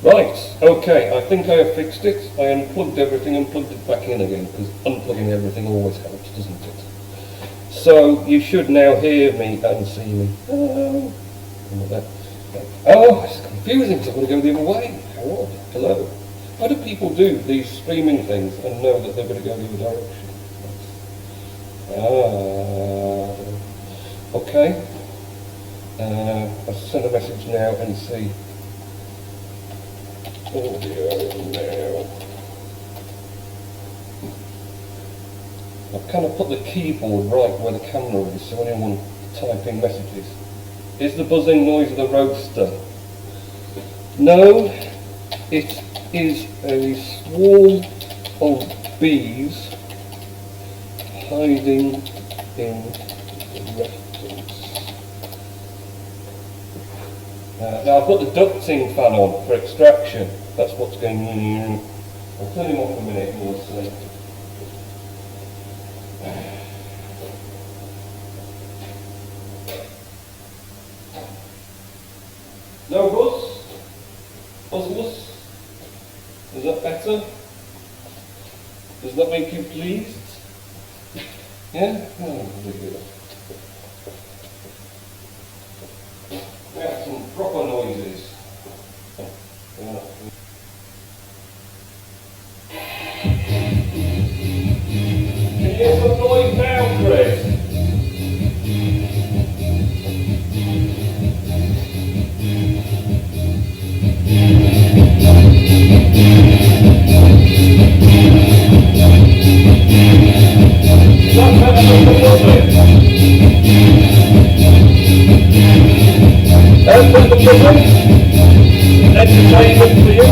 Right, okay, I think I have fixed it. I unplugged everything and plugged it back in again, because unplugging everything always helps, doesn't it? So, you should now hear me and see me. Hello. Oh, it's confusing because I'm going to go the other way. How odd. Hello. How do people do these streaming things and know that they're going to go the other direction? Okay. I'll send a message now and see. Audio now. I've kind of put the keyboard right where the camera is, so anyone typing messages. Is the buzzing noise of the roaster? No, it is a swarm of bees hiding in the rafters. Now I've got the ducting fan on for extraction. That's what's going on. I'll turn him off a minute and we'll see. No buzz? Buzz? Is that better? Does that make you pleased? Yeah? Oh, very good. We have some proper noises. Yeah. Can you hear some noise now, Chris? Entertainment for you.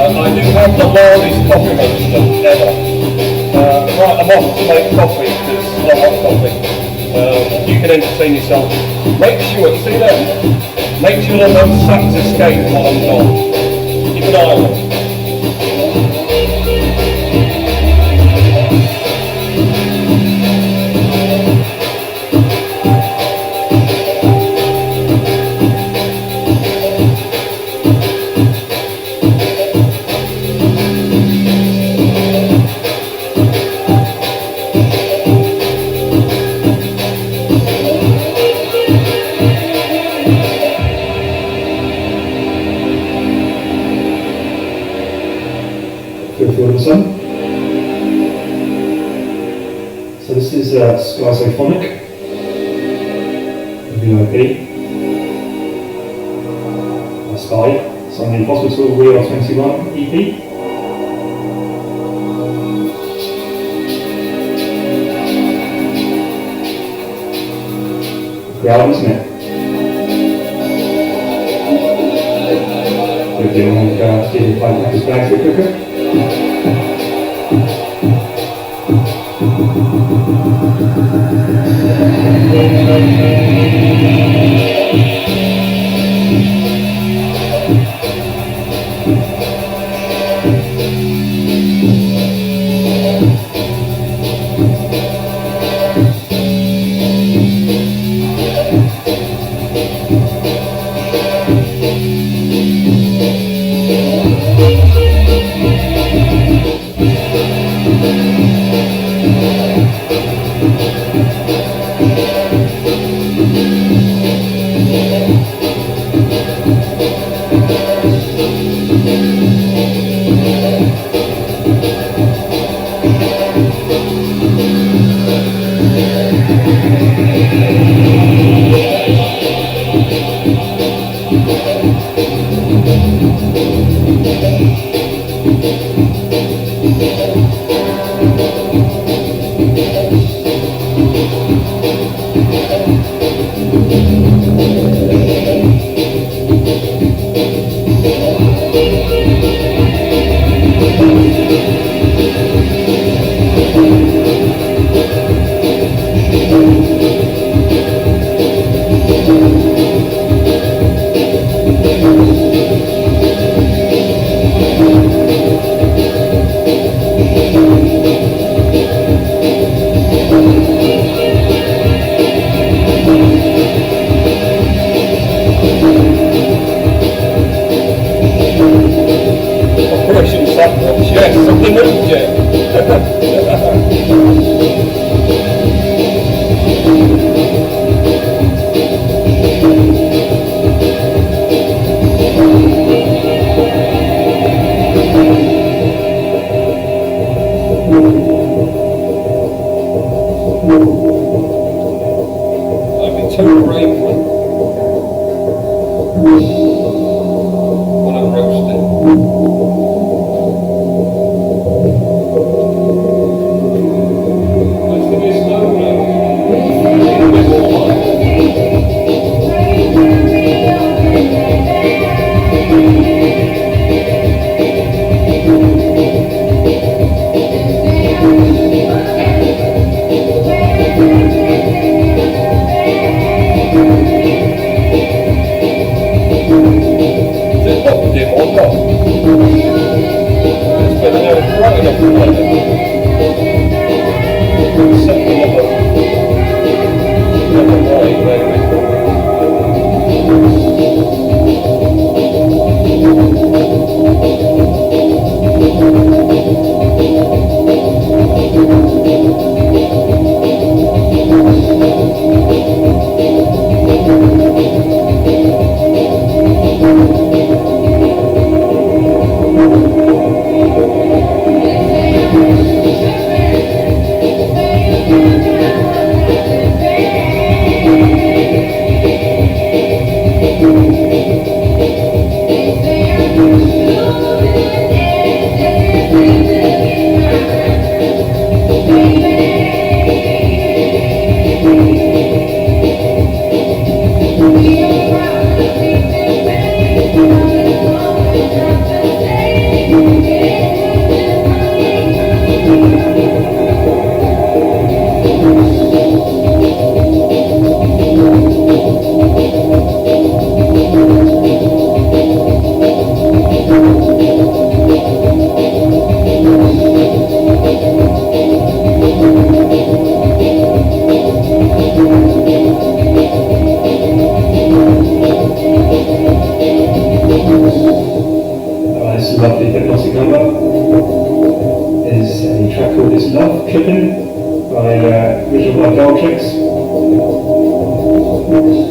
I do have the largest coffee roaster ever. Right, I'm off to make coffee because I want coffee. You can entertain yourself. Make sure, see that? Make sure that those sacks escape while I'm gone. Keep an eye on them. So this is Skysophonic, VOP, Sky, it's on the Hospital WR21 EP. Great album, isn't it? Good deal, and see if I can have this back a bit quicker. Yes, something moved, yeah. I've been too brave when I'm roasting.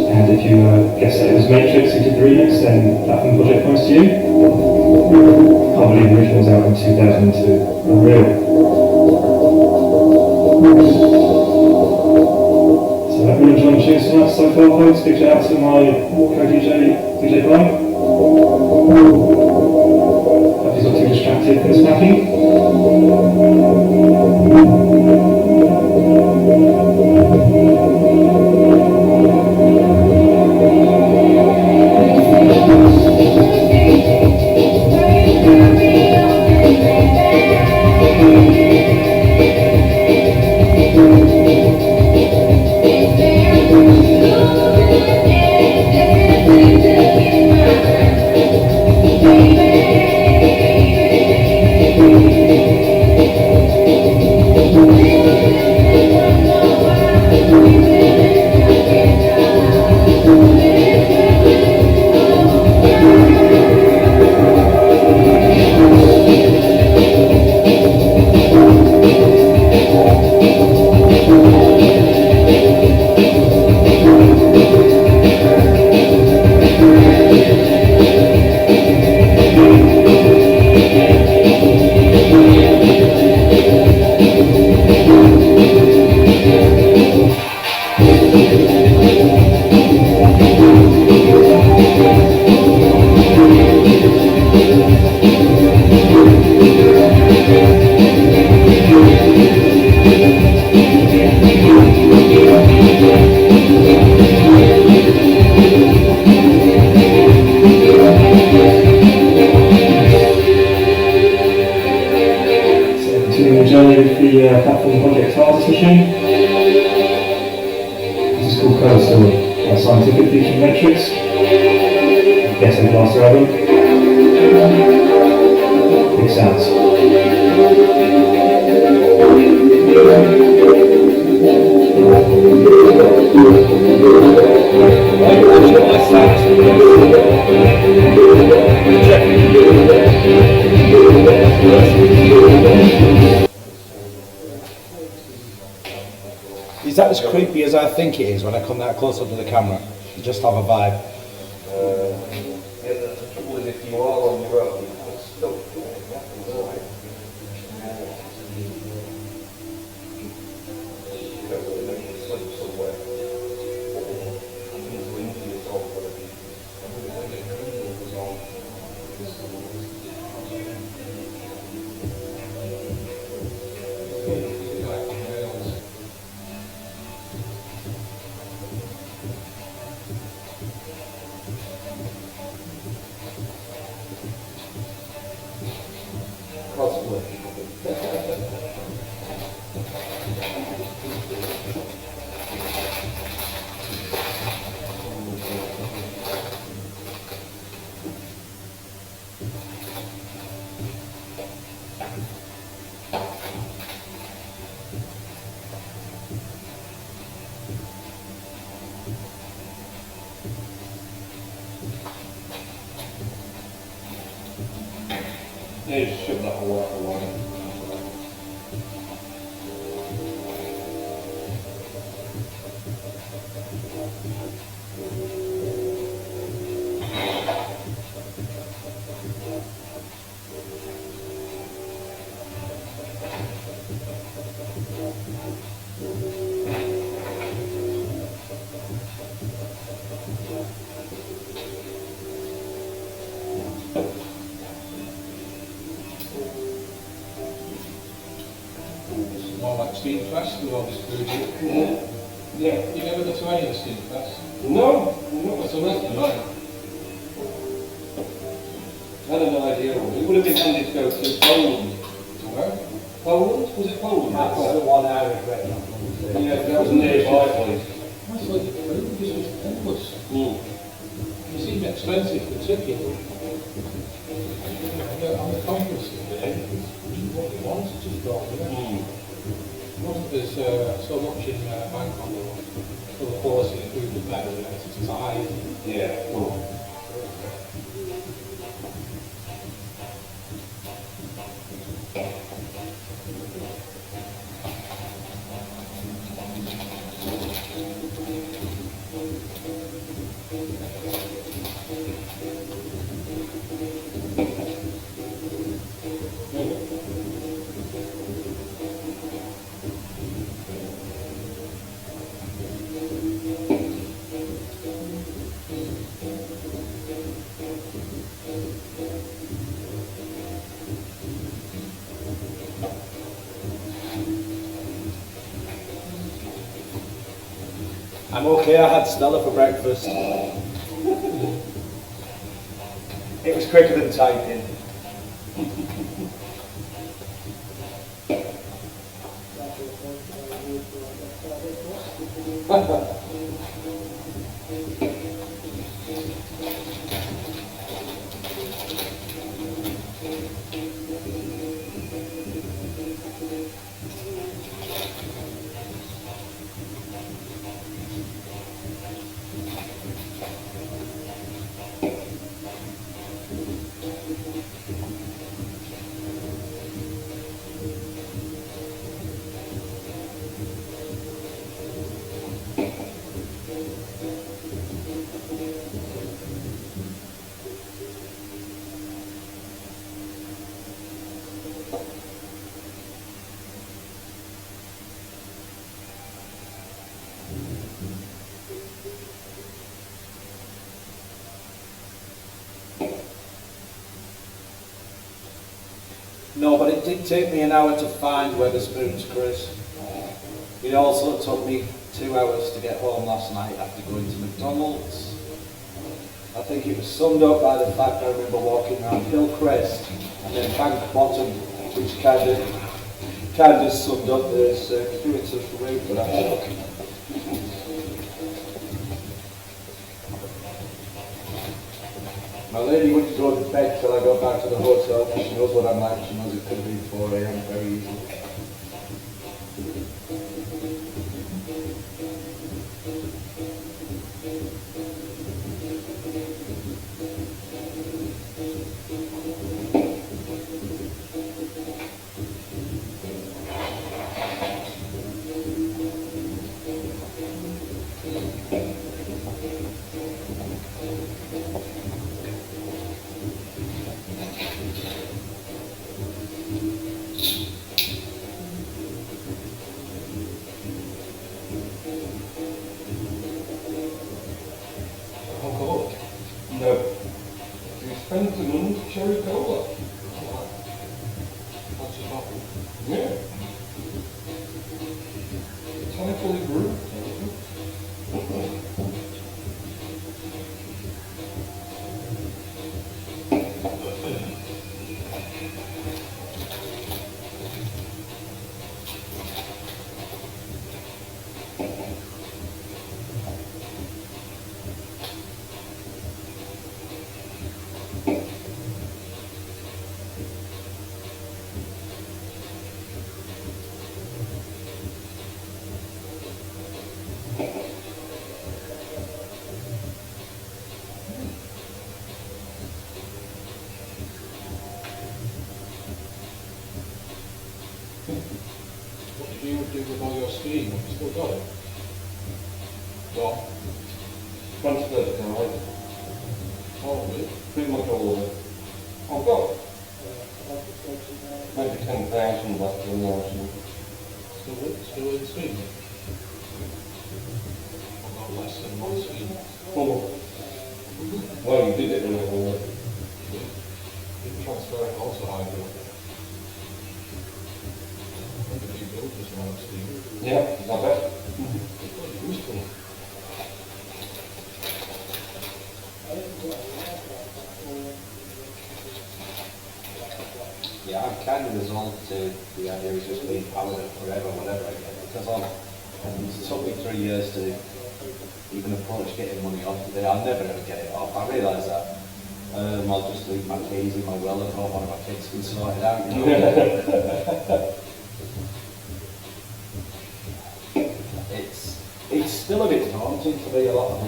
And if you guess that it was Matrix who did the remix, then Platinum Project points to you. Can't believe the original was out in 2002. Unreal. So I've been enjoying the tunes tonight so far, folks. Big shout out to my co-DJ, DJ Brian. Hope he's not too distracted from this packing. Platform project artist mission. This is called Coastal by Scientific Feature Matrix. Guess the last album. Big sounds. Is that as creepy as I think it is when I come that close up to the camera? You just have a vibe. Yeah, the trouble is if you are on your own, it's still yeah, just shove that all out of the line. More like Steam Fest with all this food. Yeah. You never go to any of the Steam Fest? No, What's the rest of it? I had an idea. It would have been handy to go to Poland. To where? Poland? Was it Poland? That's the one I regret not going to. Yeah, that was a nearby place. I thought the food was just endless. It seemed expensive for ticket. On the conference today, what it was, it just got there. It wasn't as so much in Bangkok for the quality of food was better than it. It's high. Yeah. I'm okay, I had Stella for breakfast. It was quicker than typing. No, but it did take me an hour to find Wetherspoons, Chris. It also took me 2 hours to get home last night after going to McDonald's. I think it was summed up by the fact I remember walking around Hillcrest and then Bank Bottom, which kind of summed up the circuitous of the route that I took. My lady wouldn't go to bed till I got back to the hotel because she knows what I'm like. She knows it could be 4 AM very easily. No. You spend the money cherry cola. What's your bottle? Yeah. Tonically brewed. What did you do with all your skiing? Have you still got it? What? Transferred it now. All of it? Pretty much all of it. I've got maybe 10,000 left in there. Still in Sweden? I've got less than one skiing. Oh. Well, you did it in a way. Didn't transfer it also hydro. If you build this one skiing, Yeah, I bet. it's useful. Yeah, I'm kind of resolved to the idea of just being paladin forever, whatever I get, because it took me 3 years to even approach getting money off of it. I'll never ever get it off. I realise that. I'll just leave my keys in my will and hope one of my kids can sort it out, you know. It's still a bit daunting to me, a lot of the,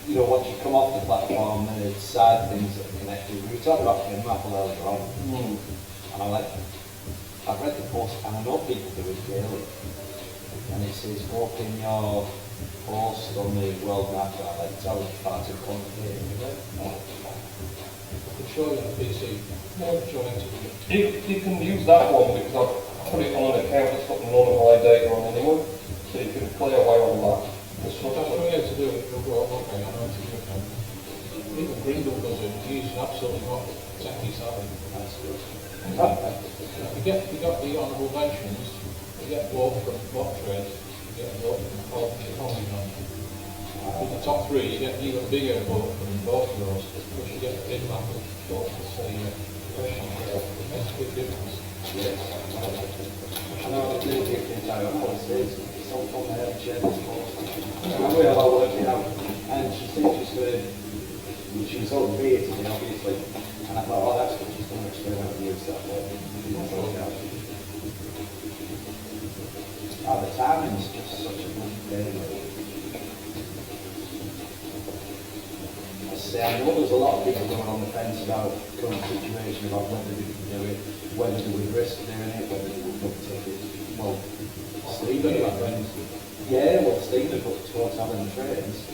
you know, once you come off the platform, the side things that are connected. We talked about Apple earlier on, and I've read the post, and I know people do it daily, and it says open your post on the world map, like it's always far too complicated, is it? I can show you on PC. No, I'm showing it to you. You can use that one because I've put it on an account that's got none of my data on anyway, so you can play away on that. That's what I'm going to do. It'll go up, okay, I know it's a good one. Even Grindle does it. He's absolutely not techie savvy. That's good. You got the honourable mentions, you get both from bot trade, you get both from Polygon. In the top three, you get even bigger both from both of those, which you get a big map of both the same question. That's a big difference. Yes. I know it's really different how it always is. It's all from there, share this post. And we have our work it out. And she said she was all creative, obviously. And I thought, oh, that's good, she's going to experiment with new stuff. Oh, the timing's just such a good thing. I know there's a lot of people going on the fence about the current situation, about whether they can do it, whether they would risk doing it, whether they would look to take it. Well, Stephen, my friend, yeah, well, Stephen put towards having the trains,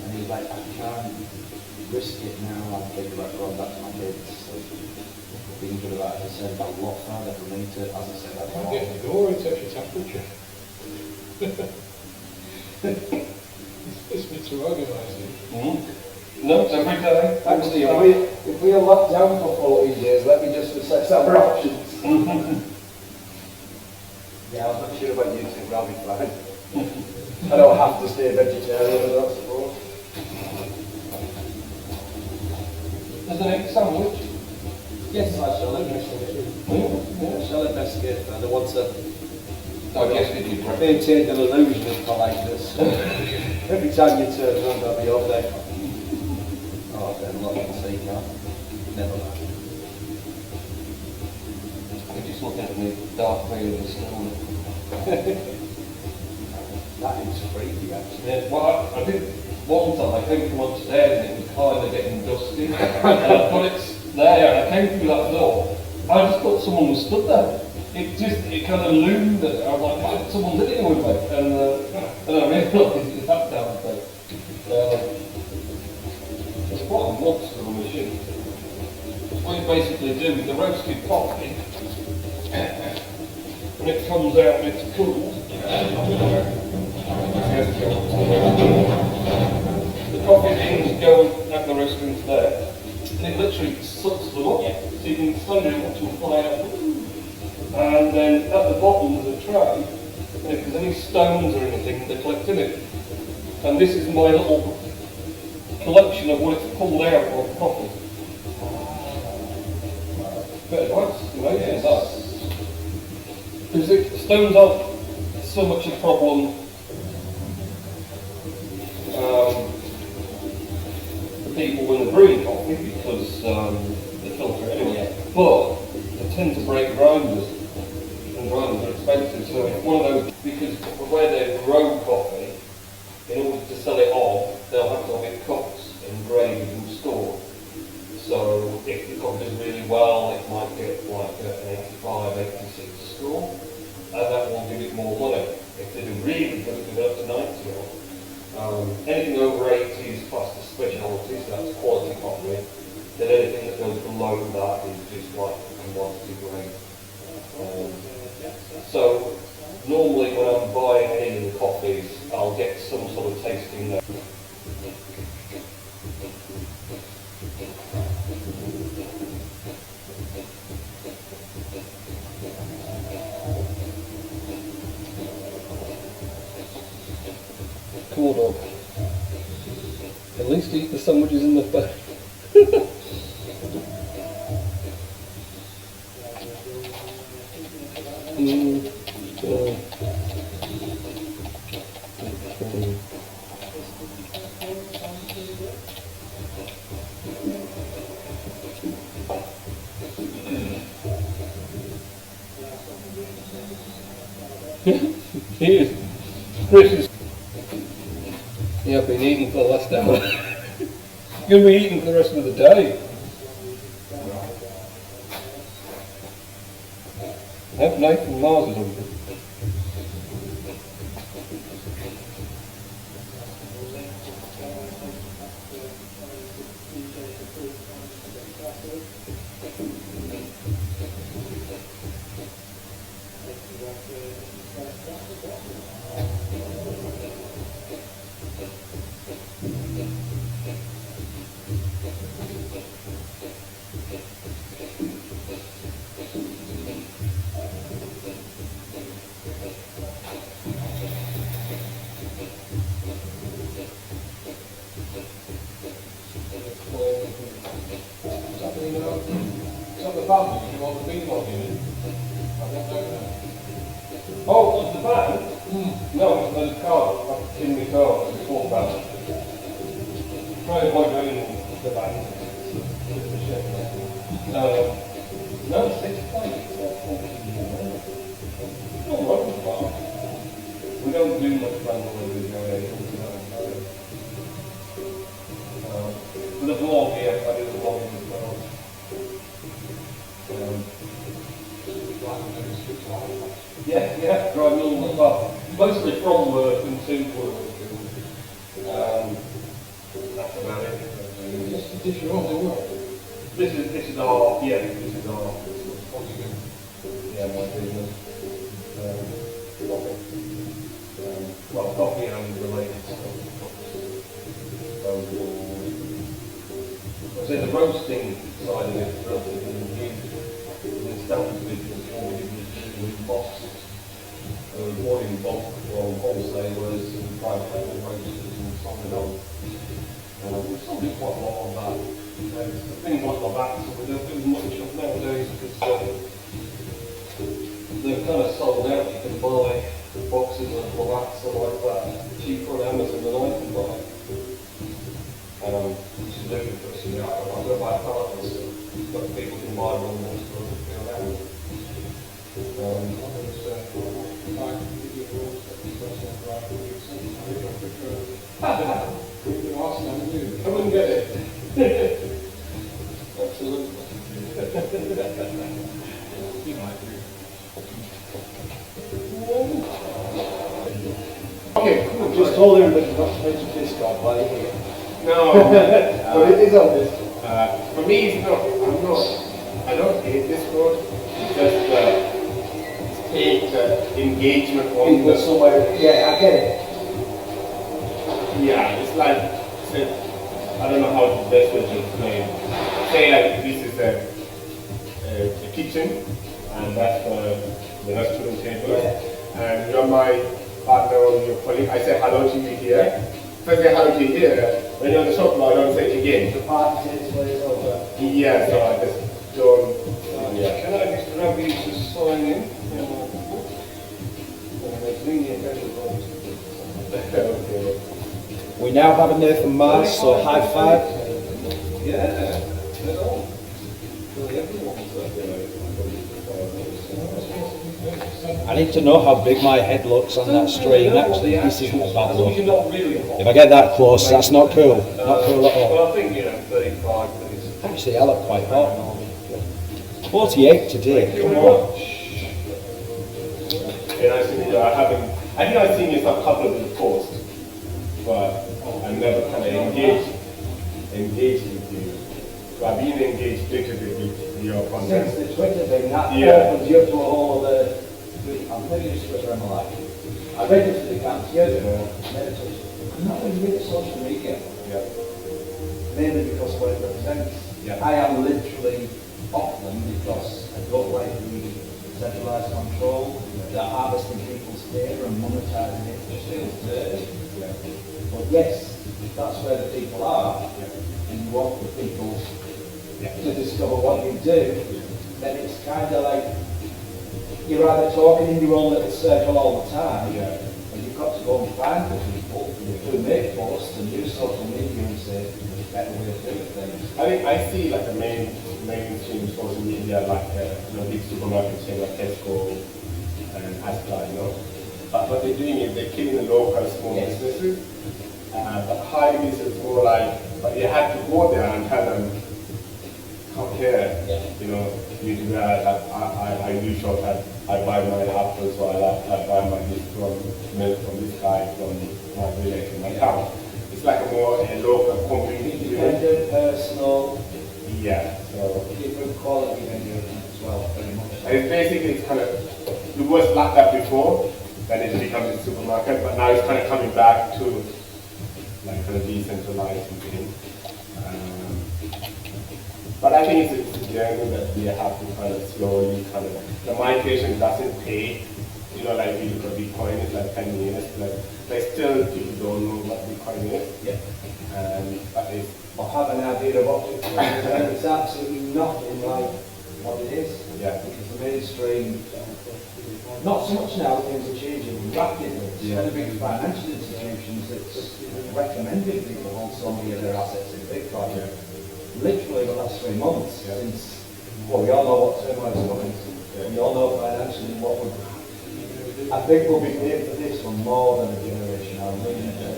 and he was like, I can't risk it now, I'm thinking about going back to my kids. So, thinking about it, I said, a lot further for me to, as I said, I I'm getting the door, it takes your temperature. It's me too organising. No, it's every day. Actually, if we are locked down for 14 days, let me just assess our options. Yeah, I'm not sure about YouTube, but I'll be fine. I don't have to stay vegetarian, I don't suppose. There's an egg sandwich. Yes, I shall investigate. I shall investigate further once I guess we could maintain an illusion of politeness. Every time you turn around, I'll be over there. Oh, then look, you can see now. Never mind. We're just looking at the dark veil of the stone. That is freaky, actually. Yeah, well, I did one time. I came from upstairs and it was kind of getting dusty. And I put it there, and I came through that door. I just thought someone was stood there. It kind of loomed. I was like, wow, someone's in here with me. And I realised it's that damn thing. It's quite a monster of a machine. What you basically do with the roasted coffee, when it comes out and it's cooled, the coffee beans go at the roasting there, and it literally sucks them up. So you can stand there and watch them fly out. And then at the bottom there's a tray, and if there's any stones or anything, they collect in it. And this is my little collection of what it's pulled out of coffee. Bit of advice, amazing that. Because stones aren't so much a problem for people when they're brewing coffee, because they filter it anyway. But they tend to break grinders, and grinders are expensive. So it's one of those, because where they grow coffee, in order to sell it on, they'll have to have it cooked and graded and stored. So if the coffee does really well, it might get like an 85, 86 score, and that will give it more money. If they do really good, they go up to 90 or anything over 80 is classed as specialty, so that's quality coffee. Then anything that goes below that is just like commodity grade. So normally when I'm buying any of the coffees, I'll get some sort of tasting note. Come on, dog. At least eat the sandwiches in the bag. Here's Chris. Yeah, I've been eating for the last hour. You're going to be eating for the rest of the day. I hope Nathan Mars is hungry. Oh, the van? No, there's a car, in the car, there's a full van. Try to avoid going in the van. No, 6 plates. No wrong with that. We don't do much van delivery going in. For the vlog, yeah, I do the vlogging as well. Yeah, drive normal as well. Mostly from work and to work. That's about it. This is your only work. This is our yeah my business. Coffee. Well, coffee and related stuff. So the roasting side of it is relatively new. It's down to with costs. More in bulk from wholesalers and private label roasters and something else. We're still doing quite a lot on that. Things like that, so we don't do much of nowadays because they're kind of sold out. You can buy boxes of Lavats or like that cheaper on Amazon than I can buy. Which is ludicrous. You know, I'm going to buy pallets, but people can buy one of those for around. I wouldn't get it. Absolutely. Okay, Just told everybody not to mention Discord while you're here. no. But it is on this. For me, it's not. I don't hate Discord. It's just take engagement on People the. somewhere, yeah, I get it. Yeah, it's like, say, I don't know how the best way to explain. Say like this is a kitchen, and that's the restaurant table, and you're my partner or your colleague. I say hello to you here. If I say hello to you here, when you're on the shop floor, I don't say it again. The party is where it's over. Yeah, so I just don't. Yeah. Can I just grab you to sign in? Okay. We now have a Nathan Mars, so high five. Yeah, they're all. I need to know how big my head looks on that stream. Actually, this isn't a bad look. You're not really If I get that close, that's not cool. Not cool at all. Well, I think, 35 minutes. Actually, I look quite hot. 48 today. Come on. And I think I've seen you a couple of the posts, but I've never kind of engaged with you. So I've been engaged literally with your content. Since the Twitter thing, that opens you up to a whole other. I'm never used to Twitter in my life. I registered the accounts years ago, never touched it. I'm not really good at social media, Yeah. mainly because of what it represents. Yeah. I am literally off them because I don't like the centralised control, the harvesting people's data and monetising it just feels dirty. Yeah. But yes, that's where the people are, and you want the people to discover what you do, then it's kind of like you're either talking in your own little circle all the time, and you've got to go and find the people who make posts and use social media and say, there's a better way of doing things. I think I see like the mainstream social media, like big supermarket chain like Tesco and Asda, But what they're doing is they're killing the local small businesses. But Hive is more like, but you have to go there and tell them, come here, you do that. I do shop at, I buy my apples, or I buy my milk from this guy from my village in my town. It's like a more local company. Independent, personal, Yeah, so different quality engagement as well, very much. it's basically kind of, it was like that before, then it becomes a supermarket, but now it's kind of coming back to like kind of decentralized thing. But I think it's a journey that we have to kind of slowly the migration doesn't pay. Like we look at Bitcoin, it's like 10 years, but still people don't know what Bitcoin is. Yeah. But it's, Or have an idea of what Bitcoin is, and it's absolutely nothing like what it is. Yeah. Because the mainstream, not so much now, things are changing rapidly. Some of the big financial institutions that's recommended people hold so many of their assets in Bitcoin. Yeah. Literally the last 3 months since, well, we all know what turmoil is coming. We all know financially what would. I think we'll be paying for this for more than a generation. I really do.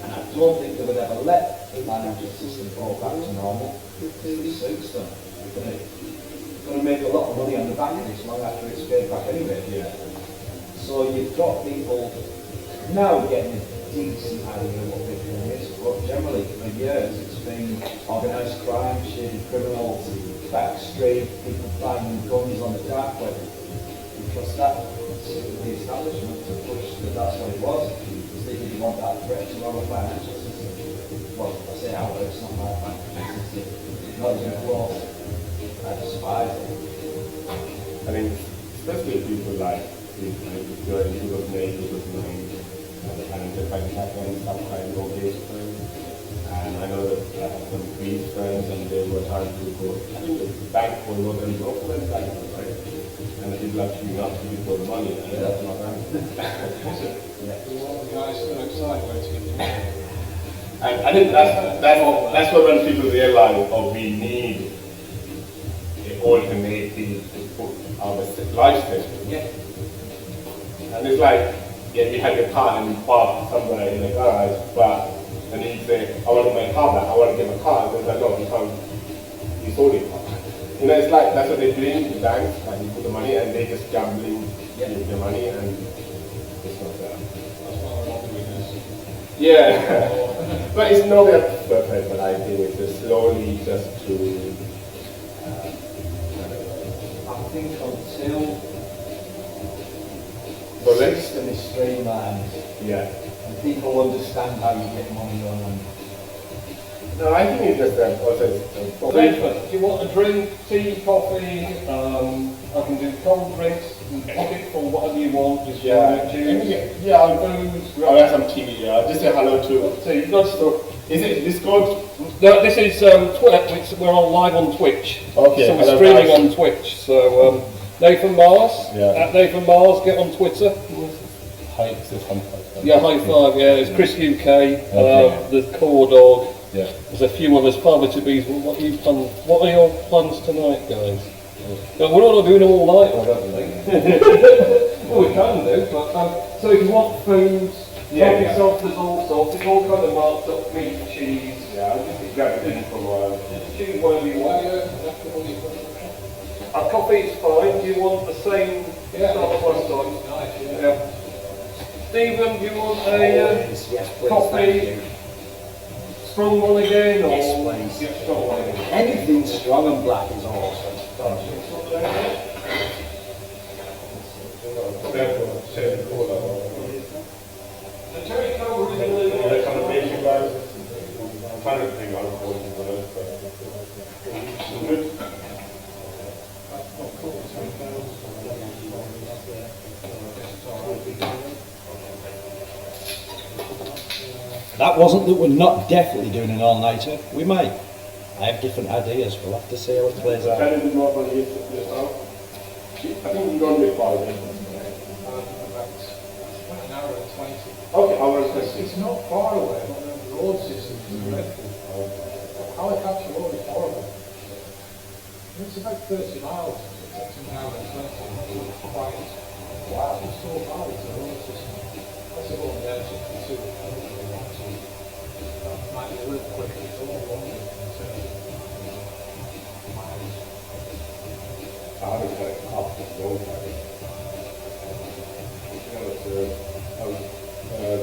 And I don't think they would ever let the financial system go back to normal. It suits them. They're going to make a lot of money on the back of this long after it's paid back anyway. Yeah. So you've got people now getting a decent idea of what Bitcoin is, but generally for years it's been organised crime, shady criminals, backstreet, people finding guns on the dark web. Because that the establishment to push that that's what it was, because they didn't want that threat to our financial system. well, I say out, it's not my bank business, it's not even close. I despise it. I mean, especially people like during 2008, 2009, and the fact that some kind of mortgage friends. And I know that I have some Greece friends and they were trying to go, I think the bank was not very local and bank, right? And the people actually not to for the money, and that's not right. All the guys are excited waiting to get And I think that's what when people realize, oh, we need an alternative to put our lifestyle. Yeah. And it's like, yeah, you have your car and you park somewhere in the garage, but and then you say, I want to buy a car back, I want to get a car, and they're like, no, you can't, you sold it. You know, it's like, that's what they're doing, the banks, like you put the money and they just gambling with the money and it's not there. That's why we're not doing this. Yeah, but it's nowhere perfect, but I think it's just slowly just to, I think until so the let's, system is streamlined yeah. and people understand how you get money on and No, I think it's just also, Breakfast. Do you want a drink, tea, coffee? I can do cold drinks, pocket full, whatever you want. Just juice. yeah, I'll have some TV, just say hello to, So you've got is it Discord? no, this is Twitch. We're on live on Twitch. Okay, So we're hello, streaming guys. on Twitch. So Nathan Mars, Yeah. at Nathan Mars, get on Twitter. Hi, it's just Yeah, high five. Yeah, there's Chris UK, Okay. the Core Dog. Yeah. There's a few others. Father to be's. What are your plans tonight, guys? No, we're not doing all night, I don't think. Well, we can do, but so if you want food, coffee soft, there's all sorts. It's all kind of marked up, meat, cheese. Yeah, I'll just grab a drink from Choose whatever you want. Coffee is fine. Do you want the same stuff as last time? Nice, yeah. Yeah. Stephen, do you want a coffee? Strong one again, or Yes, please. Yeah, strong one again. anything strong and black is awesome. The cherry cola is a little I'm trying to think out of all these words, but good. That wasn't that we're not definitely doing an all-nighter. We might. I have different ideas. We'll have to see how it plays out. Can you do more for yourself? I think you don't get far away. About an hour and 20. Okay, I will question. It's not far away, but the road system is dreadful. Our capture road is horrible. It's about 30 miles. It takes an hour and 20. It's quiet. Wow. It's so bad, it's a road system. That's a going down 62. Might be a little quicker, it's all longer in terms of miles. I haven't had a car for a long time. I was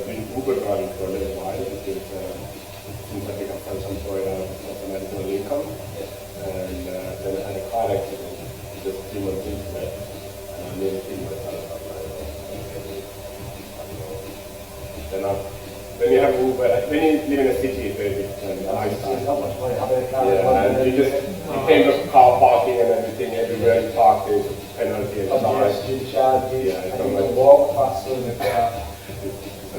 doing Uber driving for a little while because since I think I'm self-employed, I have supplemental income. And then I had a car accident just 3 months into it. And I made a few myself. Then you have Uber, when you live in a city, it's very different. Not much money. Yeah, and you pay the car parking and everything, everywhere you park is penalty and charge. Congestion charges, Yeah, and it's you not can much. walk faster in the car. So,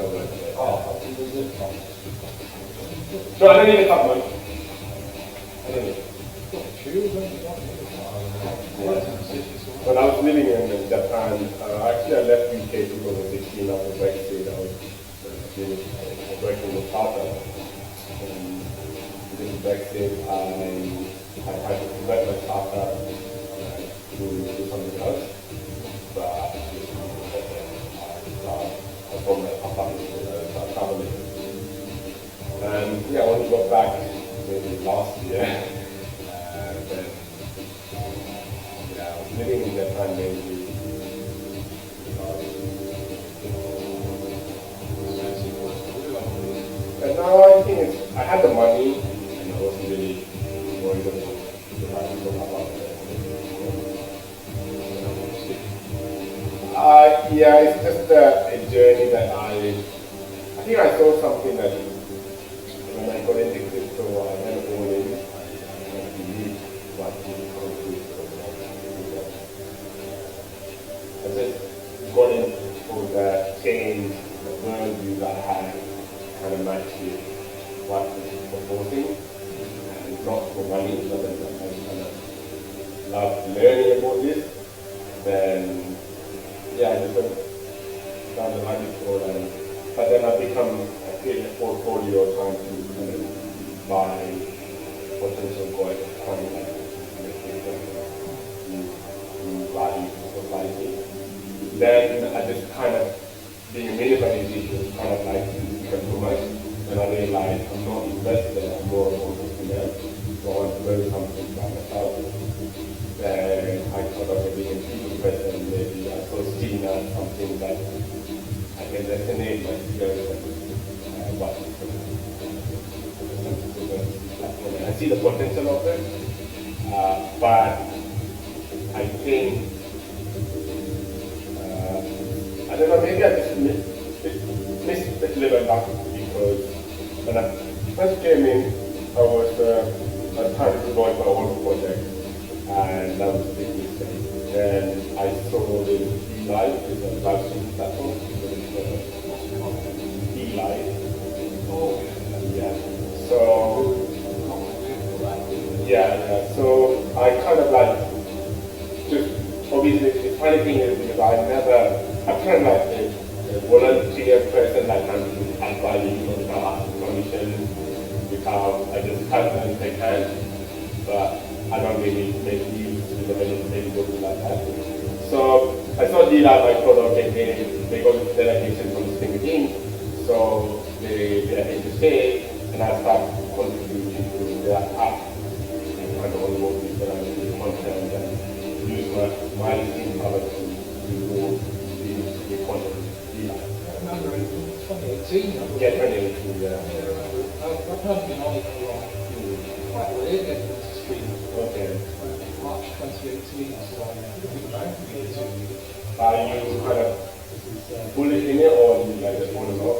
Oh, that's a good one. no, I don't need a car, man. I don't need it. When I was living in Japan, actually I left UK 2016 after Brexit. I was working with Tata. And because of Brexit, I had to convert my Tata to do something else. But I told my Tata to travel. And yeah, I want to go back maybe last year. Then yeah, I was living in Japan mainly. And now I think I had the money and I wasn't really worried about the right to about it. Yeah, it's just a journey that I think I saw something that when I got into crypto, I went all in and believed what the concrete was. I just got into the change, the worldview that I had, kind of matched with what was proposing, and not for money, but then I kind of loved learning about this. Then, yeah, I just went down the rabbit hole, but then I created a portfolio trying to kind of buy potential gold coin, like new value to society. Then I just kind of, being a minimalist, was kind of like become too much. And I realized I'm not invested, I'm more of an entrepreneur. So I want to build something by myself. Then I thought of being a people person, maybe I saw Stina, something that I can resonate my skills and what is I see the potential of it, but I think I don't know, maybe I just missed the level up because when I first came in, I was trying to launch my own project, and that was a big mistake. Then I saw the Live, is a Livestream platform, Live. Oh, yeah. So I kind of like just obviously the funny thing is because I'm kind of like a volunteer person, like I'm advising, asking permission, because I just help them if I can, but I don't really make use of the meditation like that. So I saw D-Lab, I thought, okay, they got delegation from the same team, so they are here to stay, and I start contributing to their app, and kind of work with them, with content, and use my team power to move the content. D-Lab. I remember in 2018. Yeah, 2018, yeah. I've not been on it for long. Quite late getting into the stream. Okay. March 2018, so I think about it. Are you kind of bullish in it, or you like just want to go?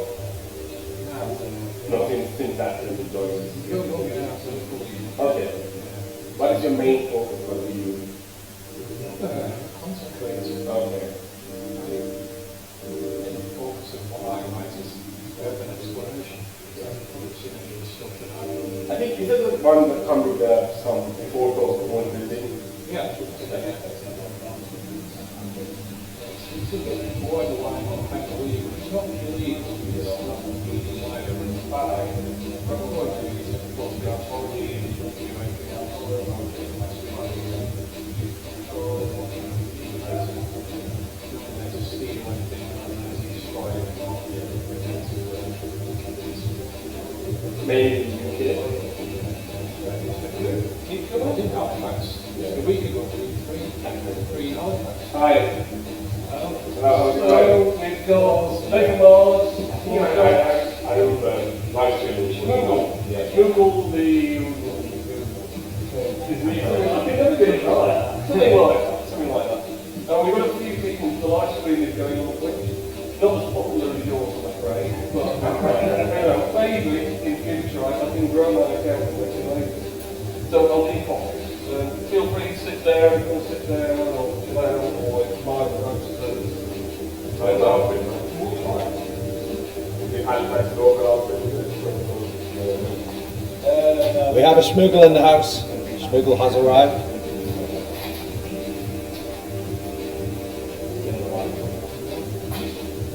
No, since that you joined. Okay. What is your main focus for you? Concentrate. Okay. Focus on what I like is urban exploration. I think this is the one that comes with some photos of one building. Yeah. Borderline on kind of legal. It's not illegal, it's not completely wider and bad. Probably it's a photograph already and anything else around it. To steal anything and destroy it. Maybe UK. I did Halifax a week ago, three in Halifax. Hi. So we've got Stephen Mars. I don't live stream. Google the. Something like that. We've got a few people. The live stream is going on Twitch. Not as popular as yours, I'm afraid. But maybe in future I can grow my account on Twitch anyway. So I'll leave copies. Feel free to sit there, you can sit there or chill out, or it's my roast to turn up with We have a smuggle in the house. Smuggle has arrived.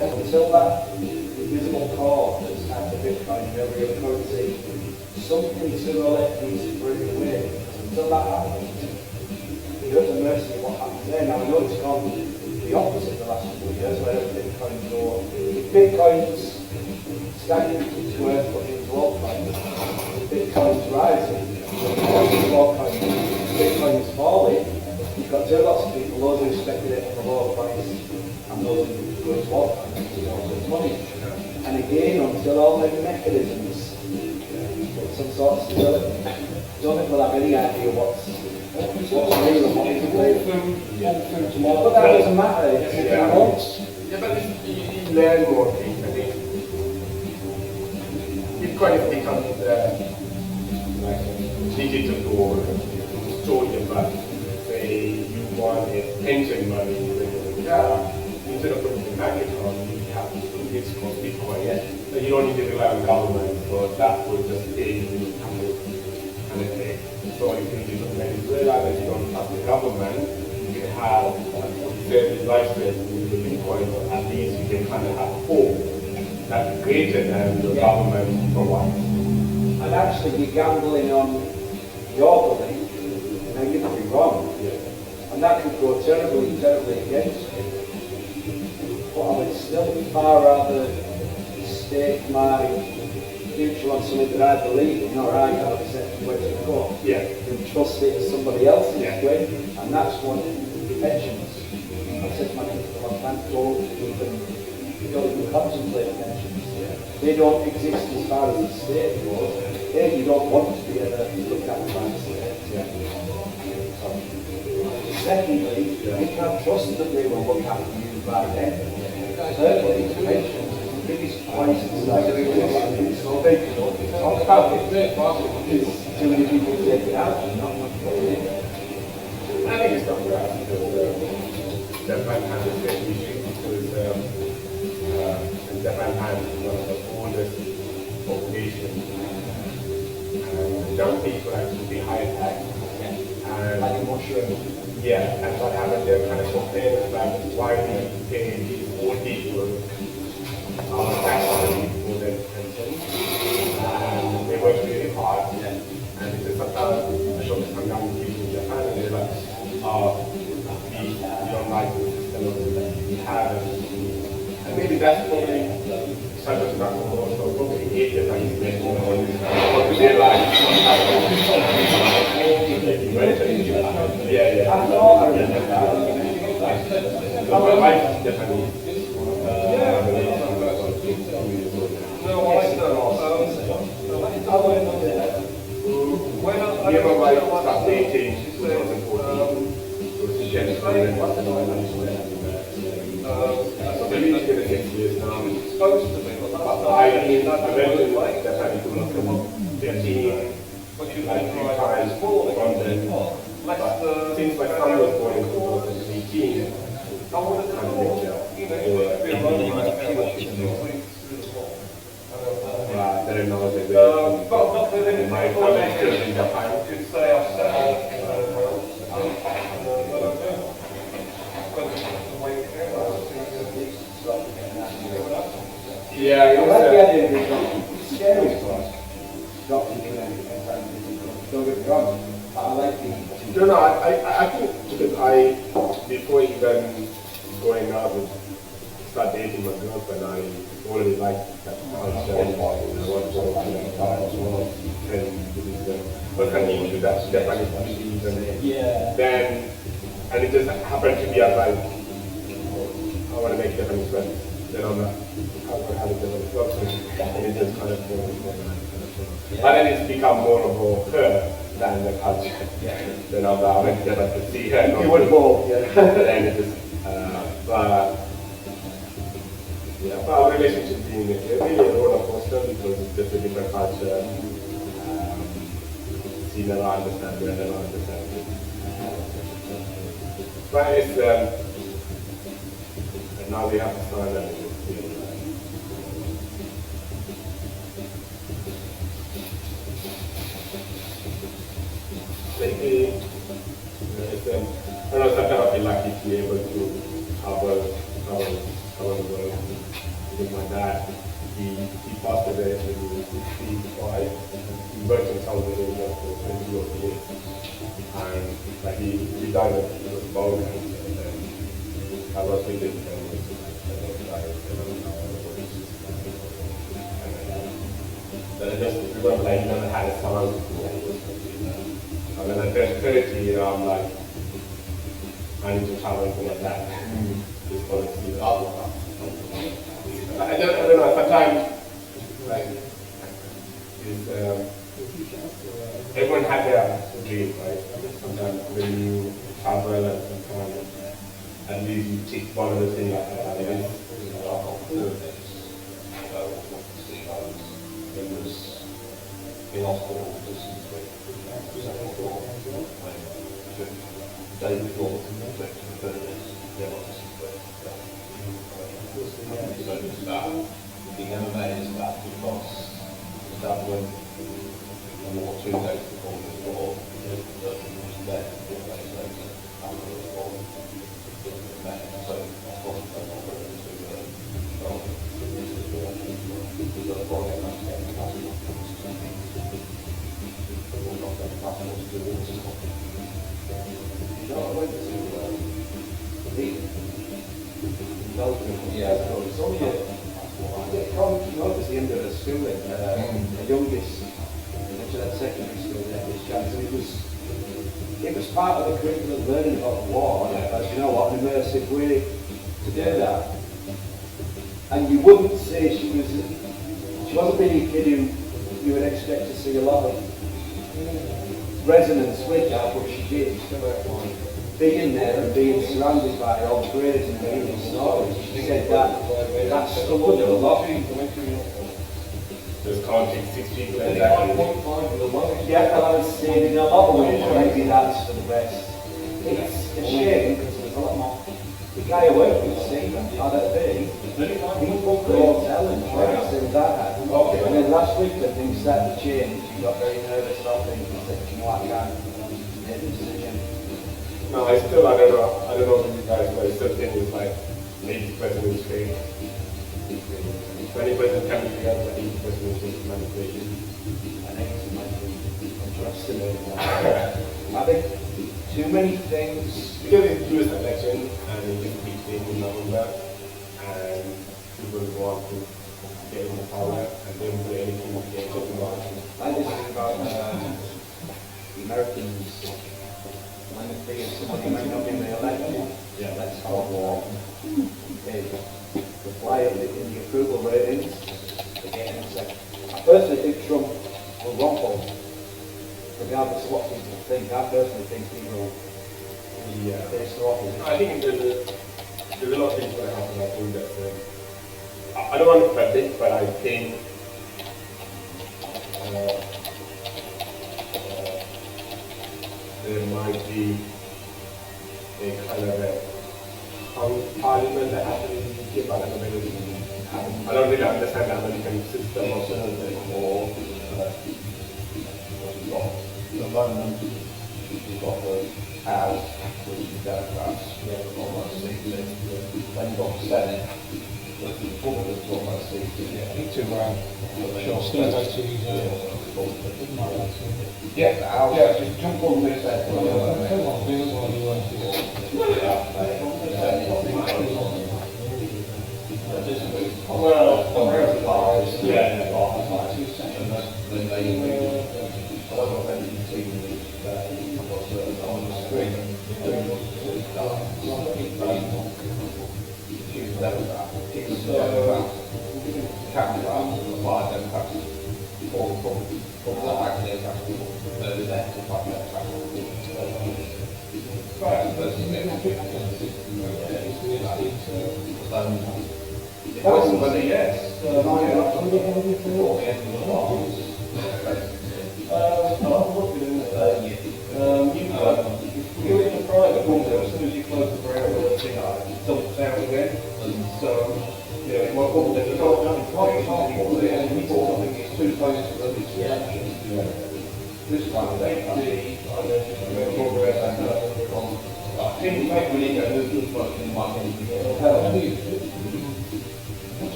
Until that invisible core that's at the Bitcoin and every other currency, something sooner or later needs to bring it away. Until that happens, you're at the mercy of what happens there. Now, I know it's gone the opposite the last couple of years, where Bitcoin's low. Bitcoin's stagnant its worth, but it's altcoins. Bitcoin's rising, Bitcoin's falling. You've got two lots of people, those who speculate for lower price and those who go to altcoins. Money. And again, until all the mechanisms put some sort of stability, don't think we'll have any idea what's real and what isn't real. But that doesn't matter. Yeah, but you learn more. I mean, you've quite a become like digital or custodian, but say you want a pension money when you're instead of putting it in bank account, you have to put it called Bitcoin. So you don't need to rely on government, so that would just pay you kind of thing. So if you live in Venezuela that you don't have the government, you can have certain lifestyle with the Bitcoin, but at least you can kind of have hope that's greater than the government provides. And actually you're gambling on your belief, you know, you could be wrong. And that could go terribly, terribly against you. But I would still far rather stake my future on something that I believe in, or I have a set of ways to go, than trust it to somebody else's way. And that's what pensions. I said to my people, I can't go even contemplate pensions. They don't exist as far as the state goes. You don't want to be looked after by the state. Secondly, you can't trust that they will look after you by then. Thirdly, pensions, the biggest place in society is so big, you don't talk about it. It's too many people take it out and not much put it in. I think it's not right because Japan has a great issue because Japan has one of the oldest populations and young people actually pay higher tax. And Like a mushroom. yeah, and what happened, they're kind of complaining about why we pay these old people tax money for their pension. And they work really hard. And it's just sometimes I show some young people in Japan and they're like, we don't like the system that we have. And maybe that's probably such a struggle also, probably hate the Chinese people or to their life. Yeah. I thought I remember that. My wife is Japanese. Me and my wife started dating in 2014. She had a maybe it's been 6 years now. I went to Japan in 2015, like 3 times from then. But since my son was born in 2018, I don't know if my family is still in Japan. Yeah, I like the idea of it's scary for us. Don't get me wrong, but I like the... No, I think because before even going out and start dating my girlfriend, I already liked that culture and I wanted to as well. And was kind of into that Japanese cuisine and then, and it just happened to be as I want to make Japanese friends. Then I'm like, how can I have a Japanese girlfriend? And it just kind of but then it's become more about her than the culture. Then I'm like, I went to Japan to see her. You would both, and it just, but our relationship being really a roller coaster because it's just a different culture. She never understands it, I never understand it. But it's, and now we have to start that. Lately, I don't know, sometimes I feel lucky to be able to travel the world. With my dad, he passed away when he was 65. He worked in Saudi Arabia for 20 years. And like he died of bowel cancer. And then I was with him and he was died. Then I just remember like he never had a son. And when I turned 30, you know, I'm like, I need to travel for my dad. Just for to see the outlook. I don't know, sometimes, like, everyone had their dream, right? Sometimes when you travel and sometimes at least you take one of the things like that. hospital to see the second floor. The day before the furnace, there was a so it's that the MMA is that because that went one or 2 days before the war, that was there for 4 days later after the war. So of course they were going to we've got a project that's getting capacity. We've got the capacity to do this. You know, I went to yeah, so it's only you notice the end of the schooling, the youngest, at secondary school, it was part of the curriculum learning about the war, as you know, what an immersive way to do that. And you wouldn't say she wasn't really a kid who you would expect to see a lot of resonance with that, but she did. Being there and being surrounded by all the grades and reading stories, she said that stuck with her a lot. There's counting 6 people exactly. Yeah, and I was saying in a lot of ways, maybe that's for the best. It's a shame because there's a lot more. The guy I worked with, Stephen, RFB, he booked the hotel and tried to see that happened. And then last week when things started to change, he got very nervous about things and said, you know what, I can't make the decision. No, I don't know if you guys, but I still think it's like 80% is fake. 20% can be together, but 80% is just manipulation. I think it's I think too many things. Because it's through this election, and it just keeps taking number, and people want to get into power, and they don't do anything to get into power. I just think about the Americans. When they figure somebody might not be re-elected, let's start war. The fly up in the approval ratings, I personally think Trump will rumble, regardless of what people think. I personally think he will face the office. I think there's a lot of things that happen. I think that I don't want to predict, but I think there might be a kind of a parliament that happens in the UK, but I don't really understand the American system or something, or we've got the London, we've got the House, which is Democrats, we have almost 6, then you've got the Senate, which is Republicans almost 6. Yeah, the House. Yeah, just jump on this there.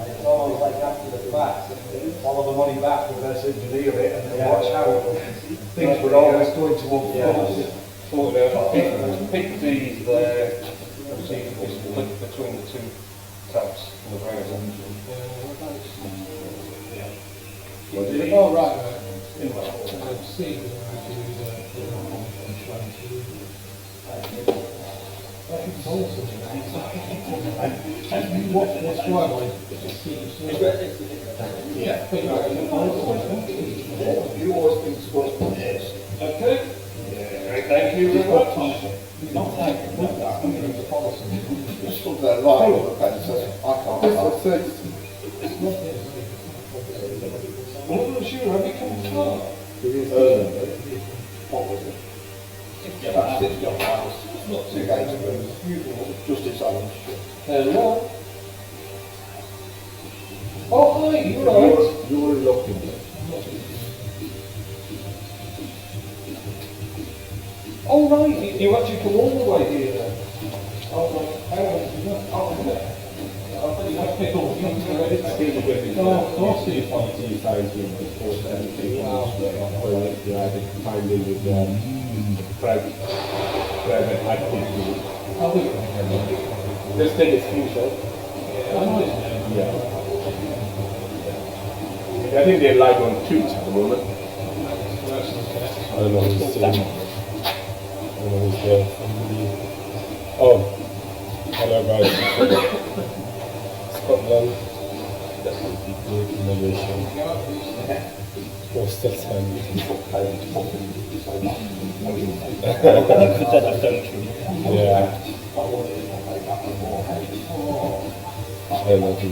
It's almost like after the fact, follow the money back, reverse engineer it, and then watch how things were always going to unfold. Pick these there, and see if it's split between the 2 tabs in the browser. Oh, right. What's driveway? Yeah. You always think it's what it is. Okay. Yeah, thank you very much. Not like that, I mean, it's a policy. Just look there, right, look at it, says, I can't. I'm not sure, have you come far? What was it? About 60 odd miles, not 2 gates ago, just inside of the street. Hello. Oh, hi, you alright? You're looking. Oh, right, you actually come all the way here then? Oh, right, hang on, oh, yeah. I thought you had people ready to see the wedding. Oh, of course you find it. You find him before 17 hours, you had to find him with private activity. I'll do it. Let's take a screenshot. Yeah. I think they're live on Twitch at the moment. I don't know who's saying. I don't know who's there. Oh, hello guys. Scotland. Great innovation. Postal time. Yeah. I love it.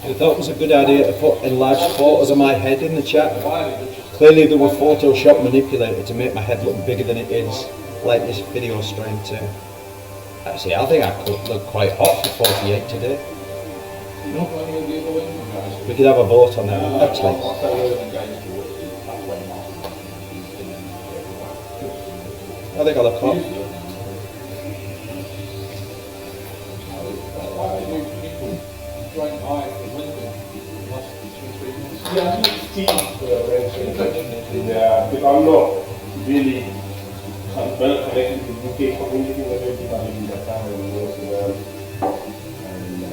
I thought it was a good idea to put enlarged photos of my head in the chat. Clearly they were Photoshop manipulated to make my head look bigger than it is, like this video stream too. Actually, I think I could look quite hot for 48 today. We could have a vote on that, actually. I think I look hot. Yeah, because I'm not really well connected to the UK community, but everybody in Japan and most of them. And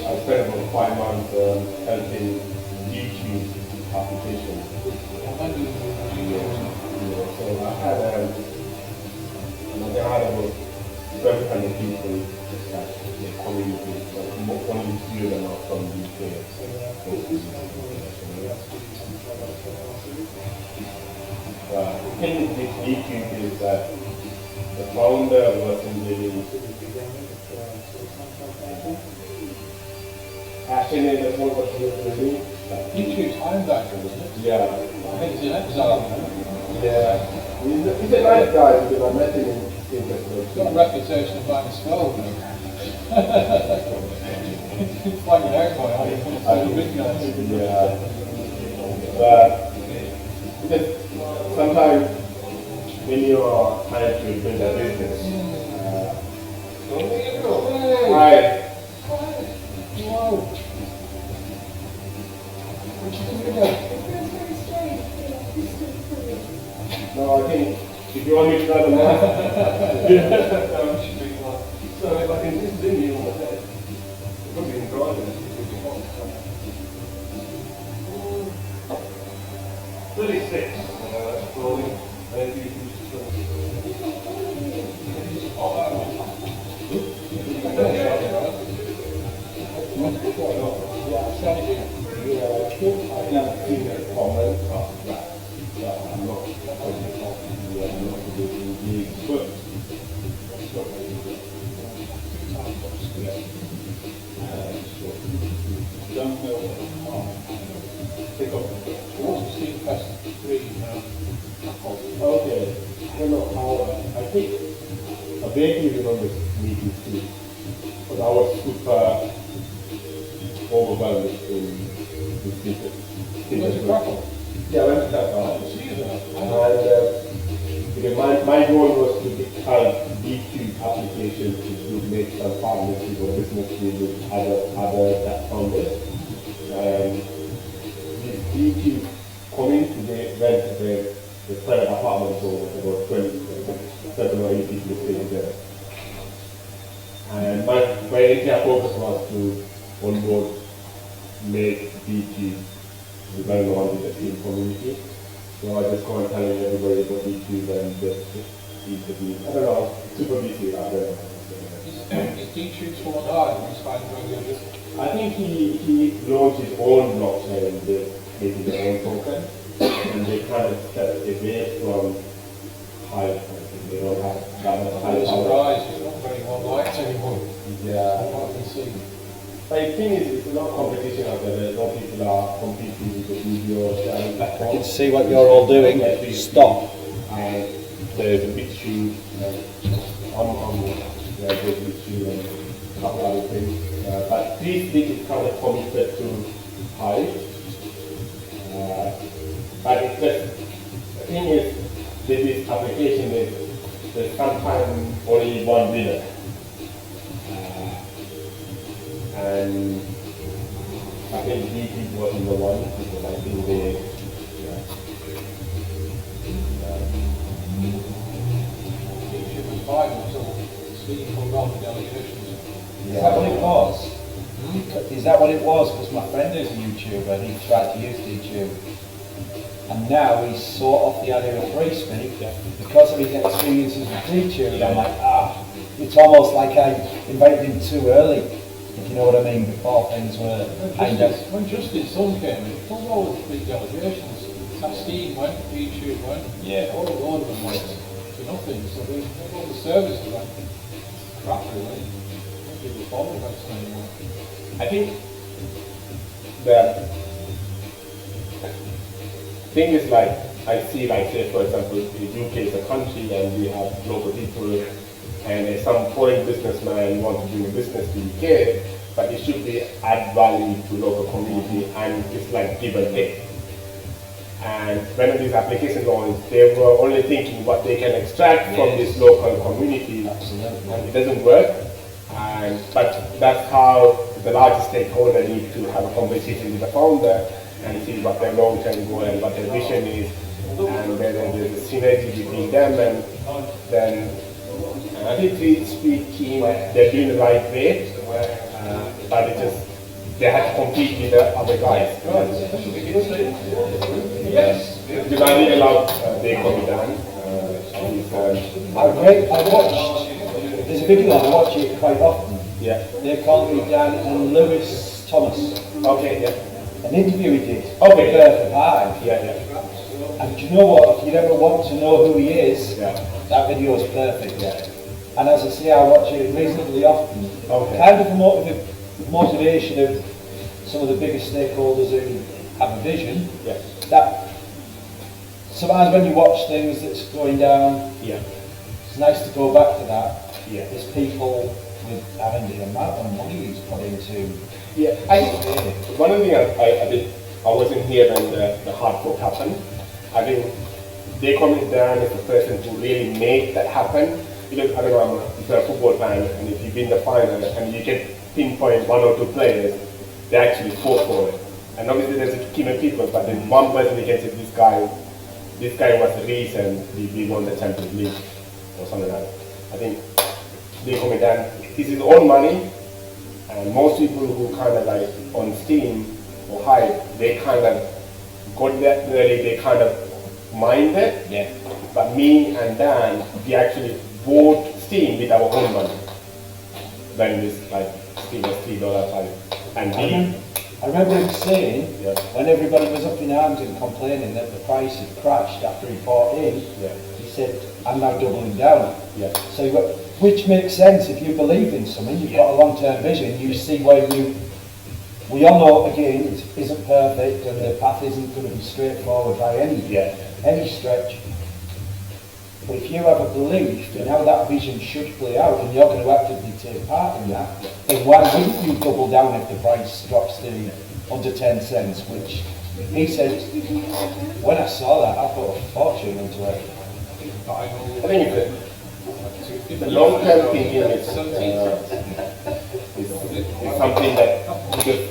I spent about 5 months helping YouTube applications. So I had about 700 people that the community, but only few of them are from the UK. The thing with YouTube is that the founder wasn't really passionate about what he was doing. YouTube's Hive UK, wasn't it? Yeah. I think he's in exile now. Yeah. He's a nice guy because I met him in He's got a reputation of being a skull, though. He's like an airboy, I think it's so big guys. Yeah. But because sometimes when you are trying to build a business, Hi. Wow. No, I think if you want me to try the math, So if I can just zoom you on the head, it would be driving. 36. Scrolling. And if you can okay, I don't know how, I think I vaguely remember meeting too, but I was super overwhelmed in the Where's the crackle? Yeah, I went to that bar. Oh, see you there. And Because my goal was to have B2 application to make some partnership or business deal with other founders. This B2 community, they rent the private apartments for about 7 or 8 people staying there. And my entire focus was to onboard, make BT well known with the team community. So I just go and telling everybody about BT and just interview. I don't know, super busy out there. Is D2 full on hard? I think he launched his own blockchain and making their own token. And they kind of stepped away from Hive. They don't have that much I'm surprised it's not very well liked anymore. Yeah. From what I can see. But the thing is, it's a lot of competition out there. A lot of people are competing with the video sharing I platform. can see what you're all doing. Stop. And there's a big shoe. There's a big shoe and a couple other things. But this is kind of committed to Hive. But it's just, the thing is, with this application, there's sometimes only one winner. And I think DT wasn't the one, because I think they, D2 was fine until Steve pulled on the delegations. Is that what it was? Is that what it was? Because my friend is a YouTuber and he tried to use YouTube. And now he's sort off the idea of free speak because of his experiences with YouTube. I'm like, it's almost like I invited him too early, if you know what I mean, before things were kind of. When Justin's son came in, it was all the big delegations. That Steve went, YouTube went, all of them went to nothing. So all the services went crap really. People follow that anymore. I think the thing is, like, I see, like, say, for example, the UK is a country and we have local people, and if some foreign businessman wants to bring a business to UK, but it should be add value to local community, and it's like give and take. And when these applications launched, they were only thinking what they can extract from this local community, and it doesn't work. But that's how the largest stakeholder needs to have a conversation with the founder and see what their long-term goal and what their vision is, and then there's a synergy between them, and then I think speaking, they're doing the right way, but it just, they had to compete with the other guys. Because I really love they call me Dan. I watched, there's a video I watch it quite often. Yeah. They call me Dan and Lewis Thomas. Okay, yeah. An interview he did. Okay. For Hive. Yeah, yeah. And do you know what? If you ever want to know who he is, Yeah. that video is perfect. Yeah. And as I say, I watch it reasonably often. Okay. Kind of the motivation of some of the biggest stakeholders who have a vision. Yeah. That sometimes when you watch things that's going down, Yeah. it's nice to go back to that. Yeah. There's people with having the amount of money he's put into. Yeah, one of the things I wasn't here when the hard fork happened. I think they comment down as the person who really made that happen. Because I don't know, if you're a football fan and if you win the final and you can pinpoint one or two players, they actually fought for it. And obviously there's a team of people, but then one person against it, this guy was the reason we won the Champions League or something like that. I think they comment down, this is his own money. And most people who kind of like on Steam or Hive, they kind of got that early, they kind of mind it. Yeah. But me and Dan, we actually bought Steam with our own money. When this like Steam was $3 and I remember him saying, Yeah. when everybody was up in arms and complaining that the price had crashed after he bought in, Yeah. he said, I'm now doubling down. Yeah. So you've got, which makes sense if you believe in something, you've got a long-term vision, you see where we all know, again, it isn't perfect and the path isn't going to be straightforward by any stretch. But if you have a belief in how that vision should play out and you're going to actively take part in that, then why wouldn't you double down if the price drops to under 10 cents, which he said, when I saw that, I put a fortune into it. I think it's a long-term thinking. It's something that, because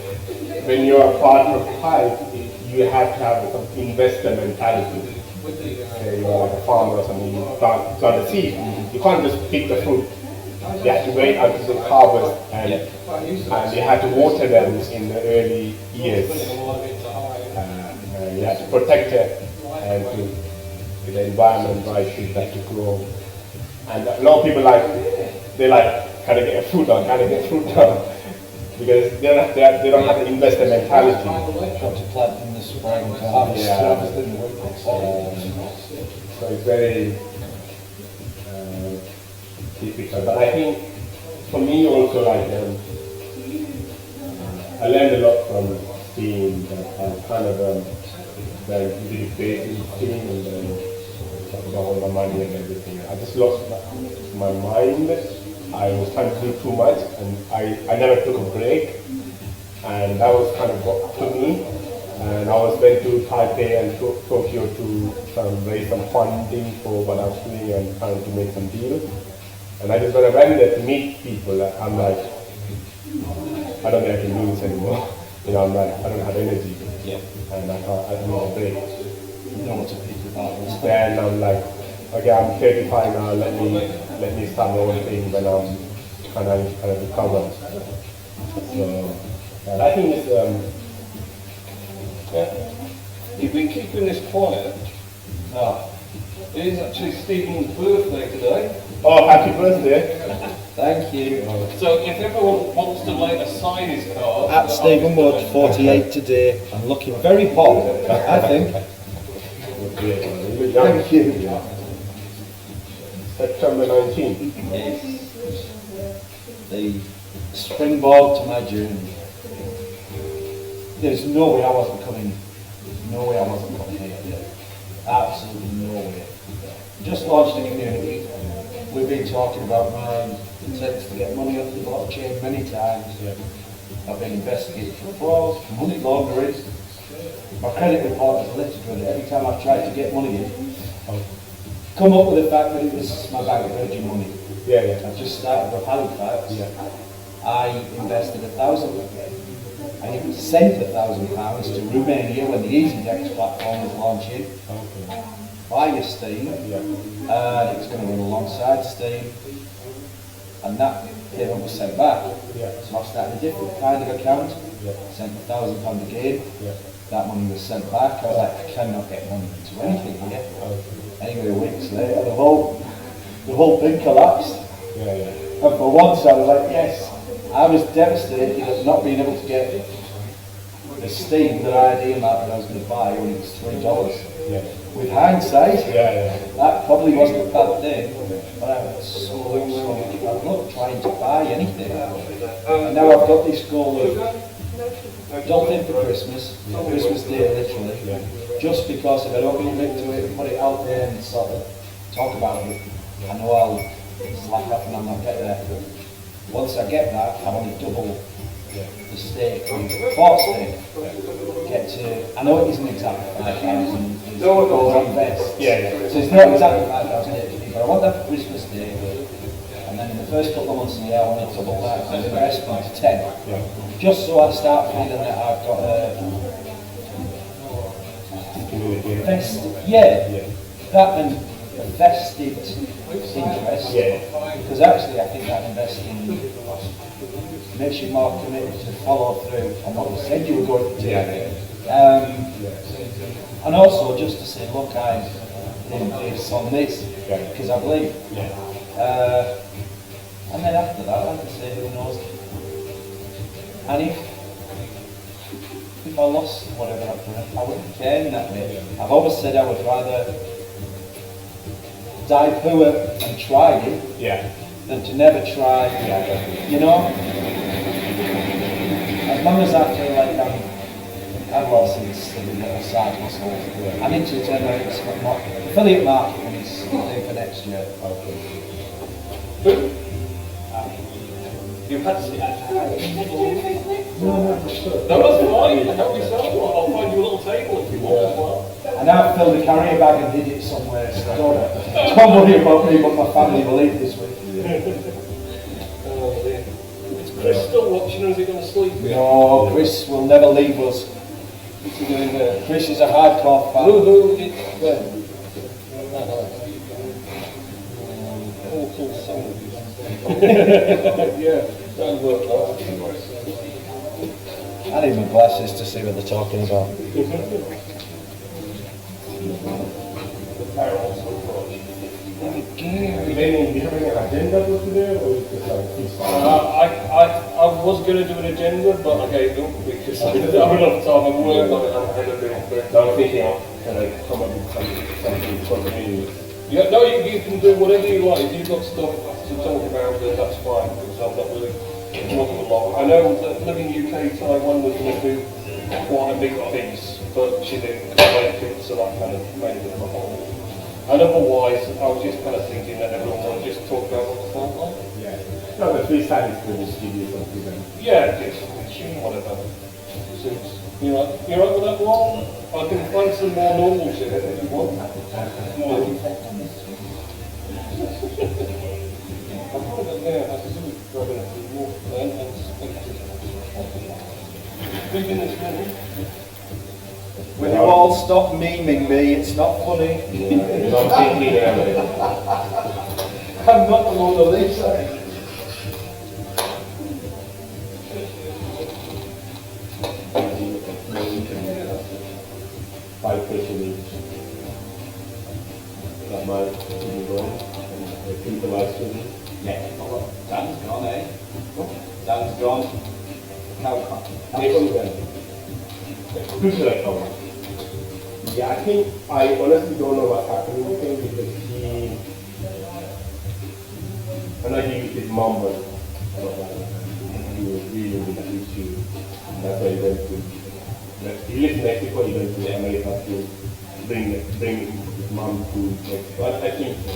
when you're a part of Hive, you have to have some investor mentality. Say you're like a farmer or something, you plant a seed. You can't just pick the fruit. You have to wait until the harvest, and you have to water them in the early years. You have to protect it and to the environment right for that to grow. And a lot of people they kind of get a fruit on, because they don't have the investor mentality. Got to plant in the spring to harvest in the winter. So it's very typical. But I think for me also, I learned a lot from Steam. That I'm kind of very really based in Steam, and then talk about all my money and everything. I just lost my mind. I was trying to do too much, and I never took a break, and that was kind of got to me. And I was went to Taipei and Tokyo to raise some funding for what I was doing and trying to make some deals. And I just when I went there to meet people, I'm like, I don't think I can do this anymore. I'm like, I don't have energy. Yeah. And I need a break. You know what to pick about this. Then I'm like, okay, I'm 35 now, let me start my own thing when I'm kind of recover. So, I think it's, You've been keeping this quiet. No. It is actually Stephen's birthday today. Oh, happy birthday. Thank you. So if everyone wants to lay aside his card... At Stephen Wood, 48 today, and looking very hot, I think. Thank you. September 19th. Yes. The springboard to my journey. There's no way I wasn't coming. No way I wasn't coming here. Absolutely no way. Just launched a community. We've been talking about my intents to get money off the blockchain many times. I've been investigating for fraud, money laundering. My credit report is littered with it. Every time I've tried to get money in, come up with the fact that it was my Bank of Virgin money. I just started with Halifax. I invested £1,000. I sent £1,000 to Romania when the EasyDex platform was launching. Via Steam, and it's going to run alongside Steam, and that payment was sent back. So I started a different kind of account, sent £1,000 again, that money was sent back. I was like, I cannot get money into anything here. Anyway, weeks later, the whole thing collapsed. And for once I was like, yes, I was devastated at not being able to get the Steam that ID amount that I was going to buy when it was $3. With hindsight, that probably wasn't a bad thing, but I was so I'm not trying to buy anything. And now I've got this goal of dolphin for Christmas Day literally, just because if I don't commit to it and put it out there and sort of talk about it, I know I'll slack up and I'll not get there. Once I get that, I want to double the stake, port stake, get to, I know it isn't exactly 5,000, invest. So it's not exactly 5,000, but I want that for Christmas Day, and then in the first couple of months of the year I want to double that, so the investment to 10, just so I start feeling that I've got a that and a vested interest, because actually I think that investing makes you more committed to follow through on what you said you were going to do. And also just to say, look, I did this on this, because I believe. And then after that, like I say, who knows? And if I lost whatever I've done, I wouldn't care in that way. I've always said I would rather die poor and try it than to never try, you know? As long as I feel like I've lost this little side hustle, I'm into it anyway, it's not affiliate marketing is something for next year. You've had to see that. No, that's fine. Help yourself. I'll find you a little table if you want as well. And I've filled a carrier bag and hid it somewhere, so I don't have to Don't worry about me, but my family will eat this week. Oh dear. Is Chris still watching or is he going to sleep here? No, Chris will never leave us. What's he doing there? Chris is a hardcore fan. Who did where? Awful song. Yeah, that'll work out. I need my glasses to see what they're talking about. Do you have any agenda for today, or is it just like I was going to do an agenda, but I gave up because I didn't have enough time. I'm working on it. I'm going to do it. So I'm thinking of kind of come up with something spontaneous. Yeah, no, you can do whatever you like. If you've got stuff to talk about, then that's fine, because I'm not really talking along. I know that Living UK Taiwan was going to do quite a big piece, but she didn't make it, so that kind of made it a whole. And otherwise, I was just kind of thinking that everyone would just talk about what they felt like. Yeah. No, the freestyle is going to just give you something. Yeah, just whatever. Suits. You're right with that one? I can find some more normal shit if you want. When you all stop memeing me, it's not funny. I'm not the Mona Lisa. Five question each. That might be going. I think the last one. Yeah. Dan's gone, eh? Dan's gone. Who should I cover? Yeah, I think I honestly don't know what's happening with him because I know he with his mom was he was really with the issue. That's why he went to he lived in Mexico, he went to America to bring his mom to Mexico. I think so.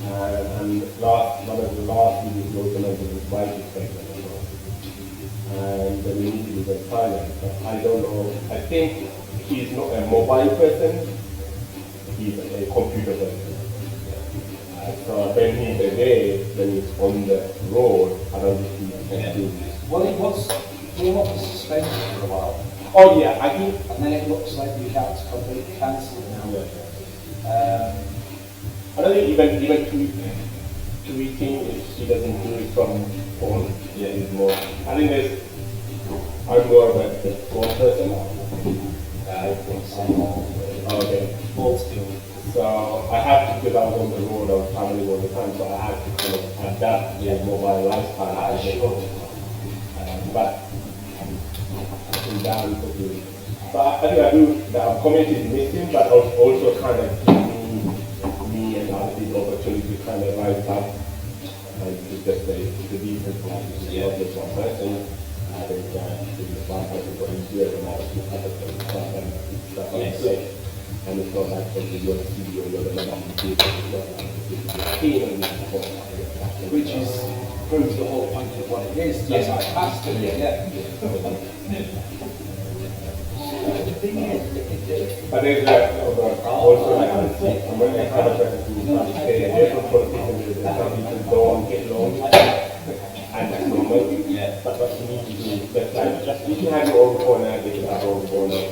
And one of the last videos he also mentioned his wife is pregnant as well. And we need to be in Thailand. But I don't know. I think he's not a mobile person, he's a computer person. So when he's away, when he's on the road, I don't think he can do this. Well, he was suspended for a while. Oh yeah, I think. And then it looks like the account's completely cancelled now. I don't think even tweeting, if she doesn't do it from phone, yeah, it's more. I think I'm more of a phone person. I think so. Okay. Both still. So I have to, because I was on the road, I was traveling all the time, so I have to kind of adapt the mobile lifestyle. But I'm down for doing. But I think I do, the comment is missing, but also kind of giving me and other people opportunity to kind of rise up and to just say it's a decent position, not just one person. I think it's one person for each year and I think other things stuff on play. And it's not like you're the CEO, you're the member of the team, it's not like it's a team and it's support. Which proves the whole point of what it is. Yes, I passed it. Yeah. But there's also like I'm really kind of person to say different politicians that some people don't get along and that's normal. Yeah. But what you need to do is just you can have your own corner, they can have their own corner.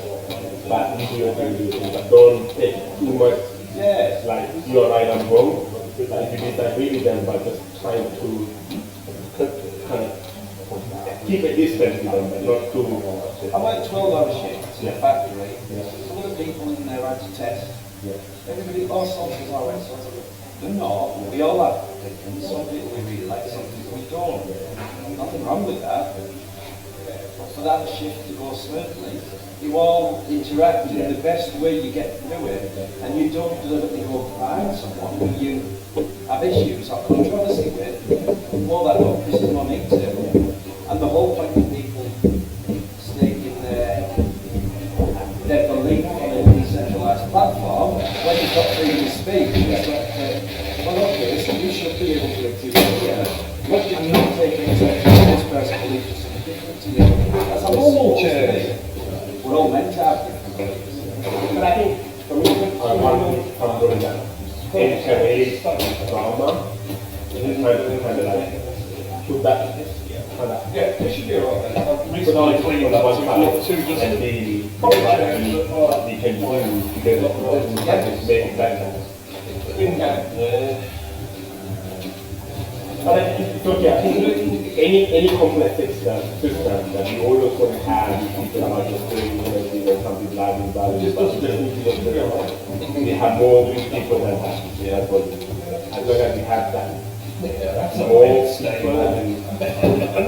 But you do your thing, but don't take too much. Yeah. Like you're right, I'm wrong. Like if you disagree with them, but just trying to kind of keep a distance with them, but not too. I work 12-hour shifts in a factory. Yeah. Some of the people in there had to test. Yeah. Everybody, all sorts of our sorts of. They're not. We all have opinions. Some people we really like, some people we don't. Nothing wrong with that. But for that shift to go smoothly, you all interact in the best way you get through it, and you don't deliberately go behind someone who you have issues or controversy with. All that up, this is no need to. And the whole point of people staking their belief on a decentralised platform, when you've got freedom of speech, it's like, well, okay, so you should be able to exist here. What did you not take into this person believes something different to you? That's how it's supposed to be. We're all meant to have different beliefs. But I think for me, I'm going that encourage drama. He's kind of like put that kind of Yeah, it should be alright then. recently clean that one part and the can do together to make it better. But it's okay. I think any complex system that you always want to have, people are just doing something lively, but just need to we have more people than that. Yeah, but as long as we have that. That's more and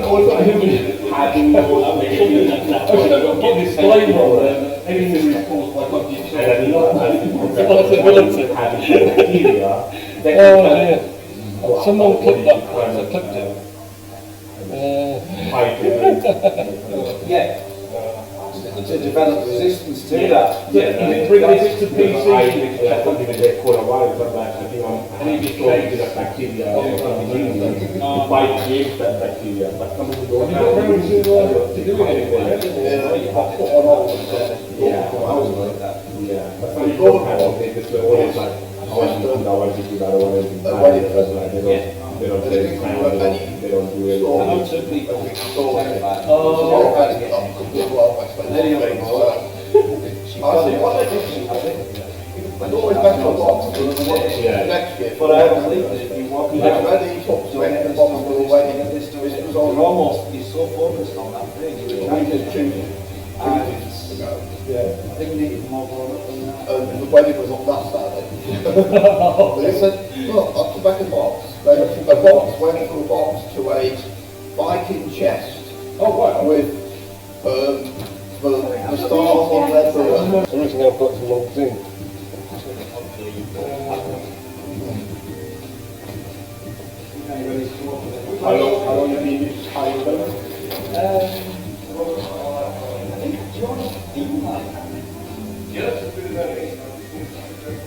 also having more get disclaimer on them. Everything is caused by competition. And I mean, having bacteria. Someone clipped that. I clipped it. Yeah. To develop resistance to that. Yeah, bring this to PC. I thought you would call a while, but I think I need to change the bacteria or something to fight against that bacteria. But some people don't have to do anything. Yeah, I was like that. Yeah, but some people don't have it. They just always like, I want to do that, I want to do that, I want to do that. They don't take time, they don't do it. I know two people who saw it. But always back on box. Next year, but I haven't leaked it. If you want to get ready, so when the box was waiting at this time, it was almost, he's so focused on that thing. Yeah. I think we needed more product than that. And the wedding was on that Saturday. They said, look, off the back of the box, the box went from a box to a Viking chest. Oh wow. With the stars on there for Originally I've got some logs in. How long have you been hiring them? I think John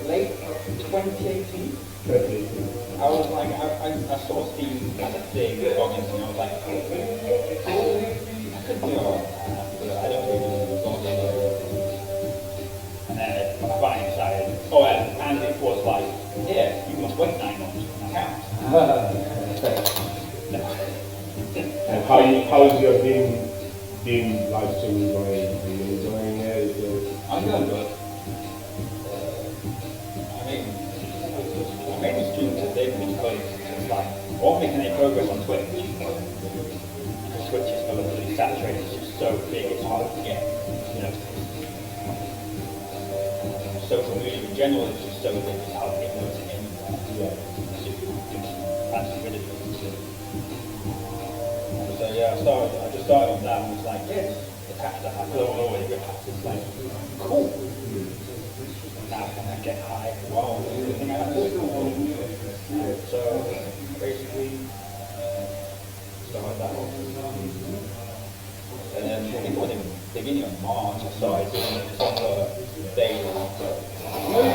late 2018. I was like, I saw Steam as a thing, and I was like, I could do all that, but I don't really know what to do. And then I finally decided, and it was like, yeah, you must wait 9 months for an account. And how's your being live streaming going? Are you enjoying it? I'm doing good. I made this stream today because it's like, I won't make any progress on Twitch. Because Twitch is relatively saturated, it's just so big, it's hard to get, social media in general is just so big, it's hard to get noticed anywhere. That's ridiculous. So yeah, I just started on that and was like, yes, attach the hat. I don't always get hats, it's like, cool. Now can I get high? Wow, everything I have to do. So basically, started that off. And then I think it was in the beginning of March, I started doing it on the daily. For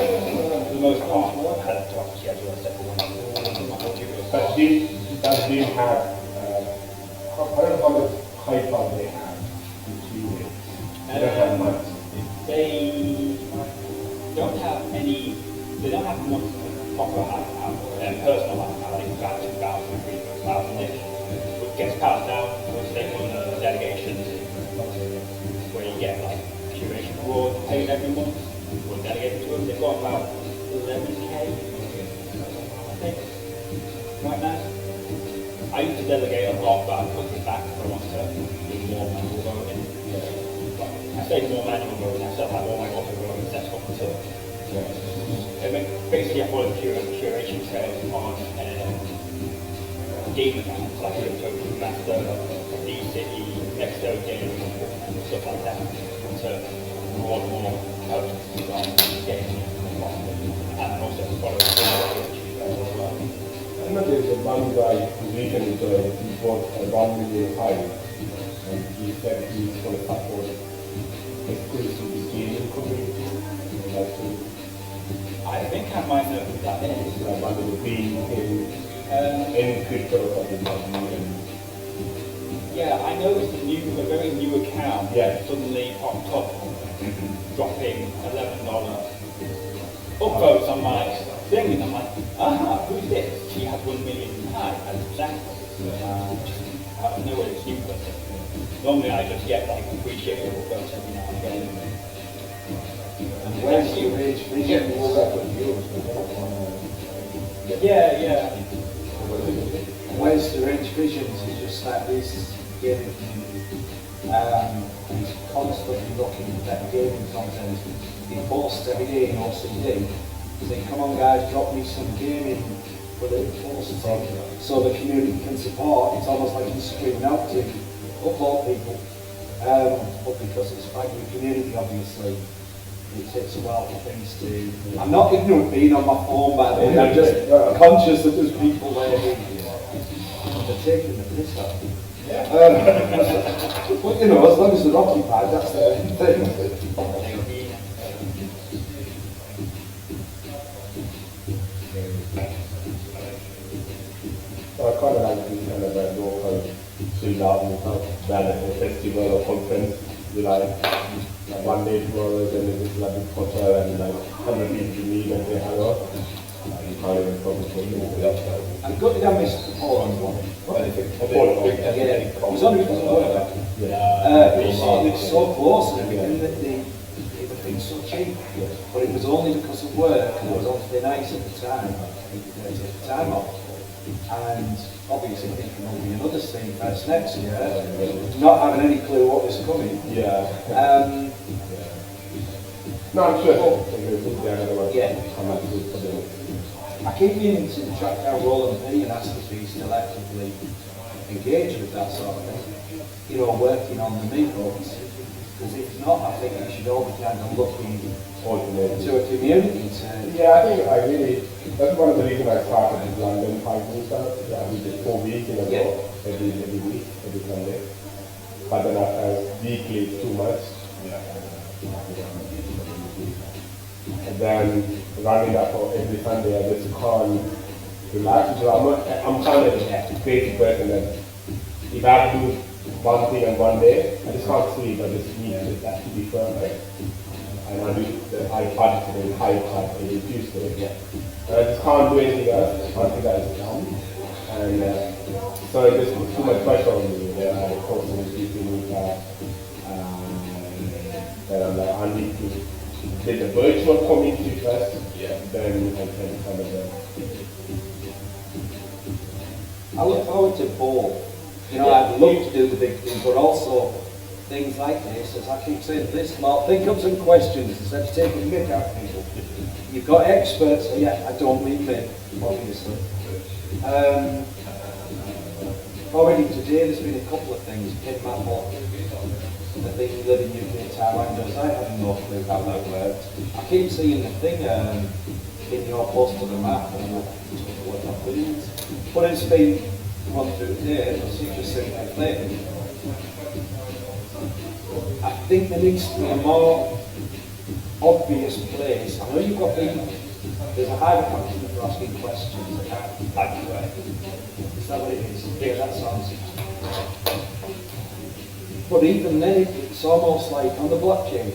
the most part, I had a top schedule, I set for one. But do you have, I don't know how much hype they have between it. They don't have much. They don't have any, they don't have much proper personal I think about 2,000, 3,000-ish. It gets passed down to they run delegations where you get like curation awards paid every month. We're delegated to them. They've got about 11k, I think, right now. I used to delegate a lot, but I put it back because I want to do more manual voting. I say more manual voting, I still have all my auto voting sets up to basically I follow the curation trail on game accounts like Token Master, D-City, Exo Games, stuff like that, to more and more posts on games and also follow the curation trail as well. I know there's a one guy who recently joined, he bought a 1 million Hive, and he said he's going to support exclusive gaming community. I think I might know who that is. One of the being in crypto or something. Yeah, I noticed a very new account suddenly popped up, dropping $11 upvotes on my thing, and I'm like, aha, who's this? She had 1 million Hive as example. I know what it's new for. Normally I just get like appreciated photos every now and again. And where's the rage vision? Yeah. Where's the rage visions? It's just like this gaming community. He's constantly looking at gaming content. He posts every day in OCD. Saying, come on guys, drop me some gaming for the posts so the community can support. It's almost like he's screaming out to upload people. But because it's a new community, obviously, it takes a while for things to... I'm not ignorant being on my phone, by the way. I'm just conscious that there's people there who are taking the piss out of me. But you know, as long as they're occupied, that's the thing. So I quite like this kind of local chill out and festival or conference. We like 1 day tomorrow, then it's like a big hotel and like 100 people meet and they hang out. You can't even focus on it. I'm good that I missed the Poland one. Yeah. It was only because of work. It's so close and everything that everything's so cheap. But it was only because of work and I was on thin ice at the time. I think we had to take the time off. And obviously thinking there'll be another Steam Fest next year, not having any clue what was coming. Yeah. No, I'm sure. I keep meaning to track down Roland P and ask if he's still actively engaged with that sort of thing. You know, working on the meetups. Because if not, I think we should all be kind of looking to a community to... Yeah, I really, that's one of the reasons I started with London Hive Meetup. Yeah, we did 4 weeks in a row, every week, every Sunday. But then as weekly, it's too much. And then running that for every Sunday, I just can't relax. Because I'm kind of a crazy person that if I have to do one thing on one day, I just can't sleep, I just need that to be perfect. And I participate in Hive every Tuesday. And I just can't do anything else until that is done. And so it just puts too much pressure on me. I constantly keeping that I'm like, I need to get the virtual community first, then I can kind of I look forward to both. You know, I'd love to do the big thing, but also things like this, as I keep saying, this lot, think of some questions instead of taking mick out of people. You've got experts here, I don't mean me, obviously. Already today there's been a couple of things, Kid Mammal, the thing you live in UK, Taiwan does, I have no clue how that works. I keep seeing the thing in your post to the map, and I'm like, what that means. But it's been gone through today, it's such a simple thing. I think there needs to be a more obvious place. I know you've got there's a Hive account for asking questions. Is that what it is? Yeah, that sounds. But even then, it's almost like on the blockchain.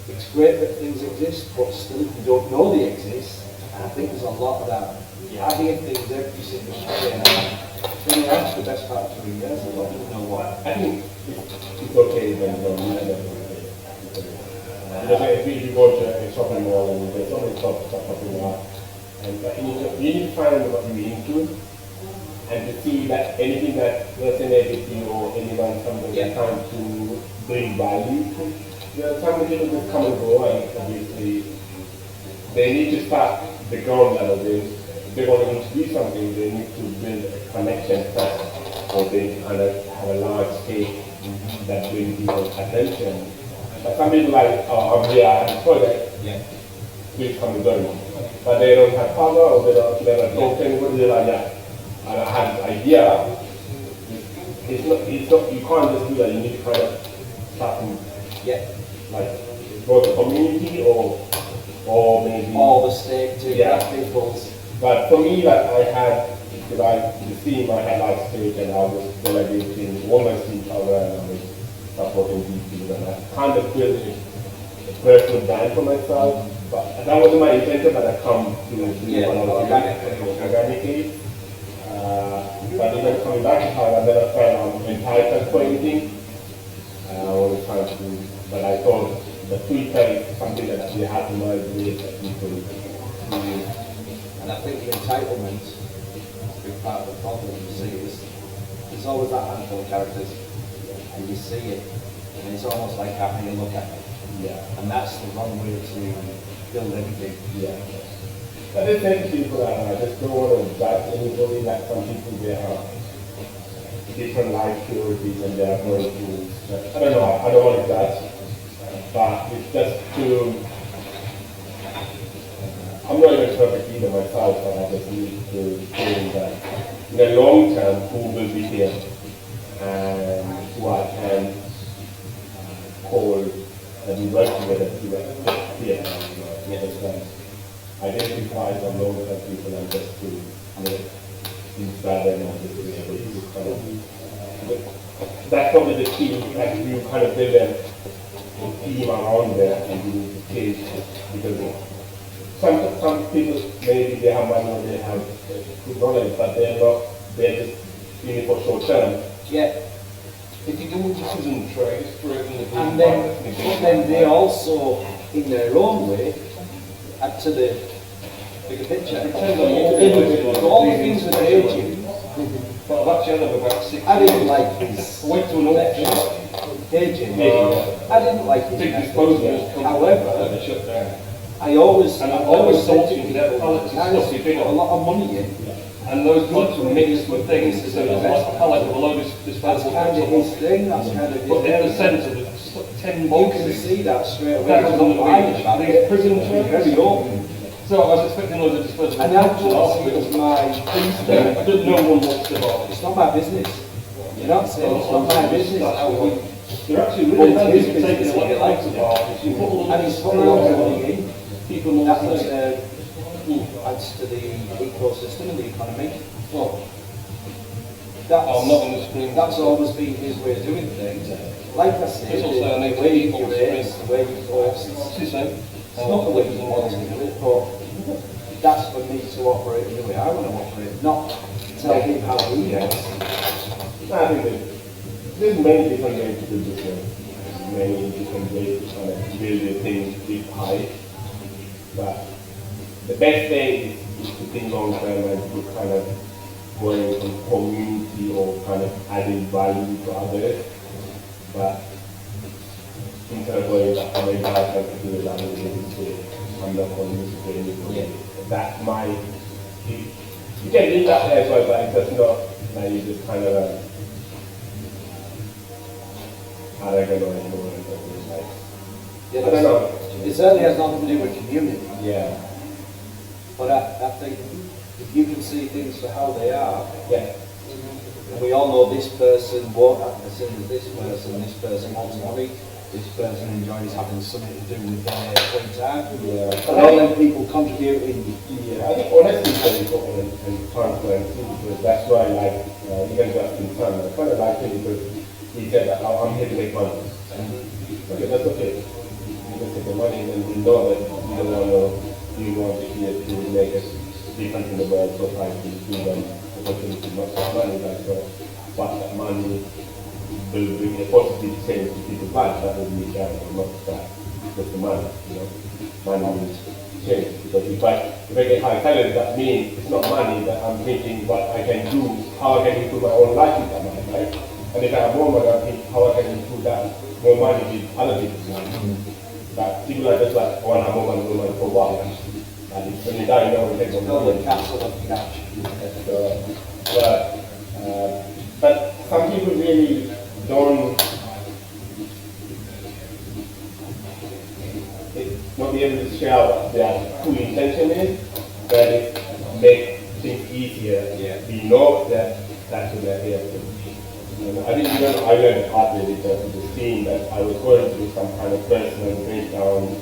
It's great that things exist, but still you don't know they exist. And I think there's a lot of that. I hear things every single day, and I've been around for the best part of 3 years. I don't even know why. I think it's okay when you don't if you go to a shopping mall and there's so many stuff popping up, and you need to find what you're into, and to see that anything that resonates with you or anyone something trying to bring value to. Some people just come and go, and obviously they need to start the ground level. If they want to introduce something, they need to build a connection first, or they kind of have a large stake that brings people's attention. But some people like, oh, I'm here, I have a project, please come and join me. But they don't have power, or they don't have a token, but they're like, and I have an idea. It's not, you can't just do that, you need to kind of start from, like, go to community, or maybe... all the stake to people's. But for me, like, I had, the team, I had like stake, and I was delegating almost each other, and I was supporting these people, and I kind of built a personal brand for myself, but at that wasn't my intention, but I come to Yeah, organically. But even coming back to Hive, I never felt I'm entitled for anything. All the time to, but I thought the free time is something that they had to know that people use. And I think the entitlement is a big part of the problem. You see, there's always that handful of characters, and you see it, and it's almost like having a look at it. Yeah. And that's the wrong way to build anything. Yeah. But the same people I just don't want to judge anybody. Like some people, they have different life priorities and they are going to. I don't know. I don't want to judge, but it's just to. I'm not even perfect either myself, but I just need to think that in the long term, who will be here and who I can call and we work together to here. Identify some long-term people and just to inspire them and just be able to kind of. That's probably the key, that you kind of build a team around there and you need to change because some people maybe they have money or they have good knowledge, but they're just in it for short term. Yeah. If you do decision trees for it in the And then they also, in their own way, add to the bigger picture. All the things with aging. Well, I've actually had about 6 I didn't like his went to an auction. aging. I didn't like his Big methods. disposals. However, They shut down. I always thought said you to could have people, pallets of guys, stuff you put big a on. lot of money in. And those goods were mixed with things, so there's like a pallet with a load of That's disposable kind of things. his thing. That's kind of But they had a his sense of it, just like 10 You can boxes. see that straight away. That was He's on not the lying beach. about These it. prison He's trays. very open. So I was expecting loads of disposable And actually, it was my thing. that no one wants to buy. It's not my business. You're not saying it's not my business. How we, You're actually really handy for taking what you like to buy. You put all and the he's put a lot of money in. people know That what's was, there. adds to the ecosystem and the economy. Well, That's, I'm not in the screen. that's always been his way of doing things. Like I say, It's also an the way he equal curates, screen. the way he posts, What's he saying? it's not the way he wants to do it, but that's for me to operate in the way I want to operate, not tell him how he gets. I think there's many different ways to do business, many different ways to kind of build your thing with high. But the best way is to think long term and to kind of going from community or kind of adding value to others. But instead of going that way, I have to do it that way, I'm not going to use it anymore. That might, you can do that as well, but it's just not like you just kind of arrogant or anymore. Like, Yeah, I don't know. It certainly has nothing to do with community, Yeah. but I think if you can see things for how they are, Yeah. and we all know this person won't have the same as this person wants money, this person enjoys having something to do with their free time. Yeah. And all them people contributing. Yeah, I think honesty is very important and transparency because that's why I like even Justin Sun. I kind of like him because he said that I'm here to make money. Okay, that's okay. You can take the money and then you know that you want to here to make a difference in the world, society, freedom, opportunity, not just money, but that money will bring a positive change to people's lives. That will be sharing, not just the money, Money will change. Because if I get high salary, that means it's not money that I'm thinking what I can do, how I can improve my own life with that money, right? And if I have more money, I think how I can improve that more money with other people's money. But people are just like, oh, I have more money for what? And when you die, you know, it takes more Build money. a castle of cash. But some people really don't not be able to share what their true intention is, but it make things easier. Yeah. We know that that's what they're here for. And I think even I learned it hard way because of the scene that I was going through some kind of personal breakdown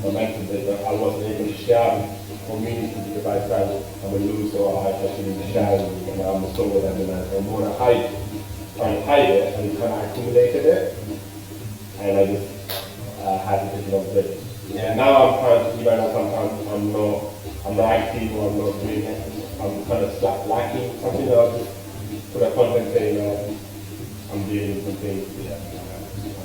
momentum that I wasn't able to share with community because I felt I'm a loser or I actually share and I'm a soul and I want to hide it and it kind of accumulated it and I just had to take it off it. And now I'm trying to, even though sometimes I'm not active or I'm not doing it, I'm kind of lacking something else. Put a content saying I'm doing something.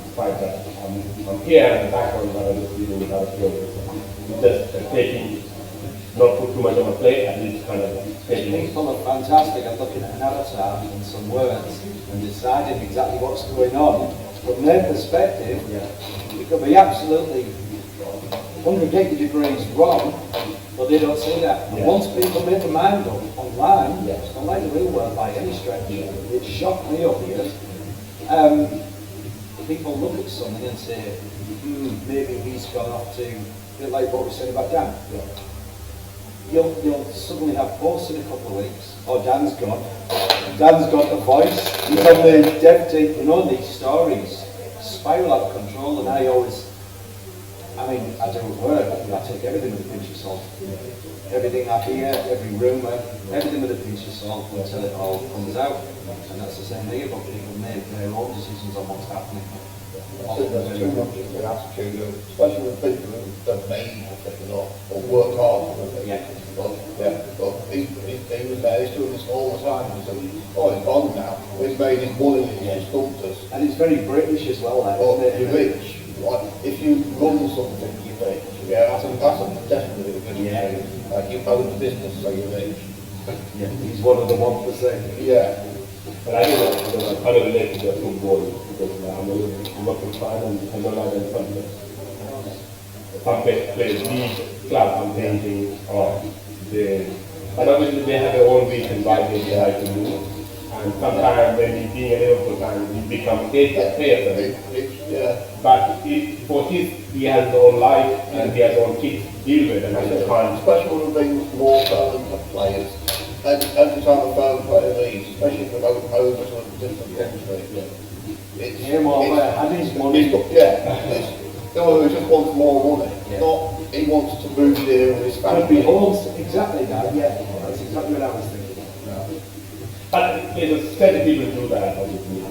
Despite that, I'm here in the background, but I'm just dealing with other skills. Just taking, not put too much on my plate, and just kind of taking. People are fantastic at looking at an avatar and some words and deciding exactly what's going on. From their perspective, it could be absolutely 180 degrees wrong, but they don't see that. Once people make their mind up online, it's not like the real world by any stretch. It shocked me over here. People look at something and say, maybe he's gone off to, a bit like what we said about Dan. You'll suddenly have posts in a couple of weeks, Dan's gone. Dan's got the voice, he's on the dev team, these stories spiral out of control, and I do work, I take everything with a pinch of salt. Everything I hear, every rumour, everything with a pinch of salt until it all comes out. And that's the same thing about people make their own decisions on what's happening. I think there's too much of an attitude, especially with people who don't make anything or work hard for it. But he was there, he's doing this all the time. He said, he's gone now. He's made his money, he's sculptors. And it's very British as well, isn't it? You're rich. Like, if you run something, you're rich. That's definitely a good thing. Like, you own the business, so you're rich. He's one of the 1%. But I think that's kind of related to football because I'm working fine and I know that in some players leave club I'm painting or but obviously they have their own reason why they decide to move. And sometimes when you being a Liverpool fan, you become a player. But for he has his own life and he has his own kids to deal with, and I just can't. Especially when we bring more players. Every time a phone player leaves, especially if we go over to a different country, he just wants more money. Not he wants to move here with his family. Exactly that, that's exactly what I was thinking. But there's a certain people do that, obviously.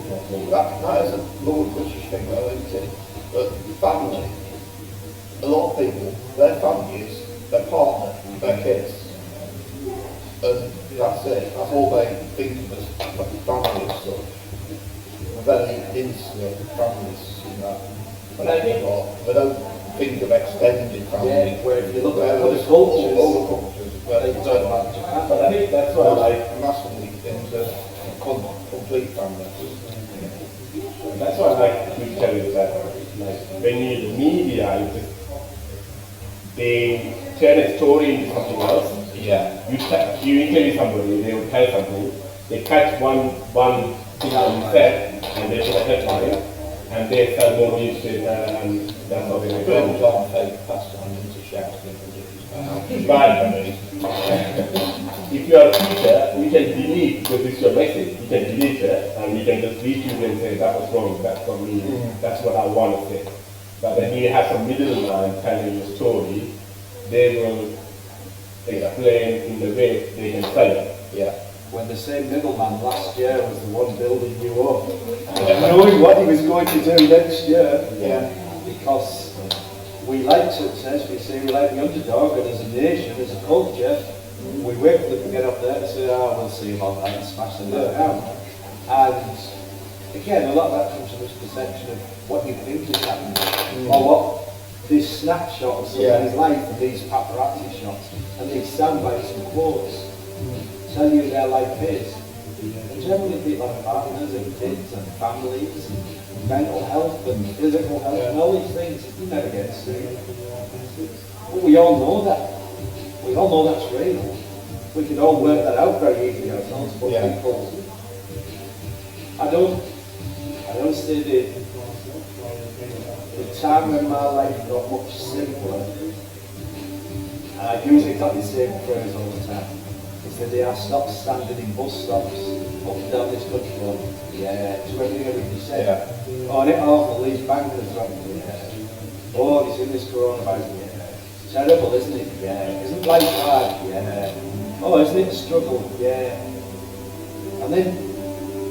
That is a Lord British thing, though, isn't it? But family, a lot of people, their family is their partner, their kids. And that's it. That's all they think of as family and stuff. Very insular families, But they don't think of extended family. Where if you look at other cultures, but I think that's why I massively into complete family. That's why I like to tell you that, when you the media, they turn a story into something else. You interview somebody, they will tell something, they catch one thing on you said, and they put a headline, and they sell more news to it, and that's how they make money. But if you are a teacher, you can delete, because it's your message, you can delete it, and you can just retweet and say, that was wrong, that's not me, that's what I want to say. But then you have some middleman telling your story, they will explain in the way they can sell it. When the same middleman last year was the one building you up, knowing what he was going to do next year, because we like success, we say we like the underdog, and as a nation, as a culture, we wait for them to get up there to say, we'll see about that and smash them down. And again, a lot of that comes from this perception of what you think is happening, or what this snapshot of somebody's life, and these paparazzi shots, and these soundbites and quotes tell you their life is. And generally people have partners and kids and families and mental health and physical health and all these things. You never get to see. But we all know that. We all know that's real. We can all work that out very easily ourselves, but people, I don't say the time when my life got much simpler, and I use exactly the same phrase all the time. It's the day I stopped standing in bus stops up and down this country going, to everything everybody said. Oh, isn't it awful, these bankers are oh, it's in this coronavirus, it's terrible, isn't it? Isn't life hard? Oh, isn't it a struggle? And then,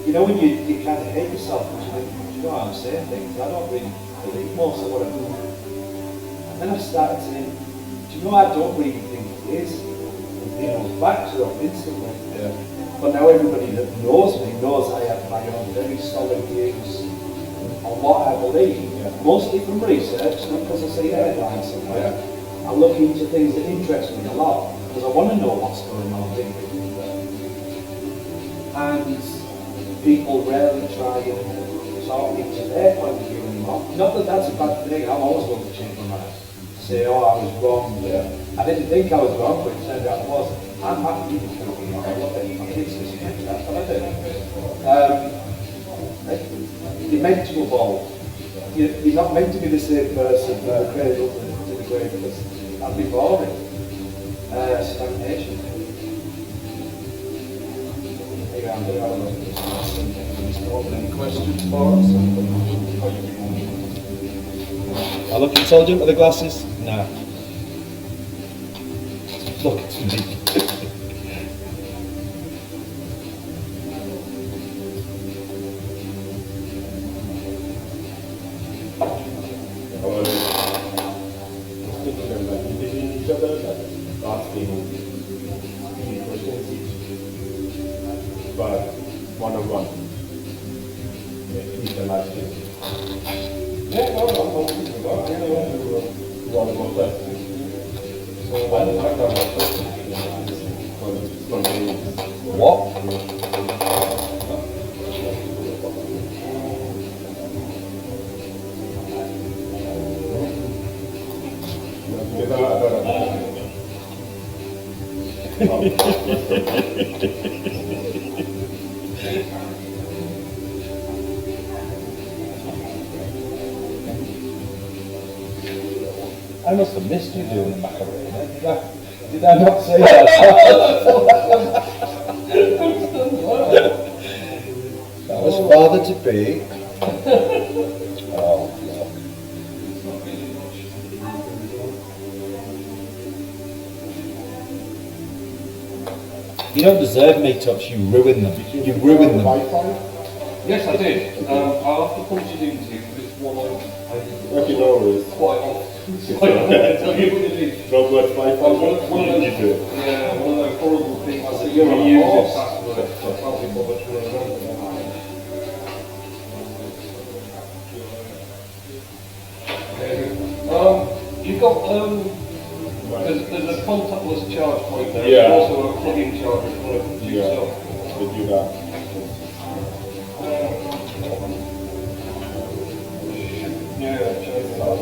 when you kind of hate yourself, because you think, I'm saying things, I don't really believe most of what I'm doing. And then I've started saying, do you know, I don't really think it is. And people's backs are up instantly. Yeah. But now everybody that knows me knows I have my own very solid views on what I believe. Mostly from research, not because I see a headline somewhere. I look into things that interest me a lot, because I want to know what's going on deep in there. And people rarely try and talk me to their point of view anymore. Not that that's a bad thing, I'm always going to change my mind. Say, oh, I was wrong. I didn't think I was wrong, but it turned out I was. I'm happy to be wrong. I love it. That's what I do. You're meant to evolve. You're not meant to be the same person from the cradle to the grave, because that'd be boring. Stagnation. Any questions for us? I look intelligent with the glasses? No. Look at me. Each other, asking questions each, but one-on-one. Each and last year. Yeah, no, I'm thinking about it. I want to one-on-one first. So why don't I talk about first? What? I must have missed you doing the Macarena. Did I not say that? That was father to be. Oh, you don't deserve meetups, you ruin them. You ruin them. Yes, I did. I'll have to punch it into you because it's one I Okay, no worries. quite often. Tell you what it is. Robert Wi-Fi. One of those, You do it. yeah, one of those horrible things that you're you a use horse. this password. I can't be bothered to remember. You've got there's a contactless charge point there. Yeah. There's also a plug-in charger for it Yeah. yourself. We do that. Yeah, charge that.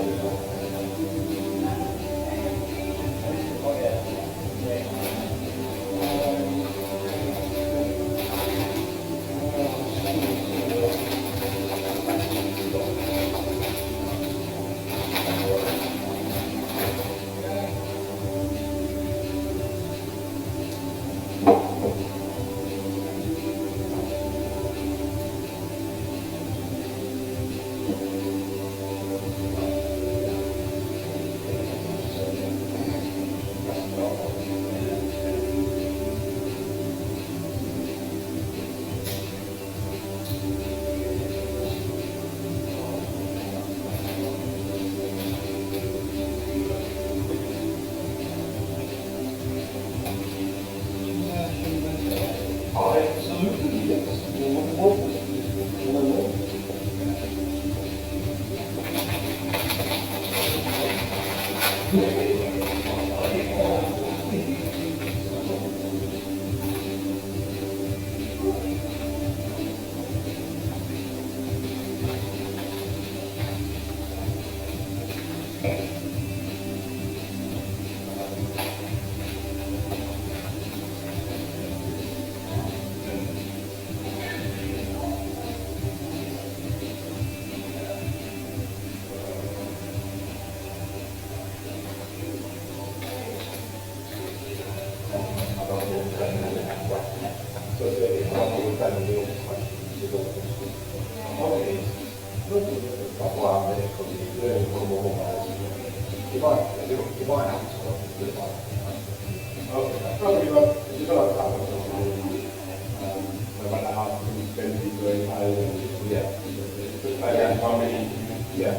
Yeah.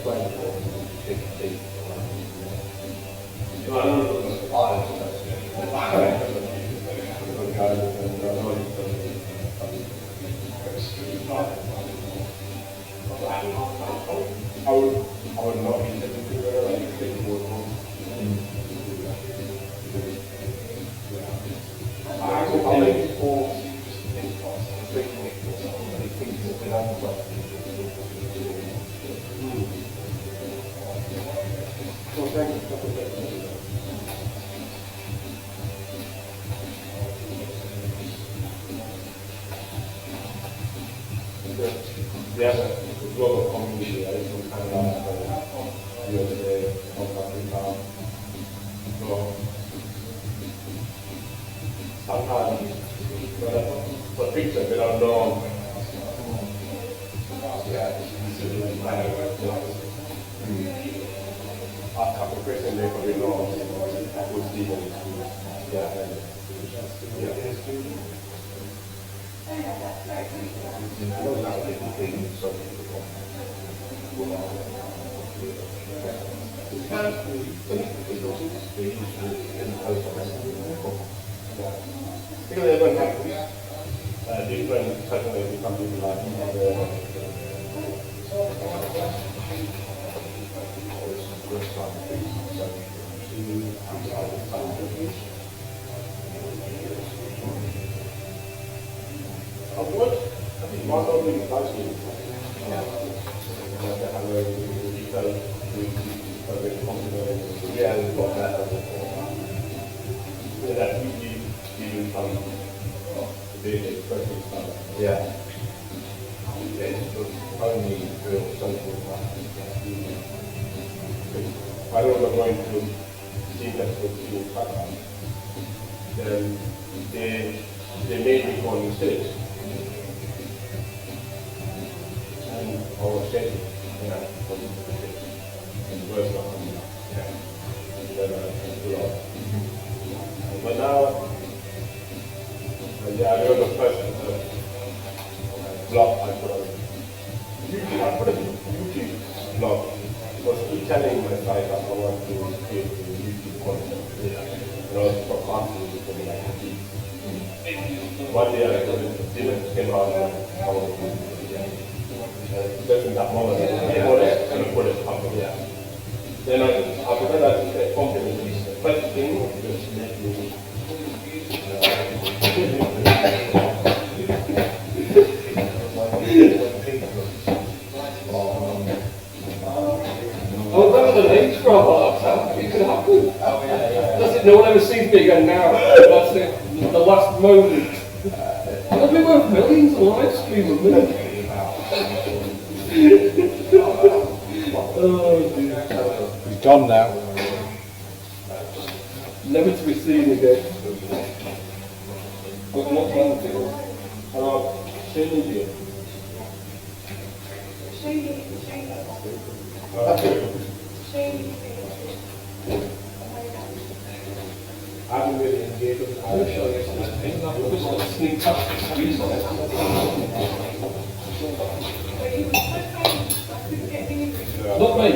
playing for 50. No, I don't know. I would not be able to do it, like, think more home. I think for there's a global community, right, from Canada, USA, South Africa. So sometimes for pictures they don't know. Ask a couple questions they probably know who's Stephen. Because everyone has different personality, some people like what? I think most of them is largely yeah, we've got that. So that usually even some big expressive stuff. Yeah. It's only real social stuff. I don't know going to see that with background. Then they made me go on mistakes. And I was saying, and words not coming out. But now, I know the first blog I put on YouTube. I put a YouTube blog because keep telling my site that I want to create YouTube content. And I was procrastinating for like a week. One day I didn't came out and I was just in that moment, I put it up. Then I pretend that the compliment is the first thing just make me oh, that was an age drop. It could happen. That's it. No one ever sees me again now. That's it. The last moment. It'll be worth millions on live stream of me. Oh dear. He's gone now. Never to be seen again. But not one thing. Shane I haven't really engaged with I'll show you something. I'm just going to sneak up Not me.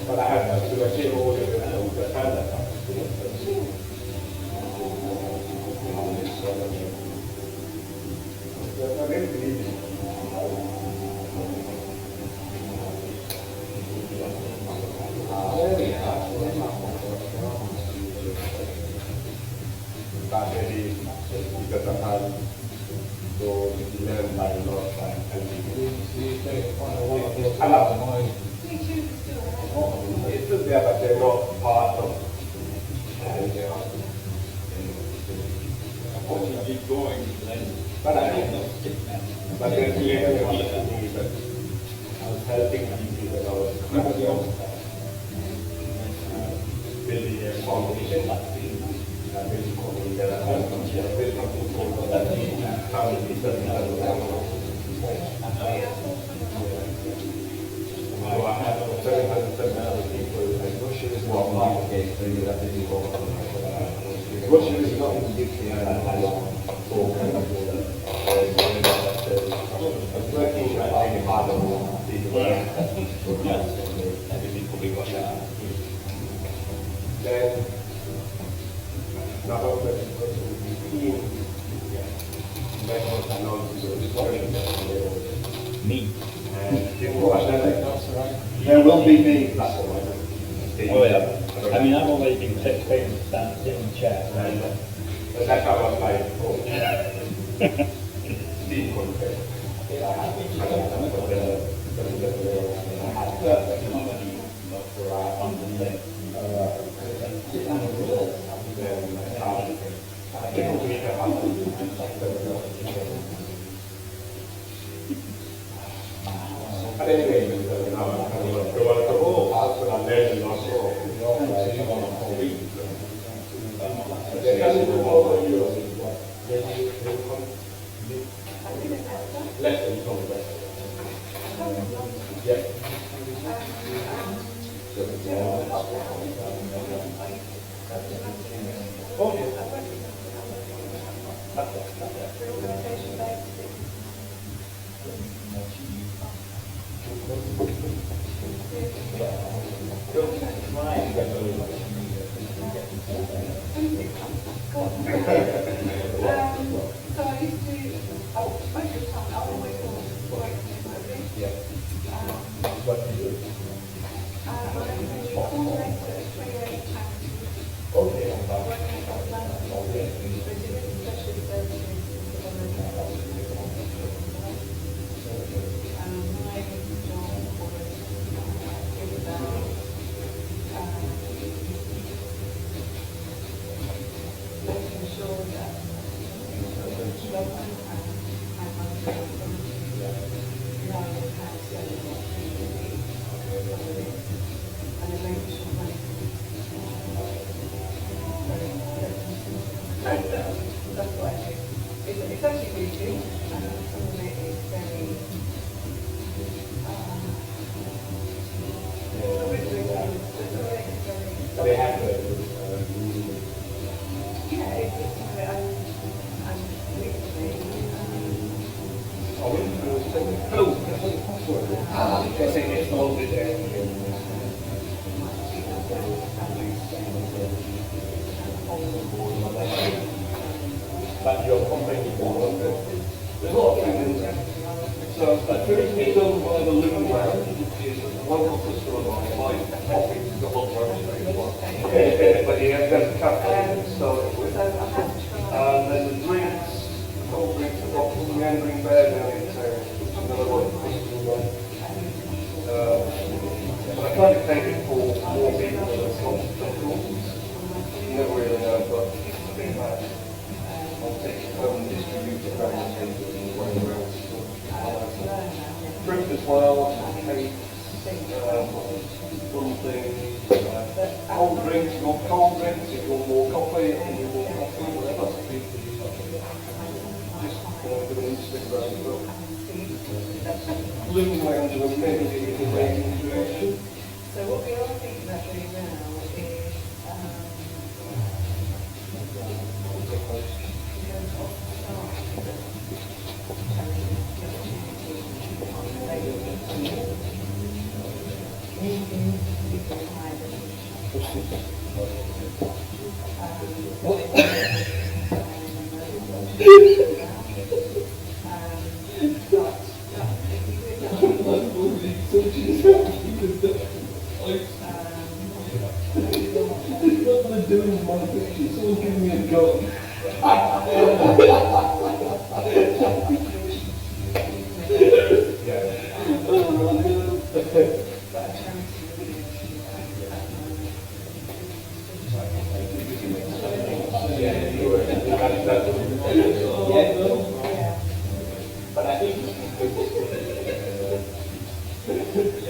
But I have to achieve all the standard. Maybe because sometimes so learn by lot and it's still there, but they're not part of. Keep going, But I don't know. But then I was helping because I was building a foundation, building company that I have, building company called family business. So I have 700 people, and Russia is not market, so you have to do all Russia is not in the UK, and I don't talk and do that. I'm working at any part of the world. Everything could be Russia. Then, now the team, Me. There will be me. Oh yeah. I mean, I've already been taken to stand in the chair. But that's how I was like, Steve Conte. But anyway,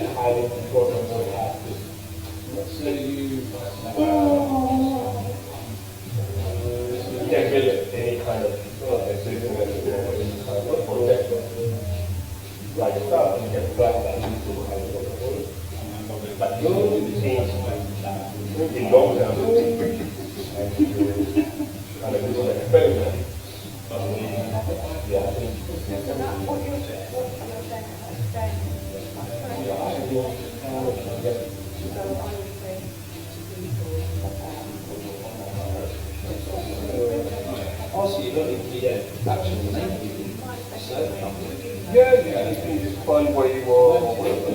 I'm and it's important to have this. Let's say you You can build any kind of business or any kind of project. Like that, you can plan that into kind of portfolio. But you change in long term and you kind of do an experiment. Yeah, I think. Also, you don't need to be an actual name, you can serve a company. Yeah, you can just find where you are or whatever.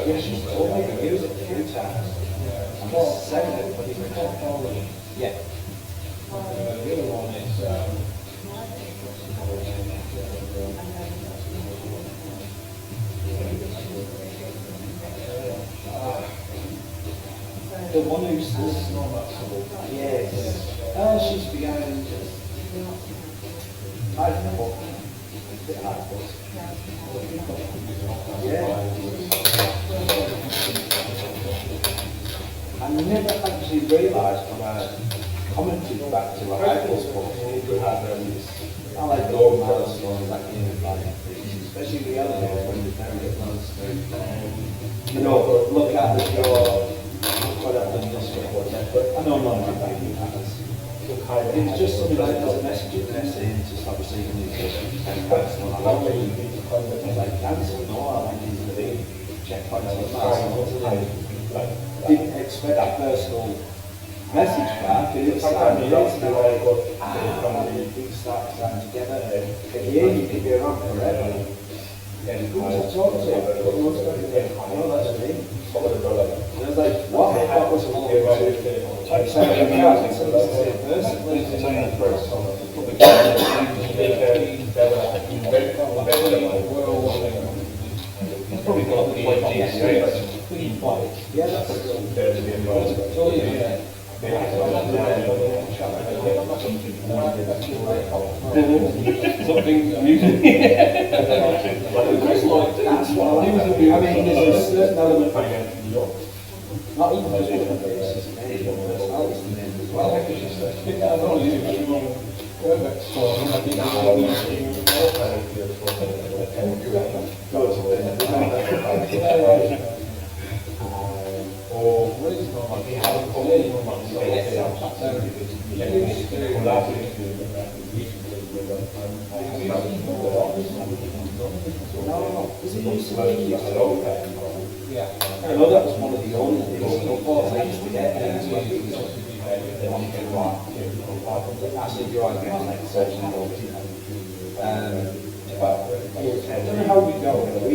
Yes, she's told me to use it a few times. I'm just saying it, but it's yeah. the other one is The one who's this. Yes. Oh, she's behind. I don't know what. Yeah. I never actually realised when I commented back to a Hive's book, you have I like the old milestones, like especially the other days when you're very advanced. You know, look at it, what I've done this before, but I know none of it happens. It's just something like there's a message in there saying to stop receiving these checkpoints. Like cancel, no, I like these little checkpoints on the milestones. Didn't expect a personal message back, and it's like, things start to stand together, and here you can be around forever. And who was I talking to? Oh, that's me. And I was like, what? That was a long way to something else. It's the same person. It's probably got the yeah, that's something amusing. that's what I mean, there's a certain element of not even just one of it's just me, but personality's the name as well. I know that was one of the only things I used to get. Actually, you're right, like searching I don't know how we go. We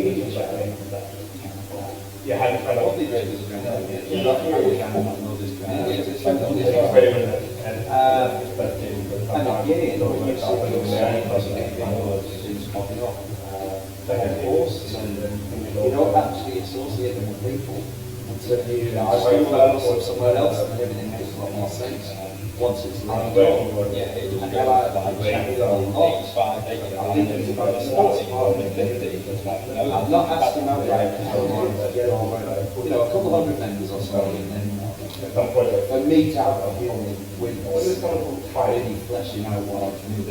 You had to kind of this and again, when you see things popping up on posts, and you don't actually associate them with people until you post them somewhere else, and everything makes a lot more sense once it's linked up. And they're like, I've not asked him outright, a couple hundred members or so, and then a meet-out of him with really fleshing out what I'm doing.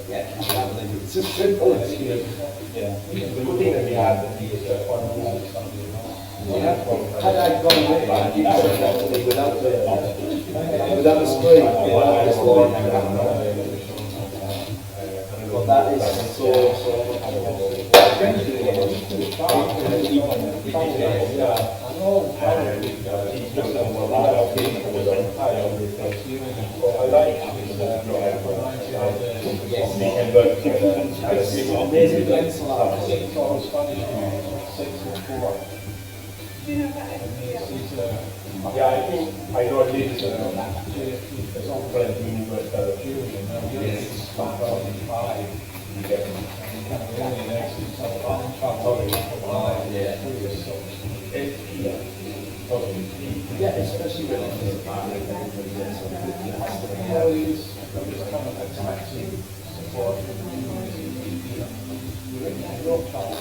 Yeah, I can't believe it's as simple as the good thing that we had yeah. Had I gone away, without the screen, but that is so Yeah, I think I know at least some friends universal fusion. It's 2005. Yeah, especially when it's about it has to be support from the community. Your child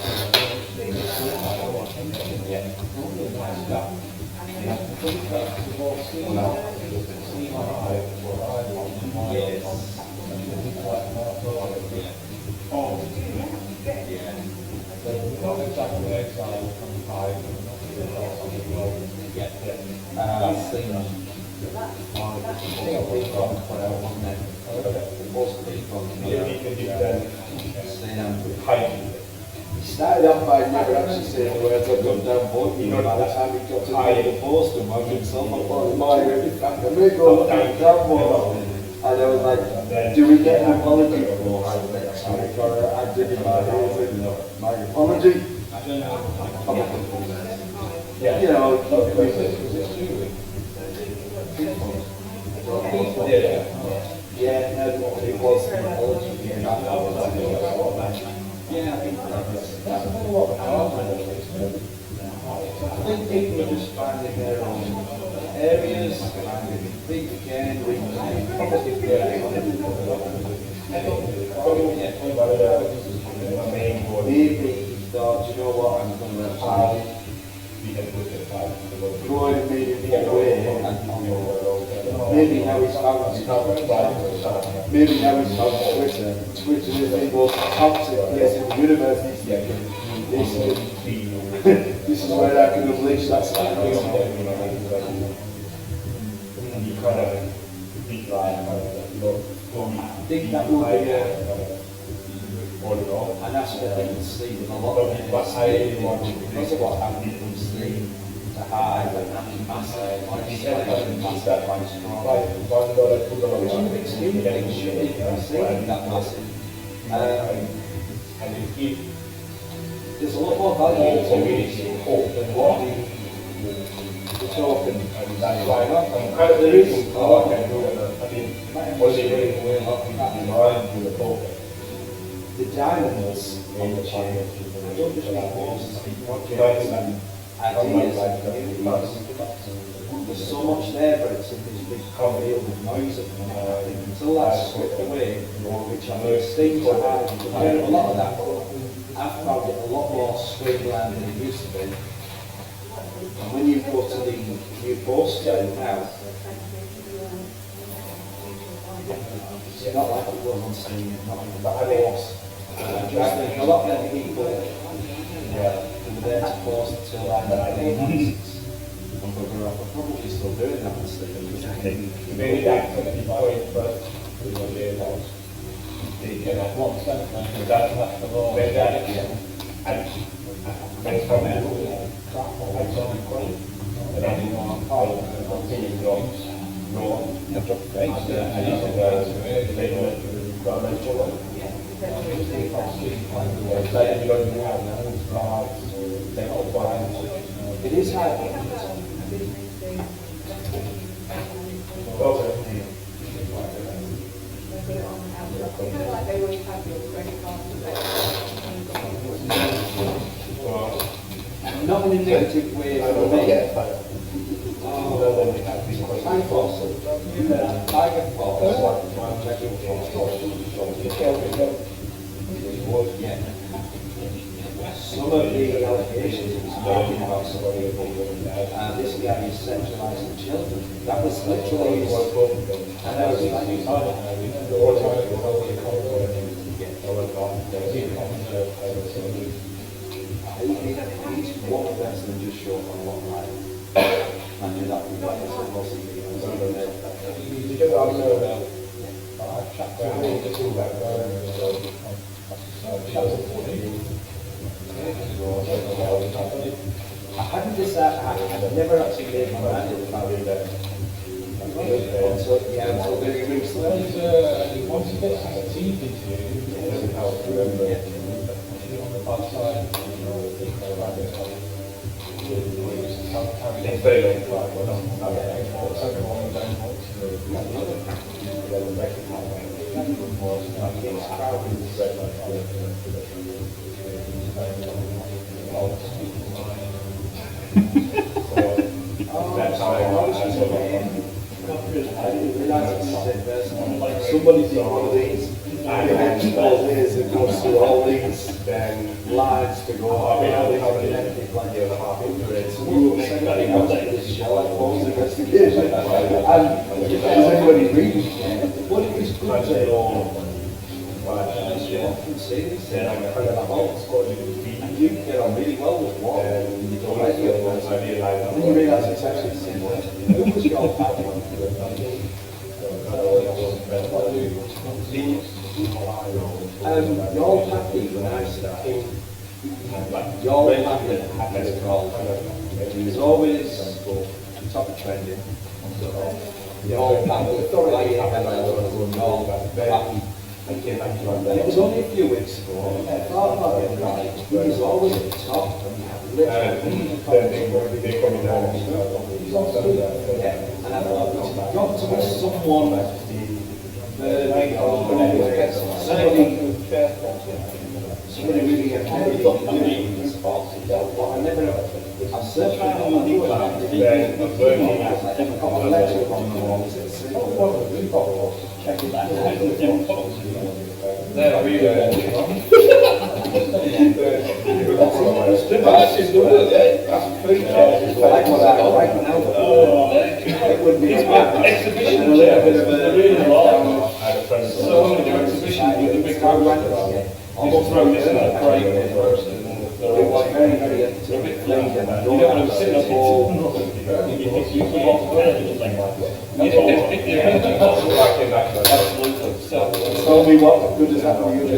so we're not exactly exiled from Hive, but not really lost on the road. I've seen them. I think I've been from Cloud, wasn't it? It was been from He started off by never actually saying the words I've got down voting, by the time he got to the post and I himself, I thought, my make all down vote. And I was like, do we get an apology for how next week? Or I did in my head, my apology. Yeah. You know, Was it 2 weeks? yeah, no, it was an apology. Yeah, I think that's a whole lot of hard. I think people are just finding their own areas, finding big again, maybe he thought, you know what, I'm going to go and maybe get away, and maybe now he's found maybe now he's found Twitter. Twitter is the most toxic place in the universe. This is where I can unleash that stuff. I think that will be an aspect that you see with a lot of people, because of what happened from Steam to Hive and Massive, like you said, Massive by Strong. Which is a big scheme of things, shouldn't it? Seeing that Massive. There's a lot more value to it than what the token. There is a lot the diamonds on the chain, I don't just mean horses, projects and ideas and communities. There's so much there, but it's in this big field of noise at the minute. I think until that's swept away, which I know Steam to have a lot of that, but I've found it a lot more streamlined than it used to be. And when you go to the new post now, it's not like it was on Steam, not like the I think a lot of people who were there to post until like the I'm probably still doing that on Steam. Maybe that's going to be going first. It is hard. Not in a negative way for me. Some of the allegations he was talking about somebody, this guy is sexualizing children. That was literally his, and I was like, he's one person just showed on one line. I knew that would be possibly. I hadn't decided, I never actually made my mind up about it. Until very recently. Once you get some teeth into you, it doesn't help to remember if you're on the bad side, It's very long time, but not very long. That's how I Somebody did one of these, and all these, it goes through all these lines to go. I mean, I don't have anything like you into it. So we will send that out to this Sherlock Holmes investigation. And if there's anybody reading, what is good to know? And you get on really well with what? And you realise it's actually similar. Who was your partner? Your happy when I started, your happy is called. There's always top of trending. Your happy. It was only a few weeks ago. I thought about it right. He was always at the top. And I thought, it's got to be someone. Somebody really ahead of me. But I never. I've searched for them on the website. I've got a letter from the walls that says, check it out. There we go. It would be exhibition and a little bit of a so I'm going to do exhibition with the big road. Almost thrown this in a crate first. it was very, very entertaining. You know, I'm sitting up all. Tell me what good is that for you? And I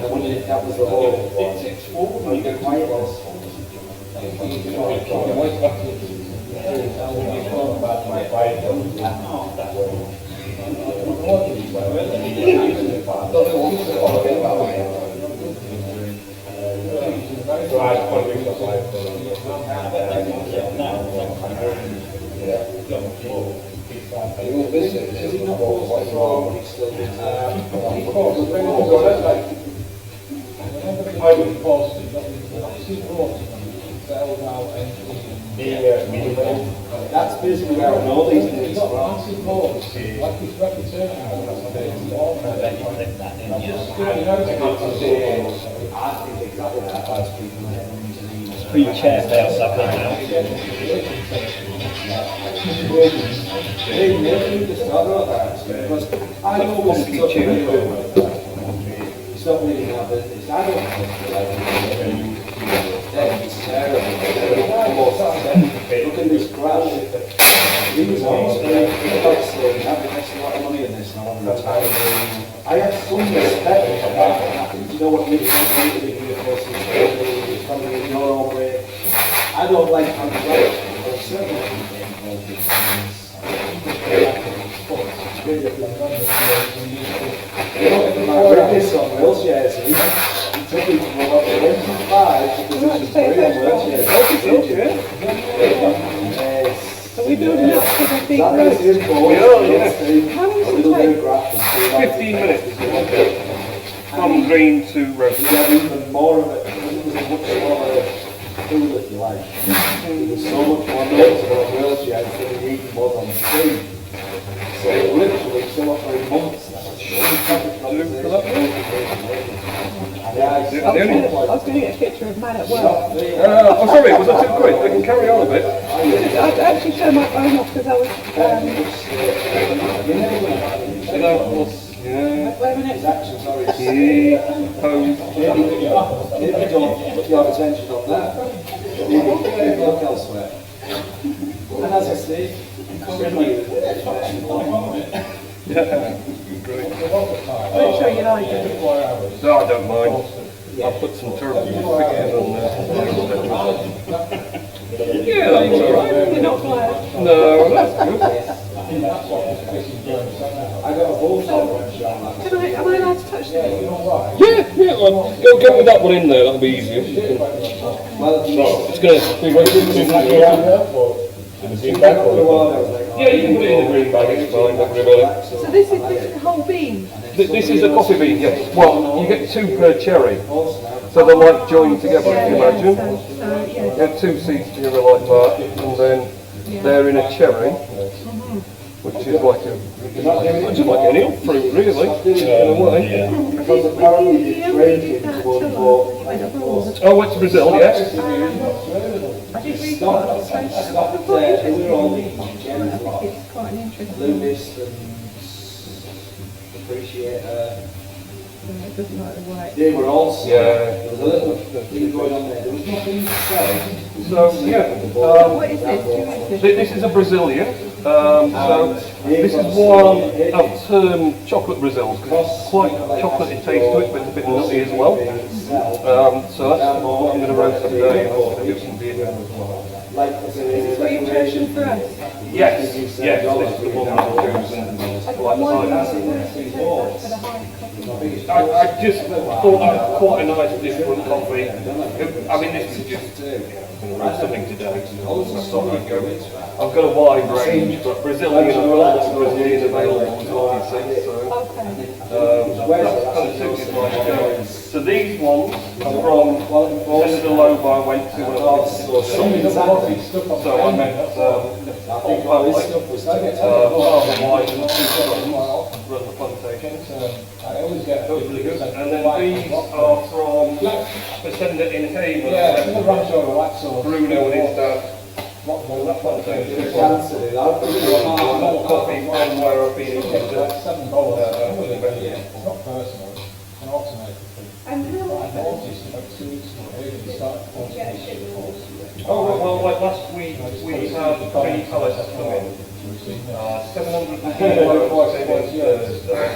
wondered if that was the whole. It's forward when you get quiet. That's basically where I know these things from. I think exactly that as people. Free chair for outside now. Maybe just talk about that because I know what's it's not really my business. I don't know. It's terrible. Look at this graph. These ones, having a lot of money in this, and I want to retire. I have some respect for that. Do you know what really wants me to be here for? It's probably in your own way. I don't like contradiction, but certainly get involved in things. I read this on wheelchairs. He took me from about 25 to position 3 on wheelchairs. Are we building up to the big road? A little bit of graph. 15 minutes from green to road. You have even more of it. It was a much smaller tool, if you like. There was so much more noticeable on wheelchairs than it even was on the screen. So literally 2 or 3 months. I was going to get a picture of man at work. Oh, sorry, was that too quick? I can carry on a bit. I'd actually turned my phone off because I was. Wait a minute. Maybe don't put your attention on that. Maybe look elsewhere. And as I say, Make sure you like it. No, I don't mind. I'll put some turkey chicken on there. Yeah, that's alright. You're not glad. No, that's good. I got a bullshit wrench on that. Am I allowed to touch actually. Yeah, well, go get with that one in there, that'll be easier. Well, It's going to be yeah, you can put it in the green bag, it's fine, don't worry about it. So this is the whole bean. This is a coffee bean, yes. Well, you get 2 per cherry. So they're like joined together, if you imagine. You have 2 seeds together like that, and then they're in a cherry, which is like just like any old fruit, really, in a way. because apparently it's ranging towards both. Oh, went to Brazil, yes. I did read about it, so it's quite interesting. It's quite an interesting. Loomis and Appreciator. It doesn't like the white. They were also, Yeah. there was a little thing going on there. There was nothing to say. So, yeah. What is this? Who is this? This is a Brazilian. So this is one of term chocolate Brazils because it's quite chocolatey taste to it, but it's a bit nutty as well. So that's what I'm going to roast today, and I'm going to do some beer as well. Is this what you've chosen for us? Yes, this is the one I've chosen. Why did you choose for the Hive coffee? I just thought that was quite a nice different coffee. I mean, this is just something today. I've got a wide range, but Brazilian, I've got lots of Brazilian available as well, you see. So that's kind of suited my go. So these ones are from Senator Lobo I went to when I was so I met whole family, father, wife and 2 sons run the plantation. I always get Really good. And then these are from Descendant in Haven. yeah, in the ranch over Waxhaw. Bruno and his dad. On that plantation. Coffee from where I've been eating. Like 7 bowls. It's not personal. It's an automated thing. And how I noticed about 2 weeks ago, they started quantity of course. Oh, well, like last week we had 3 pallets come in. 700 kilos came in Thursday.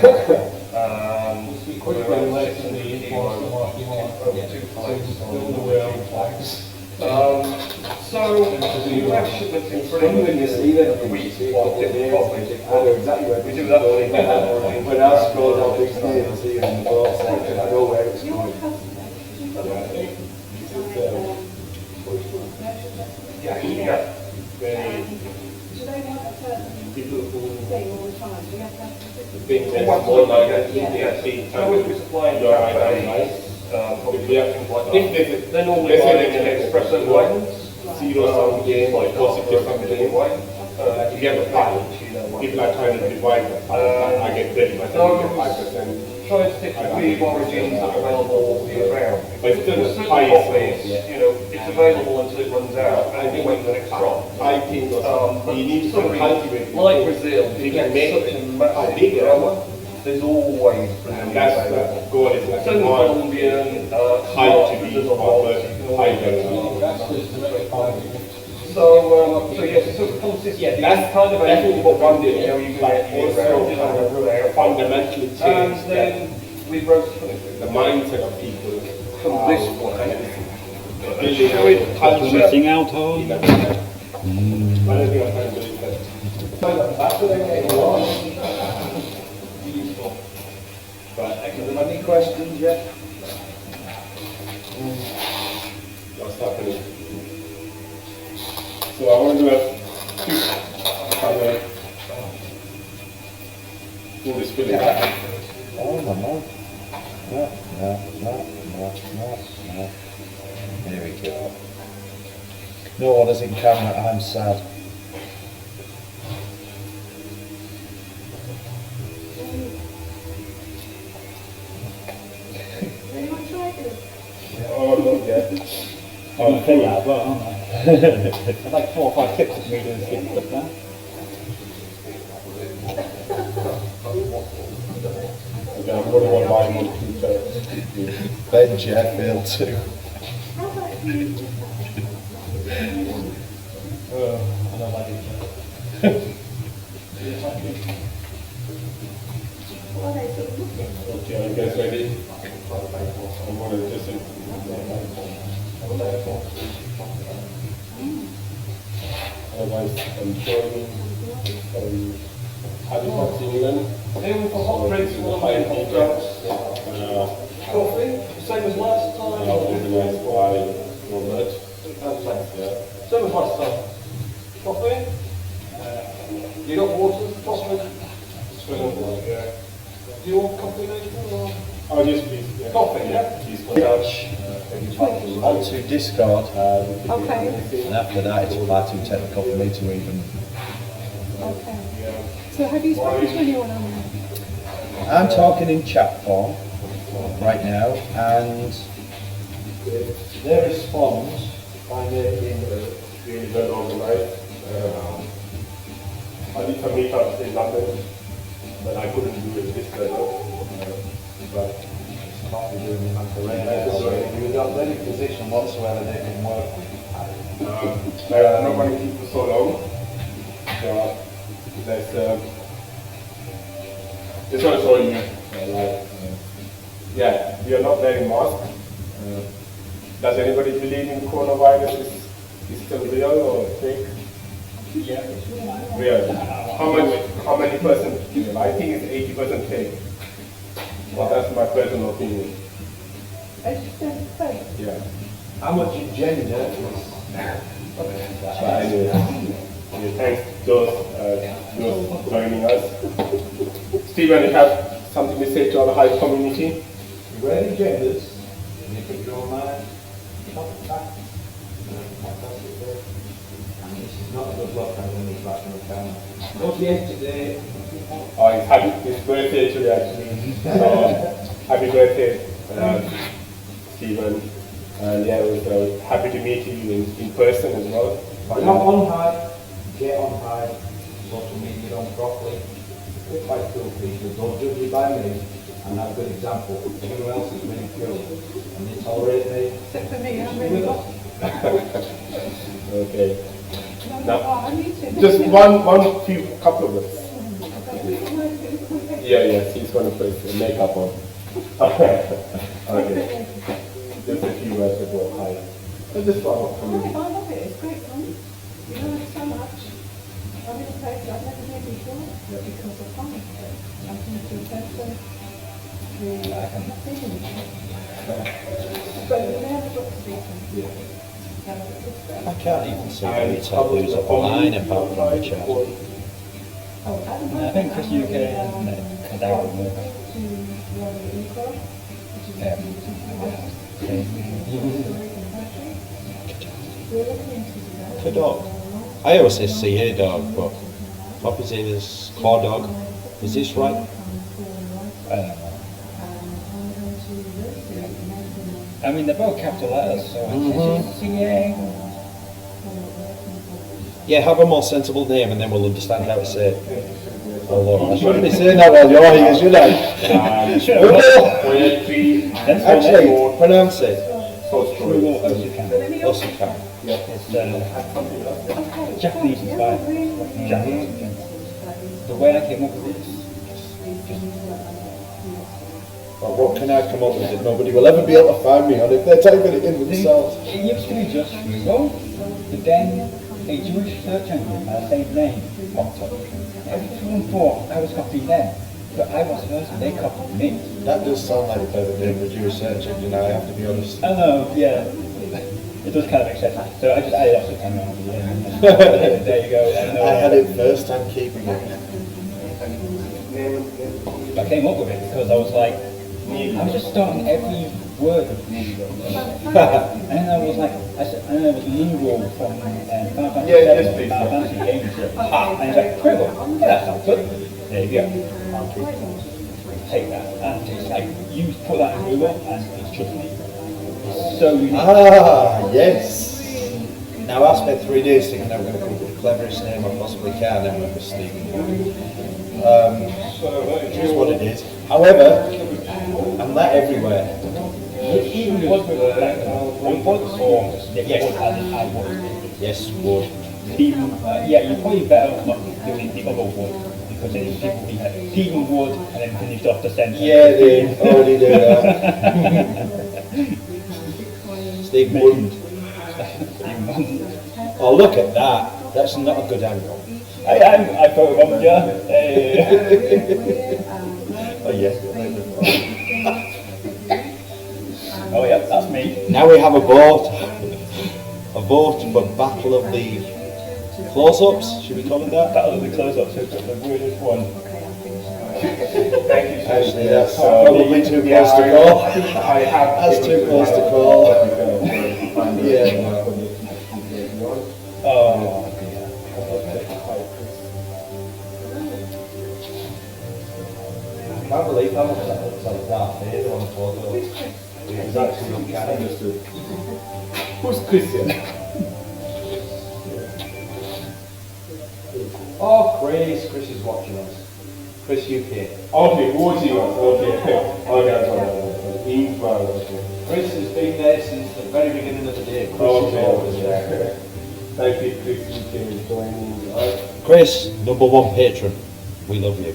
Quick when less than the influence of what you want. So we have shipments in pretty much a week of different coffees. We do that one When I scroll down these days and see it in the board section, I know where it's going. Yeah. do they want a certain thing all the time? Do you have to have So we're supplying cafes, they're normally buying an espresso blend. Zero sum game, Like positive sum game. You get a package, people are trying to divide the package. I get 5%. Try to stick to the origins that are available all year round. But it's still There's certain high coffees, it's available until it runs out, and you wait for the next crop. I think you need to cultivate. Like Brazil, you can get make such a massive big grower, there's always Brazilian That's available. the goal, is like Same with more Colombian, high to be there's a lot, offered, you can high always value. So yes, so consistent. Yeah, that's kind of definitely what one did. you know, you can But get year round, also fundamentally and change then we roast the mindset of people. from this point. Missing out on. One of the I'm trying to do is Any questions yet? what's happening. So I want to do a quick full display. There we go. No orders in camera, I'm sad. anyone try this? Oh, no, yeah. I'm full as well, aren't I? There's like 4 or 5 tips of me doing stick stuff there. Okay, I'm going to want my one to Ben Sheffield too. How about if you... I don't like it. What are they sort of looking? Okay, I guess ready. I'm going to just otherwise I'm showing how it works in England. Here we've got hot drinks, one hot dogs. Coffee, same as last time. Organized by Robert. Same as last time. Coffee. You got water, chocolate. Yeah. Do you want coffee later or? Oh, yes, please. Yeah. Coffee, yeah? Onto Discord, Okay. and after that it's far too technical for me to even. Okay. So have you spoken to anyone on there? I'm talking in chat form right now, and their response by making Really well organized. I did some meetups in London, but I couldn't do it this level. But you've got any position whatsoever they can work with. I'm not going to keep for so long. So let's just want to show you, yeah, we are not wearing masks. Does anybody believe in coronavirus is still real or fake? Yeah. Real. How many percent real? I think it's 80% fake. Well, that's my personal opinion. Yeah. How much gender is But anyway, thanks those joining us. Stephen, you have something to say to our Hive community? Wearing genders, make up your mind, not the fact. This is not a good look, I'm going to be back on the camera. What's the age today? Oh, it's happy, his birthday today actually. So, happy birthday, Stephen. And yeah, it was happy to meet you in person as well. Not on Hive, get on Hive, social media done properly. We're quite cool people, don't judge me by me, and have a good example. Everyone else is really cool, and they tolerate me. Except for me, I'm really not. Okay. No, I need to. Just couple of words. Yeah, he's going to put makeup on. Okay. Just a few words about Hive. Just one I love it, it's great fun. You learn so much. I'm in a place I've never been before because of fun. I'm going to a person who I've not been in before. But you never got to see them. I can't even see any taboos online apart from the chat. Oh, I think Chris UK cut out of it. Dog. I always say CA dog, but obviously there's claw dog. Is this right? I don't know. I mean, they're both capital letters, so it's CA. Yeah, have a more sensible name and then we'll understand how to say it. Oh Lord, I shouldn't be saying that while you're here, should I? Actually, pronounce it. Osaka. It's Japanese inspired. Japanese. The way I came up with this. But what can I come up with that nobody will ever be able to find me on if they're typing it in themselves? It used to be just Google, but then a Jewish search engine had the same name popped up. Everyone thought I was copying them, but I was first and they copied me. That does sound like a perfect name for a Jewish search engine, I have to be honest. I know, yeah. It does kind of make sense. So I just added off the camera on the end. There you go. I had it first, I'm keeping it. I came up with it because I was like, I was just starting every word with Negro. And then I was like, and then there was Negro from Final Fantasy Final Fantasy games. And I was like, incredible. Yeah, that sounds good. There you go. Take that. And it's like, you put that in Google and it's just me. It's so unique. Ah, yes. Now I spent 3 days thinking I'm going to come up with the cleverest name I possibly can, and went with Stephen. It is what it is. However, I'm that everywhere. Even was with one or yes, I would. Yes, would. Even, yeah, you're probably better off not doing the other wood because then people will be like, Stephen would and then finished off the sentence. Yeah, they already do that. Stephen wouldn't. Oh, look at that. That's not a good angle. I photographed you. Oh, yes. Oh yeah, that's me. Now we have a vote. A vote for Battle of the Close-Ups, should we call it that? Battle of the close-ups, who's got the weirdest one? Thank you. Actually, that's probably too close to call. That's too close to call. Yeah. Oh, I can't believe how much that looks like Darth Vader on the photo. It's actually uncanny. Who's Christian? Oh, Chris is watching us. Chris UK. Okay, watching us. Okay. He's well, okay. Chris has been there since the very beginning of the day. Chris is always there. Okay. Thank you, Chris UK, for joining. Chris, #1 patron. We love you.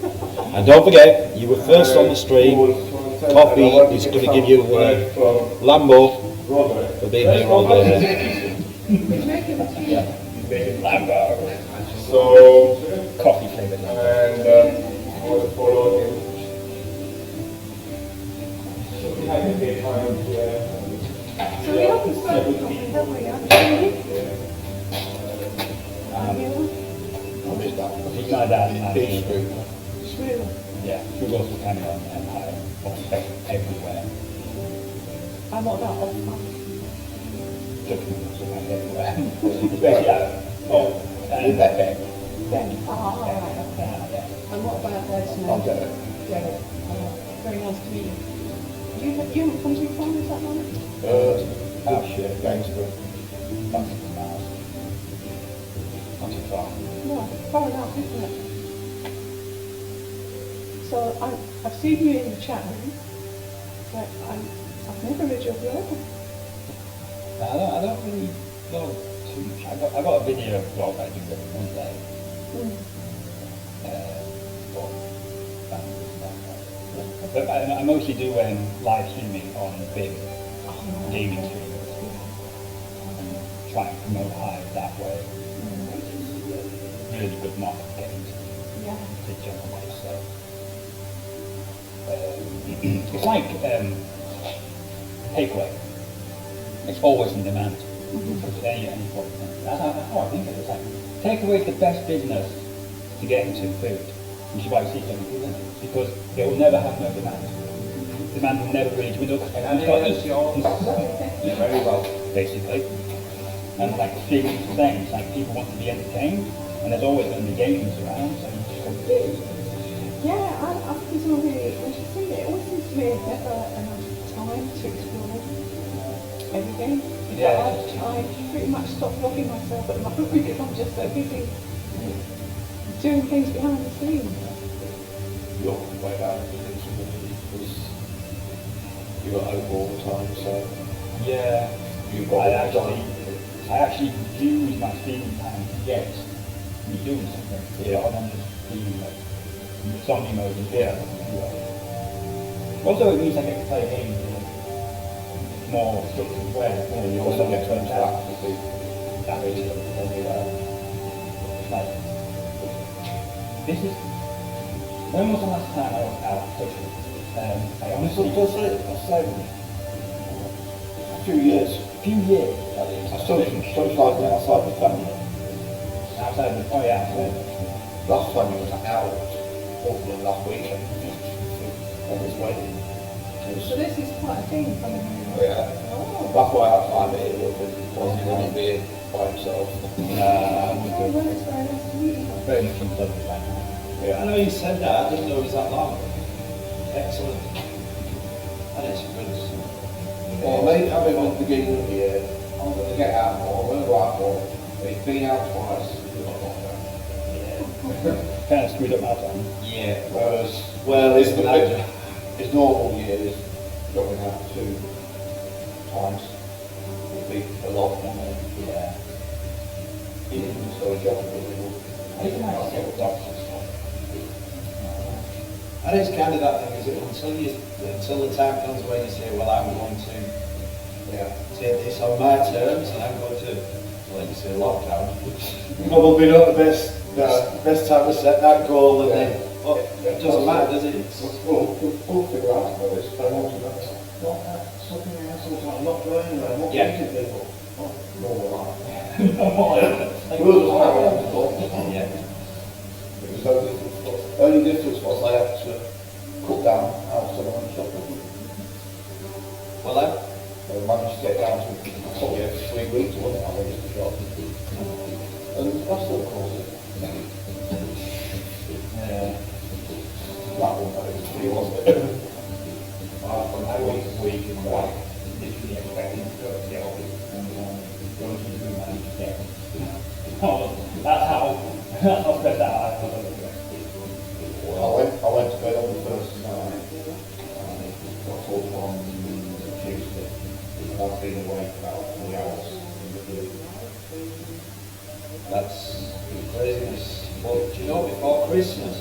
And don't forget, you were first on the stream. Coffee is going to give you a Lambo for being here all day. Lambo. So, Coffee flavoured. and for the follow him. So we have a bit time here. So we haven't spoken properly, have we, actually? He's my dad and my Shrew. yeah, who goes to Canada and Empire, everywhere. I'm not that off. Everywhere. Yeah. Oh, and Pepe. Then, right, okay. And what about Des now? I'll get it. Derek. Very nice to meet you. You haven't come too far, is that right? Oh shit, gangster. That's miles. Not too far. No, far enough, isn't it? So I've seen you in the chat room, but I've never read your blog. I don't really know too much. I got a video blog I do every Monday. But I mostly do live streaming on big gaming streams and try and promote Hive that way. Really good market games. Yeah. To generate stuff. It's like takeaway. It's always in demand. Any point. That's how I think of it. It's like takeaway is the best business to get into food. Which is why we see so many people in it. Because it will never have no demand. Demand will never really dwindle. Everyone's got to eat. Very well, basically. And like Stephen was saying, it's like people want to be entertained, and there's always going to be games around. So you just got to do. Yeah, I think it's all really interesting. It always seems to me never enough time to explore everything. Yeah. I pretty much stopped vlogging myself at the moment because I'm just so busy doing things behind the scenes. You're way out because you got over all the time, so Yeah. you've got I actually use my streaming time to get me doing something. Yeah. Rather than just being like zombie mode and Yeah. Also, it means I get to play games in a more structured way. And you also get to interact with people. That is like, this is, when was the last time I was out social? I honestly, A few years. few years. I still like outside the family. Outside the, oh yeah, Last time you was out, Auckland last weekend. On his wedding. So this is quite a thing coming here. Yeah. Oh. That's why I find it wasn't really being by himself. Oh, well, it's very nice to meet you. very much in love with that. I know you said that, I didn't know it was that long. Excellent. And it's good. Well, maybe having at the beginning of the year, I'm going to get out more, I'm going to go out more. It's been out twice. Kind of screwed up my time. Yeah. Whereas, Well, his it's the his normal year is going out 2 times. It'd be a lot more. Yeah. Even so, a job. I think I might get with dogs and stuff. And it's kind of that thing, is it, until the time comes when you say, well, I'm going to take this on my terms and I'm going to, like you say, lockdown. Probably not the best time to set that goal, and then, it doesn't matter, does it? We'll figure out how this. I want to know. something else, I'm not going anywhere, I'm not Yeah. meeting people. Oh, no, Yeah. Because only difference was I had to cut down how to run shopping. Well, that, I managed to get down to probably every 3 weeks or whatever I went to the shop. And that's still cost it. yeah. That one, it was free, wasn't it? From 4 weeks a week and like, Literally expecting to go to the office and go to the room and get. Oh, that's how stressed out I was. I went to bed on the first night. Got up on Tuesday. I've been awake about 3 hours. That's craziness. But do you know, before Christmas,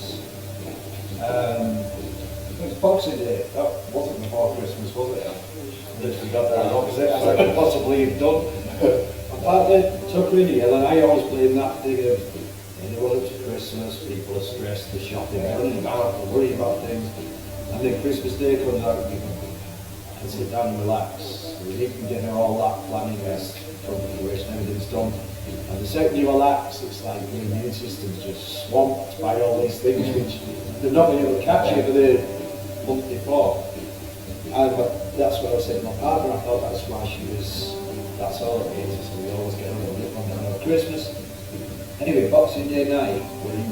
it was Boxing Day. That wasn't before Christmas, was it? Literally got there opposite as I could possibly have done. Apparently, Tucker in here, and I always blame that thing of, in the run up to Christmas, people are stressed, they're shopping, they're running about, they're worrying about things. And then Christmas Day comes out, and you can sit down and relax. You can get all that planning list from fruition, everything's done. And the second you relax, it's like your immune system's just swamped by all these things which they've not been able to catch you for the month before. And that's what I was saying to my partner, I thought that's why that's all it is, so we always get a little bit on Christmas. Anyway, Boxing Day night, we're in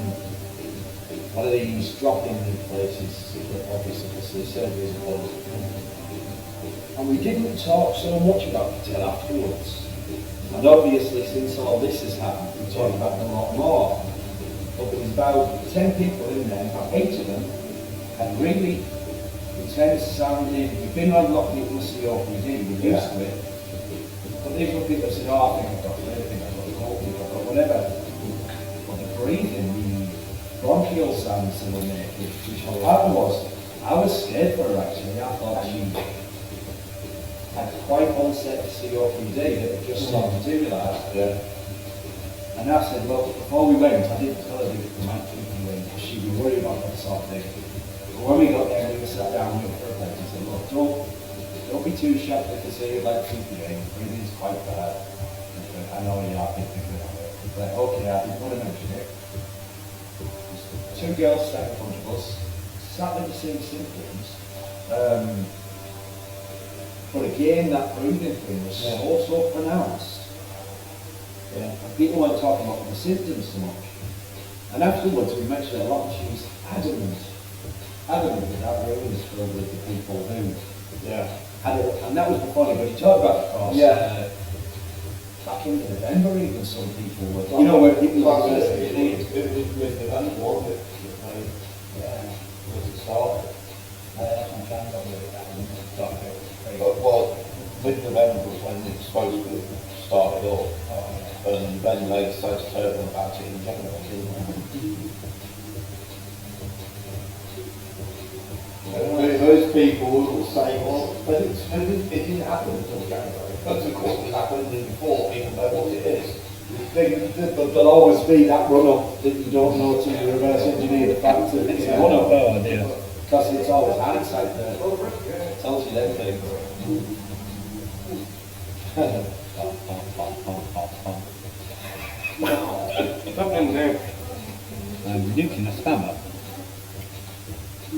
one of these drop-in places, obviously, because the surgeries are closed. And we didn't talk so much about it till afterwards. And obviously, since all this has happened, we talked about it a lot more. But there was about 10 people in there, about 8 of them had really intense sounding. You've been on a lot of people COPD, you're used to it. But these were people who said, oh, I think I've got flu, I think I've got cold, I've got whatever. But the breathing, the bronchial sounds they were making, which what happened was, I was scared for her actually. I thought she had quite onset COPD that had just started to materialise. Yeah. And I said, look, before we went, I didn't tell her we might keep you in, because she'd be worried about that sort of thing. But when we got there, we sat down with her and said, look, don't be too shocked if they say you'd like to keep you in, breathing's quite bad. I know you are thinking of it. Like, okay, I didn't want to mention it. 2 girls sat in front of us, sat with the same symptoms. But again, that breathing thing was so pronounced. Yeah. And people weren't talking about the symptoms so much. And afterwards, we mentioned it a lot, and she was adamant that that room was filled with the people who had it. And that was the funny, but you talked about, of course, back in November even, some people were, you know, where people were It was with the event, wasn't it? Yeah. Was it started? Well, mid-November was when it was supposed to start it all. And then they started talking about it in general, didn't they? Those people will say, well, but it didn't happen until January. But of course it happened before, even though what it is. There'll always be that run-up that you don't know till you reverse engineer the fact that it's a run-up. Oh dear. Because it's always hindsight that tells you them things. Nuking a spammer.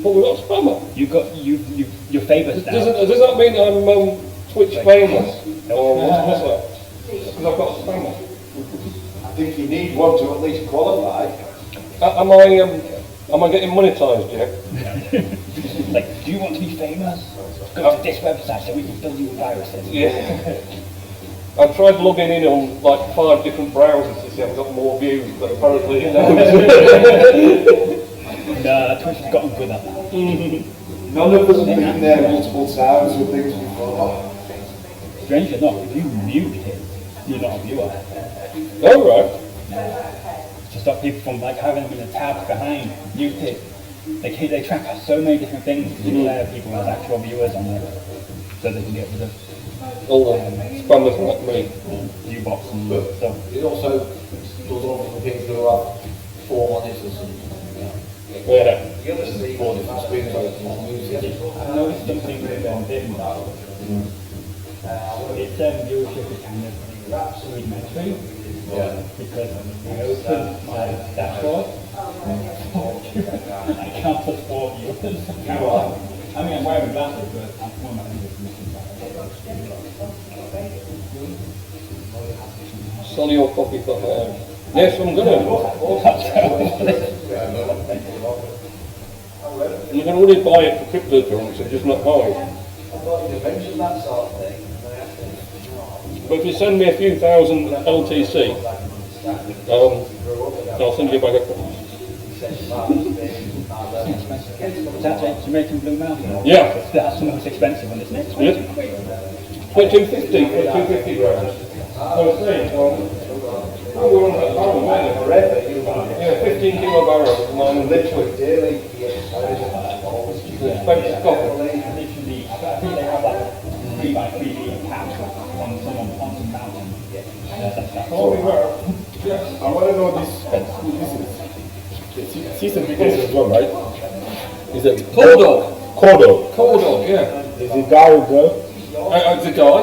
But we've got a spammer. Your favourites now. Does that mean I'm Twitch famous? Or what's that? Because I've got a spammer. I think you need one to at least qualify. Am I getting monetised yet? Like, do you want to be famous? Go to this website so we can build you viruses. Yeah. I've tried logging in on like 5 different browsers to see if I've got more views, but apparently no. Nah, Twitch has gotten good at that. None of us have been there multiple times with things before. Strangely enough, if you mute him, you're not a viewer. Oh right. To stop people from like having them in a tab behind, mute it. They track so many different things to declare people as actual viewers on there, so they can get rid of all the spammers like me. view box and stuff. It also does all the things that are 4 monitors and Yeah. 4 different screens open on music. I noticed something with BIM Its viewership is kind of rudimentary. Because I open my dashboard, I can't put 4 viewers. I mean, I'm wearing glasses, but I'm not Sell your copy for her. Yes, I'm gonna. You can only buy it for cryptocurrency, just not buy it. I thought you'd mentioned that sort of thing. But if you send me a few thousand LTC, I'll send you a bag of copies. Is that Jamaican Blue Mountain? Yeah. That's the most expensive one, isn't it? Yep. 250 for 250 grams. So it's saying, we're on that barrel, yeah, 15 kilo barrel, and literally daily. expensive coffee. Literally, I think they have like 3 by 3 litre pack on some mountain. That's all we were. I want to know this is season tickets as well, right? Is it Cold dog. Cold dog, yeah. Is it guy or girl? It's a guy.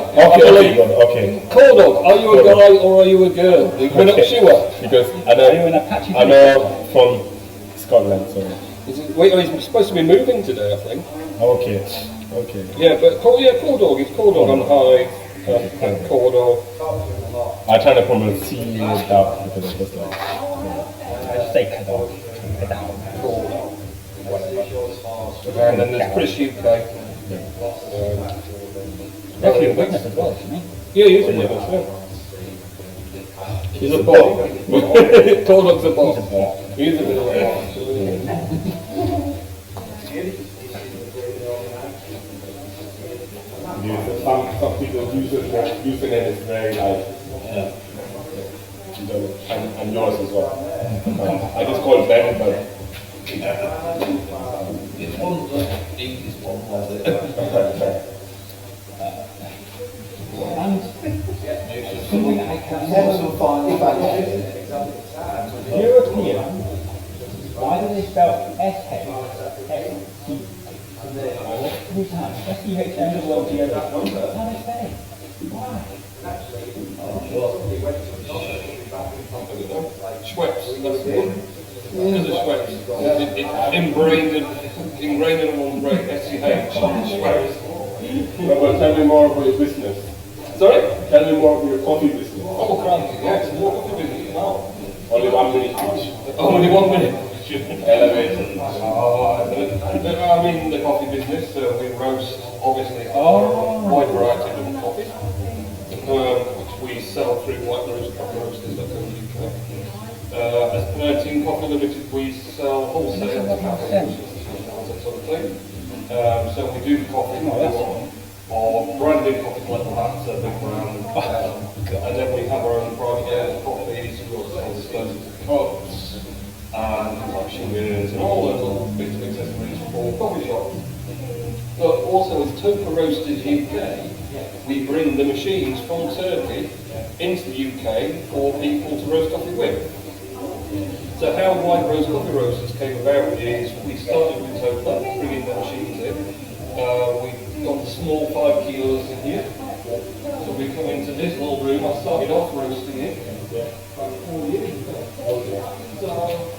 Okay. Cold dog, are you a guy or are you a girl? We're not sure. Because I Are you in a patchy know from Scotland, so. Wait, he's supposed to be moving today, I think. Okay. Yeah, but cold dog. It's cold dog on Hive. Cold dog. I try to promote C without because it's just like. I just say dog. And then there's Chris UK. Actually, a witness as well, isn't he? Yeah, he's a witness, yeah. He's a bot. Cold dog's a bot. He's a bit of a bot. Some people using it is very like, and yours as well. I just call it Ben, but It's one of the easiest one, was it? And something I can European, why do they spell S-H? Every time, S-E-H-M-O-L-G-O. How do they say? Why? Schweppes, that's the one. Because of Schweppes. It's ingrained in one's brain. SCH. Schweppes. Well, tell me more about your business. Sorry? Tell me more about your coffee business. Oh, cranky, yes. What could we do now? Only 1 minute each. Only 1 minute. Elevator. I mean, the coffee business, we roast, obviously, a wide variety of different coffees, which we sell through White Rose Coffee Roasters that go in the UK. As Team Coffee Limited, we sell wholesale to cafes, that sort of thing. So we do coffee, or branded coffee like that's a big brand. And then we have our own private coffees, we also sell disposable cups, and machines and all those little bits of accessories for coffee shops. But also with Toka Roasters UK, we bring the machines from Turkey into the UK for people to roast coffee with. So how White Rose Coffee Roasters came about is we started with Toka, bringing the machines in. We got the small 5 kilos in here. So we come into this little room. I started off roasting it about 4 years ago.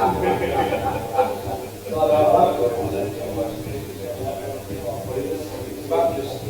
It's about just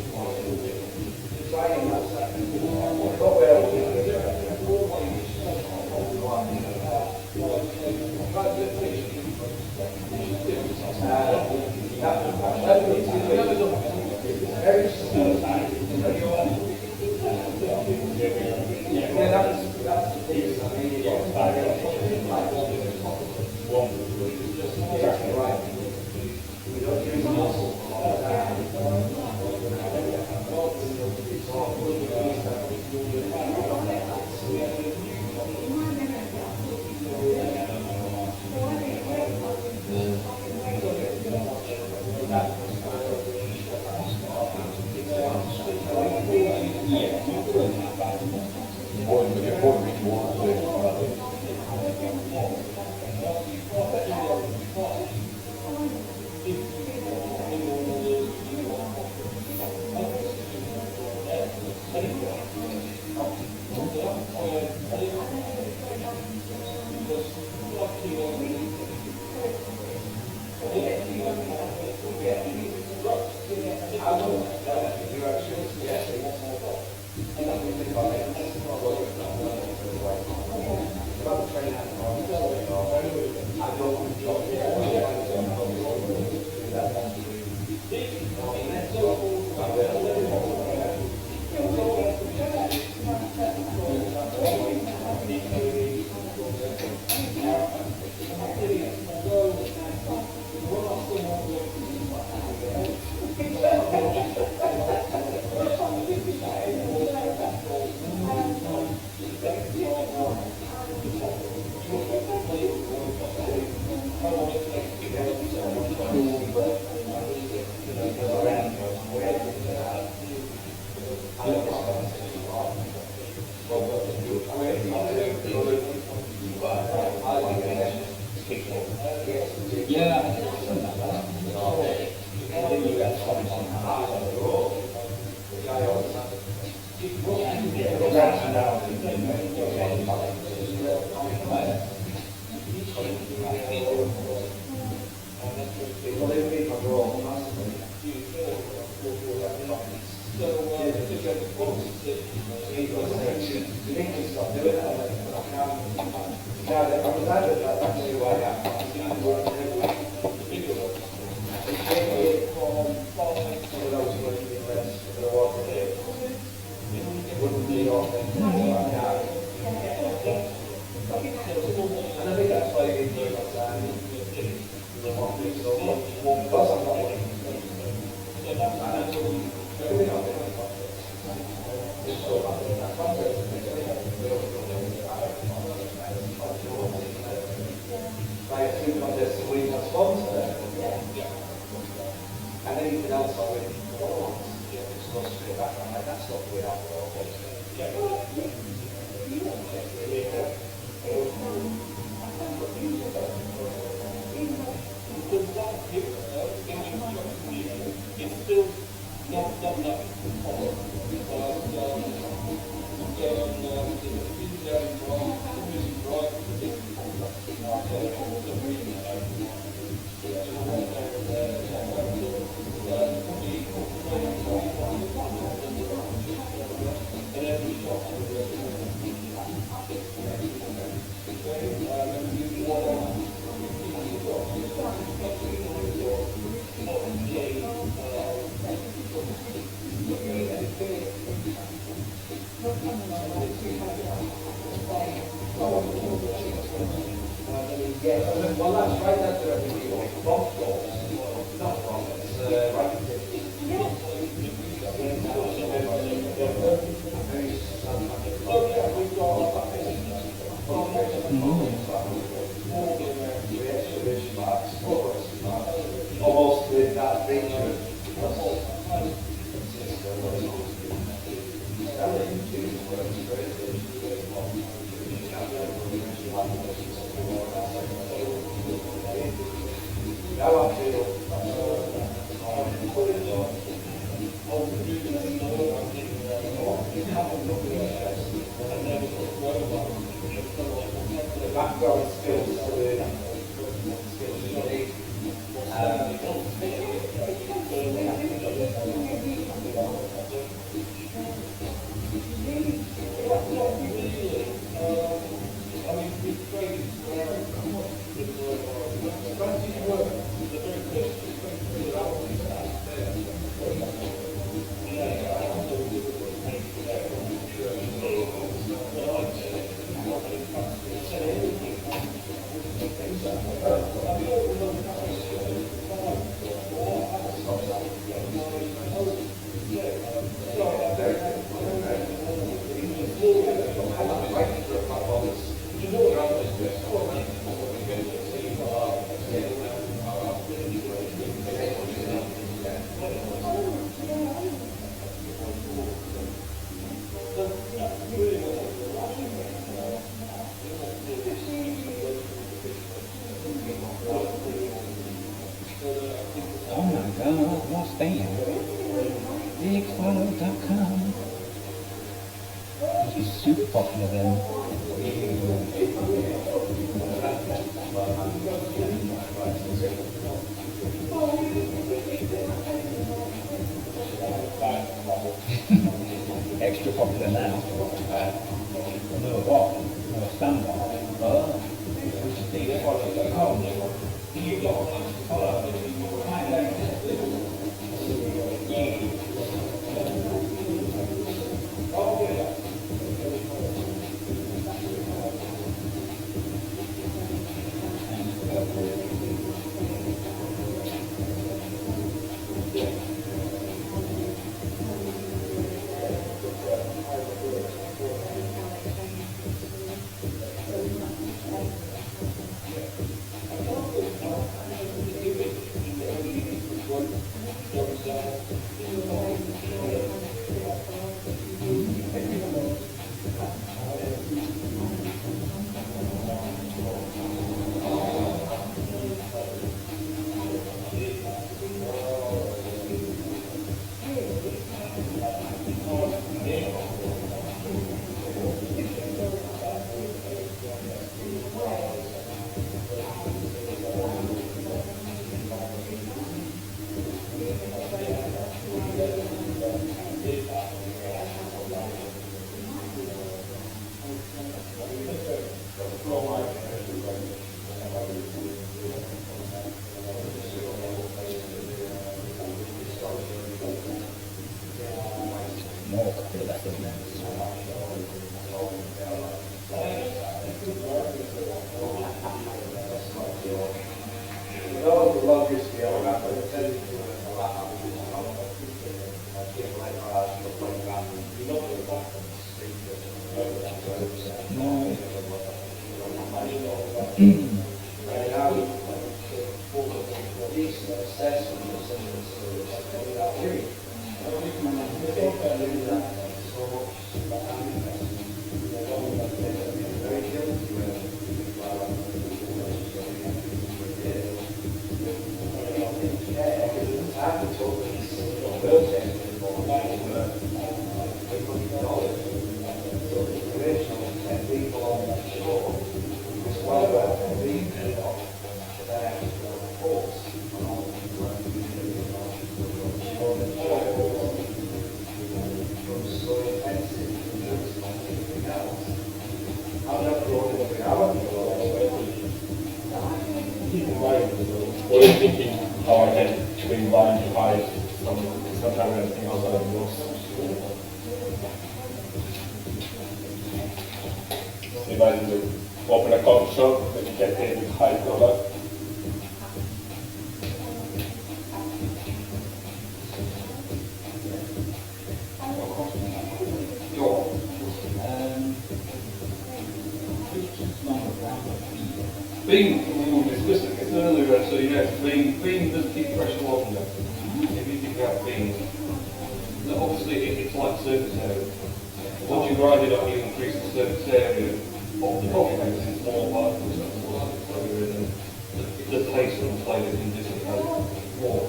trying that second. Got where I was Spain. Bigfollow.com. Must be super popular then. Extra popular now. No what? No standard. More popular that doesn't it? What are you thinking how I get between Live and Hive sometime anything outside of yours? Imagine you open a coffee shop and you get paid with Hive dollar. Bean, we discussed it earlier, so yes, bean does keep pressure on there. If you think about beans, obviously it's like surface area. Once you grind it up, you increase the surface area of the coffee base in small particles, so the taste and flavour can dissipate more.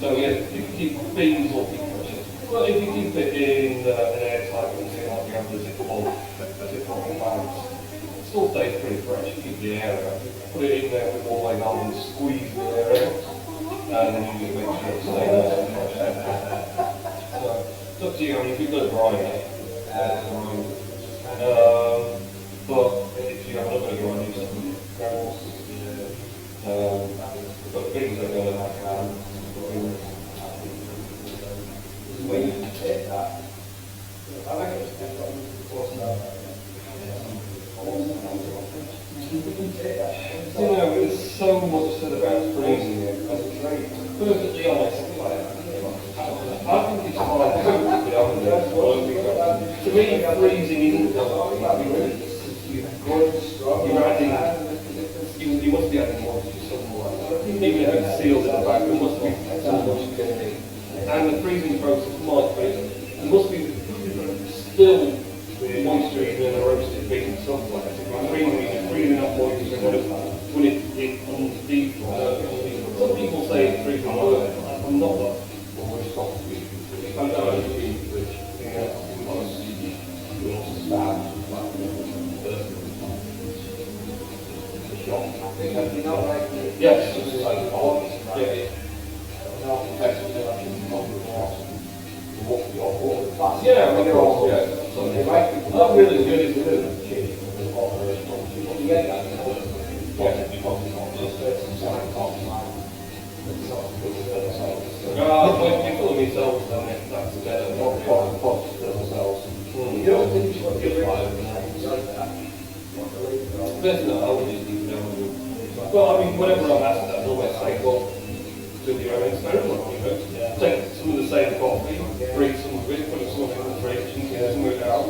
So yes, you can keep beans or keep pressure. But if you keep it in an airtight container, like you have the zip-on bags, still stays pretty fresh, keep the air out. Put it in there with all my almonds, squeeze the air out, and then you just make sure it stays nice and fresh. So, it's up to you, I mean, if you've got a grinder, but if you have not got a grinder, use some granules. But beans are going to have When you take that, I like it. You know, there's so much said about freezing it. Perfectly honest, I think it's fine. To me, freezing isn't you're adding, you must be adding moisture somewhere. Even if it's sealed at the back, there must be some moisture in it. And the freezing process might be, there must be still moisture in a roasted bean somewhere. If you're freezing up moisture when it deep. Some people say it's freezing work. I'm not that. shop. Yes. Yeah, I mean, they're all, yeah. So they might be not really good at doing it. When people themselves, then that's better. Not cost themselves. You don't think you want to get rid of There's no, I wouldn't even know. Well, I mean, whenever I'm asked that, I always say, well, do your own experiment, you know. Take some of the same coffee, drink some of it, put some of it in the fridge, and get some of it out.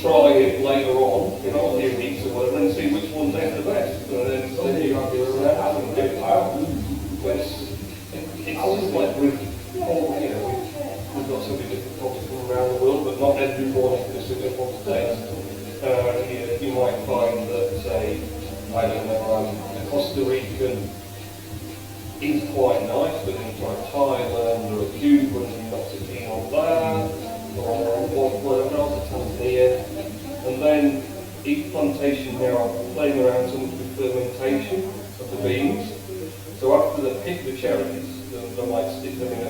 Try it later on, you know, a few weeks or whatever, and see which one tastes the best. And then you have to have and get it out. But it's just like with all, you know, we've got so many different coffees from around the world, but not everyone is a good one to taste. You might find that, say, I don't know, a Costa Rican is quite nice, but then you try Thailand or a Cuban and you're not so keen on that, or whatever else, a Tanzania. And then each plantation now are playing around so much with fermentation of the beans. So after they pick the cherries, they might stick them in a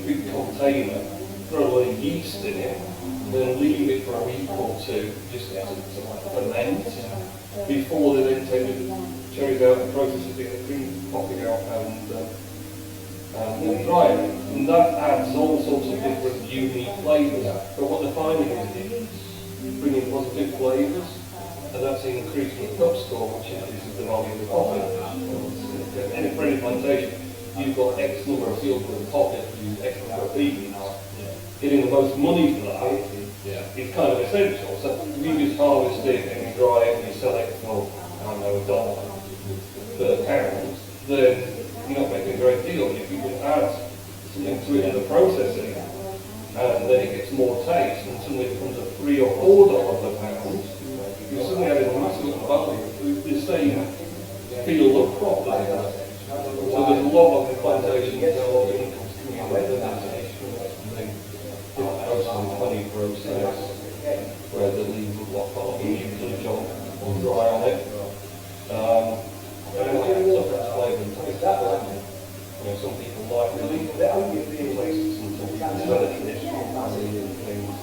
big container, throw a little yeast in it, then leave it for a week or two, just to ferment, before they then take the cherries out and process it, get the cream popping out and then dry it. And that adds all sorts of different unique flavours. But what they're finding is it's bringing positive flavours, and that's increasing the cup score, which increases the value of the coffee. In a French plantation, you've got X number of fields with coffee, you X number of beans. Getting the most money for that is kind of essential. So we just harvest it and we dry it and we sell it for, I don't know, $1 per pound, then you're not making a great deal. If you can add something to it in the processing, and then it gets more taste, and suddenly it becomes a $3 or $4 per pound, you're suddenly adding a massive value to the same field of crop that you have. So there's a lot of the plantations that are all income coming out of the honey process, where they leave a lot of usually junk or dry on it. And it's flavour and taste. You know, some people like really places and some people smell it traditional and things.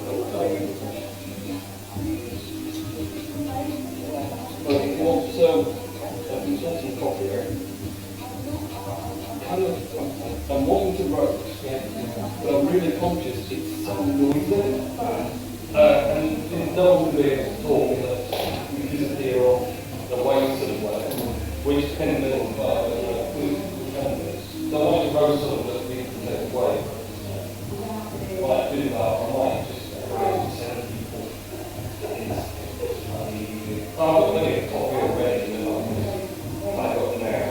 But if you want a consultant coffee here, I'm wanting to roast, but I'm really conscious it's so noisy. And no one will be able to talk that we disappear off the waste of the way, which 10 minutes by so I want to roast something that we can take away. When I do that, I might just send people I've got plenty of coffee already that I've got now.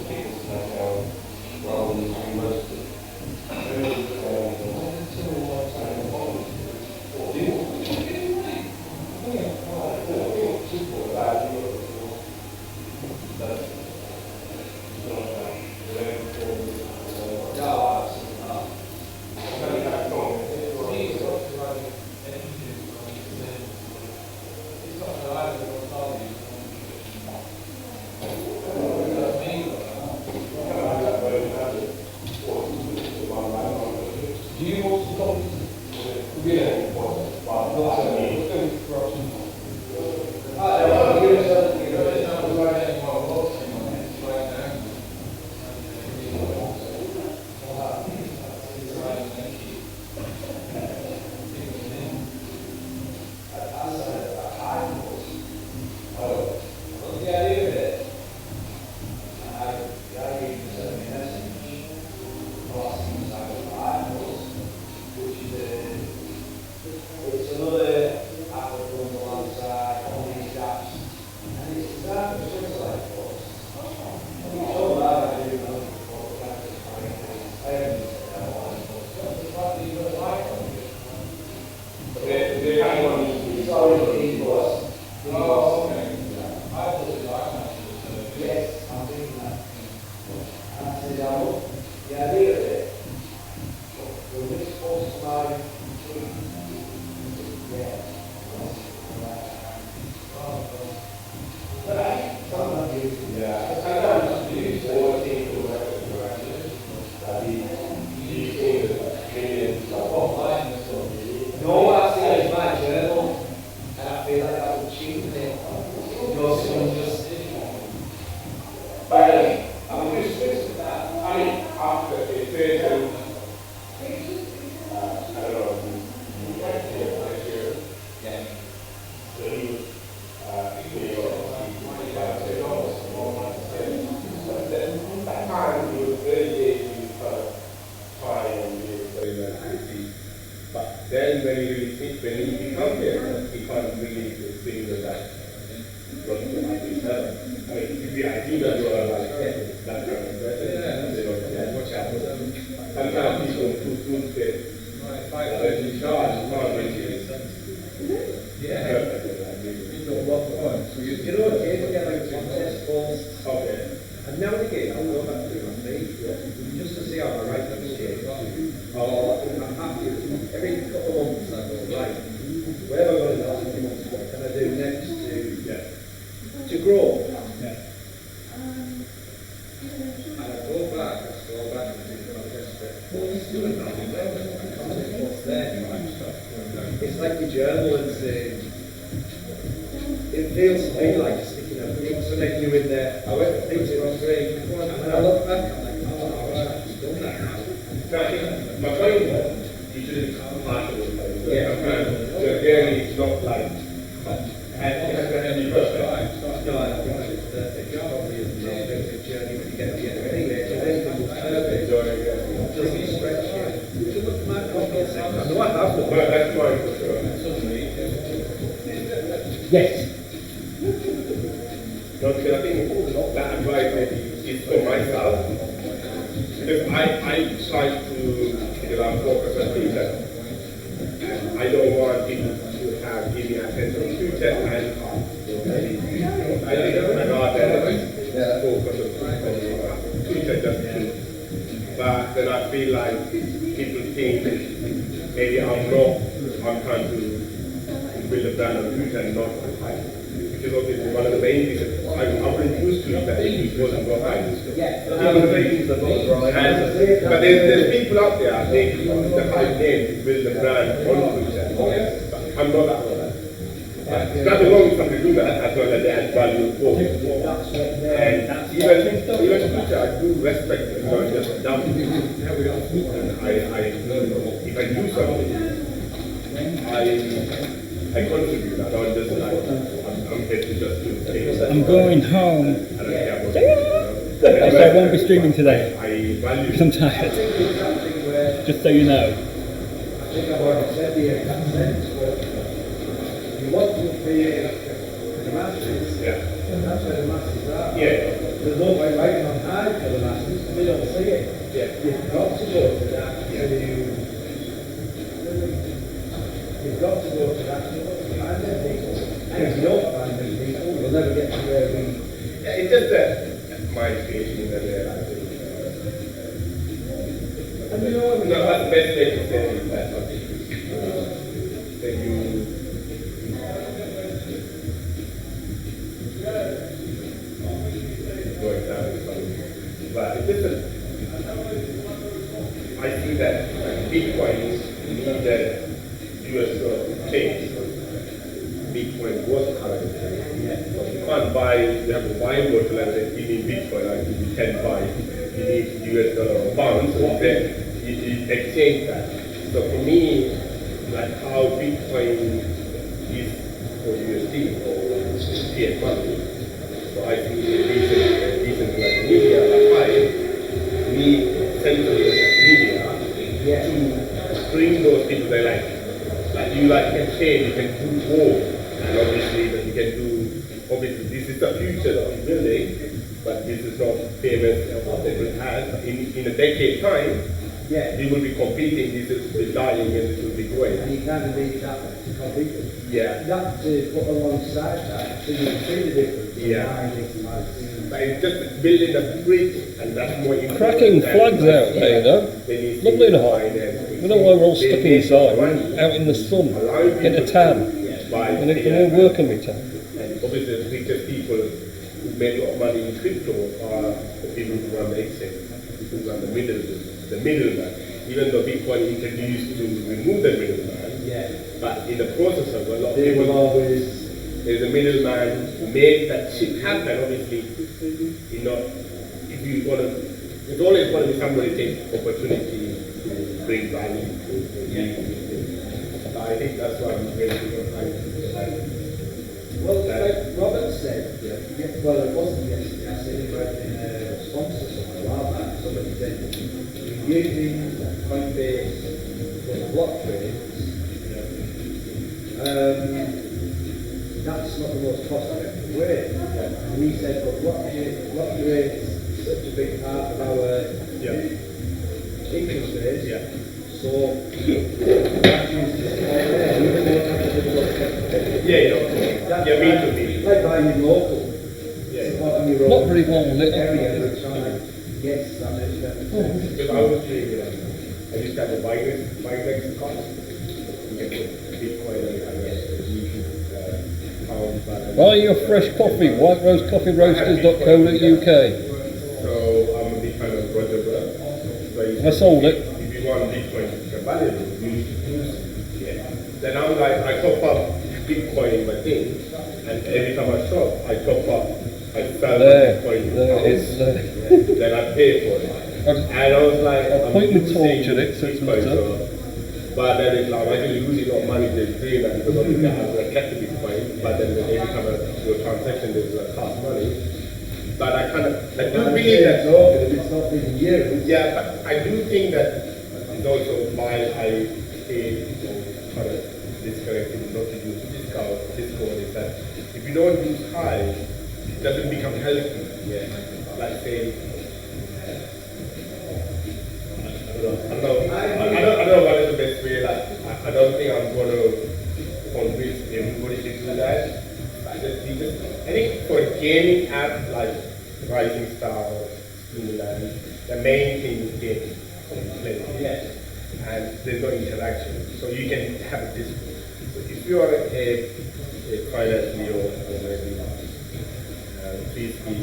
People say, rather than doing roasted. I think that you are like that kind of person. They don't care much happens. Sometimes people who say, in charge, you can't really So you know, okay, we get like a contest post. Okay. And now and again, I'll go back to it on me, just to see how my writing's changed. Or I'm happy, every couple of months I go, right, where have I got in the last few months, what can I do next to grow? And I go back, I scroll back and think, well, I guess what's doing nothing there, what's there? It's like your journal and saying, it feels to me like sticking a picture so then you in there. I went for things on screen, and I look back, I'm like, oh, I wish I'd just done that now. So I think my point was, you shouldn't partial. The journey is not like, and you first time. No, I don't think it's perfect. It probably isn't a perfect journey when you get to the end. Anyway, if anything was perfect, it doesn't stretch you. You look at my podcast, I know I have them. Well, that's why for sure. Yes. No, because I think that advice maybe is for myself. Because I try to focus on Twitter. And I don't want people to have give me attention on Twitter and I think I'd rather focus on Twitter just to. But then I feel like people think maybe I'm trying to build a brand on Twitter and not on Hive. Because obviously one of the main things that I wouldn't use Twitter if it wasn't for Hive. But there's people out there, they use the Hive name to build a brand on Twitter. I'm not that one. There's nothing wrong with something to do that as long as they add value for it. And even Twitter, I do respect it, not just dump it. And if I do something, I contribute. I don't just like, I'm here to just do things. I'm going home. I don't care what you So I won't be streaming today. I value Because I'm tired. Just so you know. I think I've already said the exact sense, but you want to create the masses, and that's where the masses are. Yeah. There's no point writing on Hive for the masses, because they don't see it. Yeah. You've got to go to that You've got to go to that to find them people. And if you don't find them people, you'll never get to where we... Yeah, it's just that my creation that And you know what? no, that's the best way to say it. That you going down, but it isn't. I think that Bitcoin needed US dollar change. Bitcoin was currency. So you can't buy, you have to buy more to like say, you need Bitcoin, like you can buy, you need US dollar or pounds, so then you exchange that. So for me, like how Bitcoin is for USD or fiat money, so I think it's a decent like media, like I need central media to bring those people they like you like can change, you can do more, and obviously that you can do, obviously this is the future that we're building, but this is not famous or what it has. In a decade time, we will be competing, this will be dying and this will be growing. And you kind of need that to compete with. Yeah. That to put alongside that, so you can see the difference. Yeah. But it's just building a bridge, and that's more important. Cracking flags out there, you know. Lovely and hot. We don't want we're all stuck inside, out in the sun, get a tan, and it can all work on me tan. And obviously the richest people who make a lot of money in crypto are the people who run the exchange, who run the middleman. Even though Bitcoin introduced to remove the middleman, but in the process of a lot of people always there's a middleman who made that shit happen. Obviously, you know, if you want to, it's always going to be somebody take opportunity to bring value to the community. So I think that's what I'm very trying to say. Well, like Robert said, well, it wasn't yesterday, I said it in a response to someone a while back. Somebody said, using Coinbase for the block trades, that's not the most cost effective weight. And we said, but what weight is such a big part of our income base. So that is like buying local. Supporting your own Not very well lit. area. Yes, that makes sense. Because I was doing, I used to have a Bitrex account. You get Bitcoin and YouTube Buy your fresh coffee, whiterosecoffeeroasters.co.uk. So I'm a big fan of Roger Ver. So I sold it. If you want Bitcoin to become valuable, you need to use it. Then I'm like, I top up Bitcoin in my thing, and every time I shop, I top up, I sell Bitcoin. Then I pay for it. And I was like, I'm tortured it, so it's not but then it's like, I'm actually losing a lot of money just doing that because obviously I have kept the Bitcoin, but then every time I do a transaction, there's like cost money. But I do believe that. It's not been years. Yeah, but I do think that it's also why I say kind of disconnected, not to use Discord is that if you don't use Hive, it doesn't become healthy. Like say, I don't know what is the best way. Like I don't think I'm going to convince everybody to do that. I think for a gaming app like Rising Star, the main thing is gaming. And there's no interaction, so you can have a Discord. So if you are a financially or maybe basically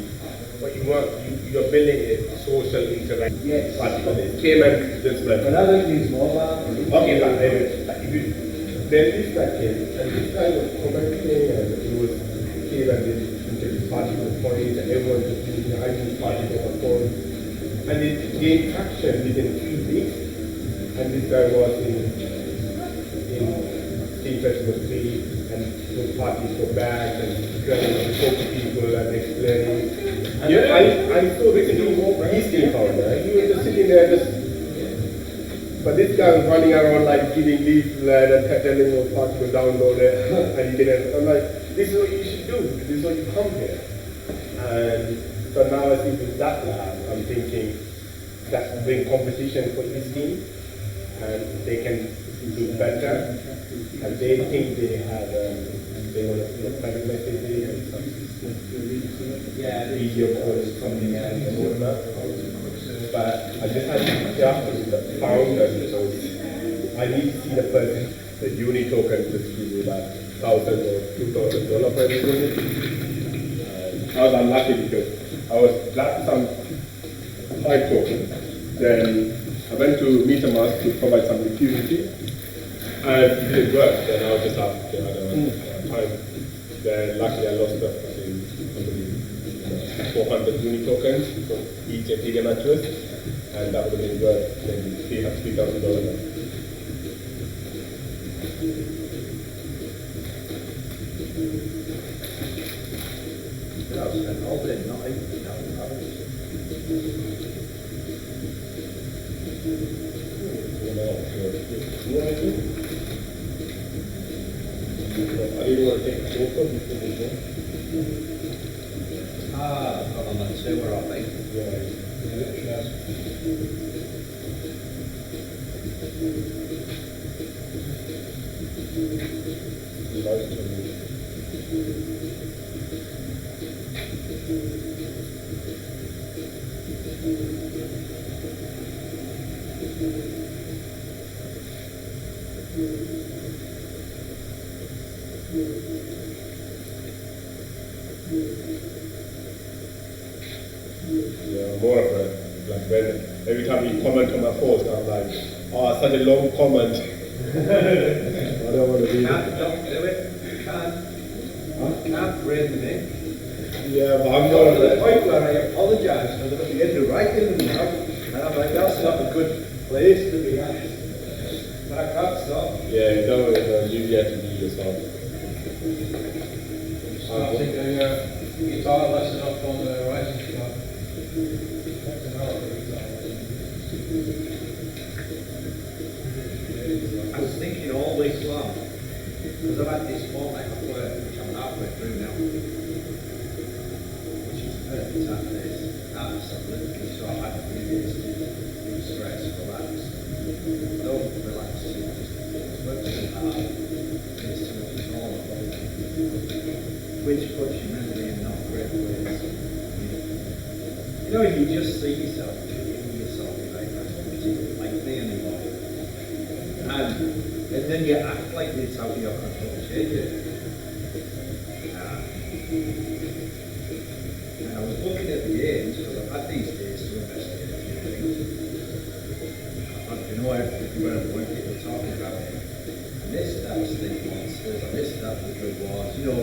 what you want, you're building a social interaction. Yes. It came and just like. Another thing is mobile. Okay, but if you there is that case, and this guy was commenting, and it was came and they introduced party to the point, and everyone was using the IT party to the phone, and it gained traction within 3 weeks. And this guy was in Steam Festival 3, and those parties go back and trying to talk to people and explaining. And I saw this new Eastern founder. He was just sitting there, but this guy was running around like giving leaflet and telling the party to download it, and you get it. I'm like, this is what you should do. This is what you come here. And so now I think with that lab, I'm thinking that's bring competition for each team. And they can do better, and they think they have, they want to see a private messaging and video calls, something else, and whatnot. But I just had to talk to the founder because I need to see the person, the uni token just give me like $1,000 or $2,000 for everybody. I was unlucky because I was black some high token, then I went to Meetup to provide some liquidity, and it didn't work. Then I was just out, I don't know, time. Then luckily I lost the 400 uni tokens from each Ethereum address, and that would have been worth maybe $3,000. All day, not $80,000. I didn't want to take a photo before we go. I've got on that sewer, I think. More of a, like when every time you comment on my post, I'm like, oh, such a long comment. I don't want to be. Don't do it. Can't raise the name. Yeah, but I'm Got not. to the point where I apologise for the end of writing them now, and I'm like, that's not a good place to be at. But I can't stop. Yeah, you know, you have to be yourself. I think a guitar lesson up on the Rising Star. I was thinking all this long, because I've had this format of work, which I'm halfway through now. that this, absolutely. So I had 3 days to stress, relax. Don't relax too much. It's work too hard. It's too much normal. Which puts you mentally in not great ways. You know, if you just see yourself, you're like, that's not like me anymore. And then you act like it's out of your control to change it. And I was looking at the aims, because I've had these days to investigate a few things. You know, everywhere I went, people were talking about it. And this, that was the monsters, and this, that was the wars. You know,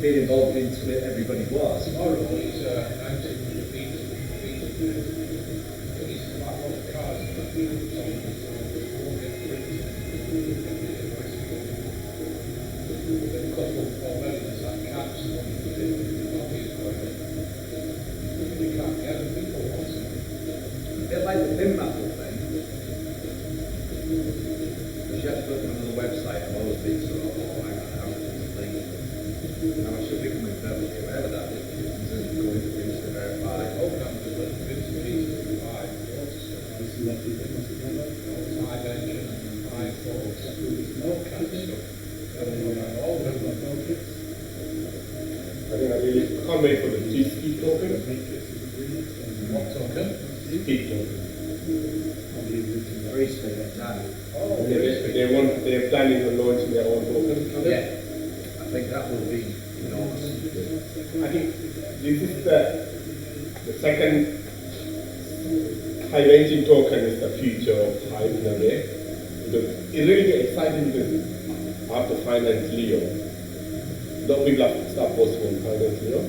being involved into it, everybody was. Tomorrow is 19 feet. It's like one of the cars that people won't get printed. They've got already, there's like caps and one for 50 copies going in. You can't get them, people want them. A bit like the bin raffle thing. Because you have to look on the website, I've always been sort of, oh, hang on, how much is the thing? Now I should be coming perfectly aware of that, because it isn't going to reach the verified. Oh, no, there's like bits and pieces to buy, lots of stuff. High engine, high force, all kinds of stuff. All of them got no kits. I think I really can't wait for the speed token. What token? Speed token. Very speed at time. Oh, They're planning on launching their own token. Yeah, I think that will be enormous. I think this is the second high-ranking token is the future of Hive in a way. Because it really gets exciting because after Finance Leo, a lot of people have started posting on Finance Leo.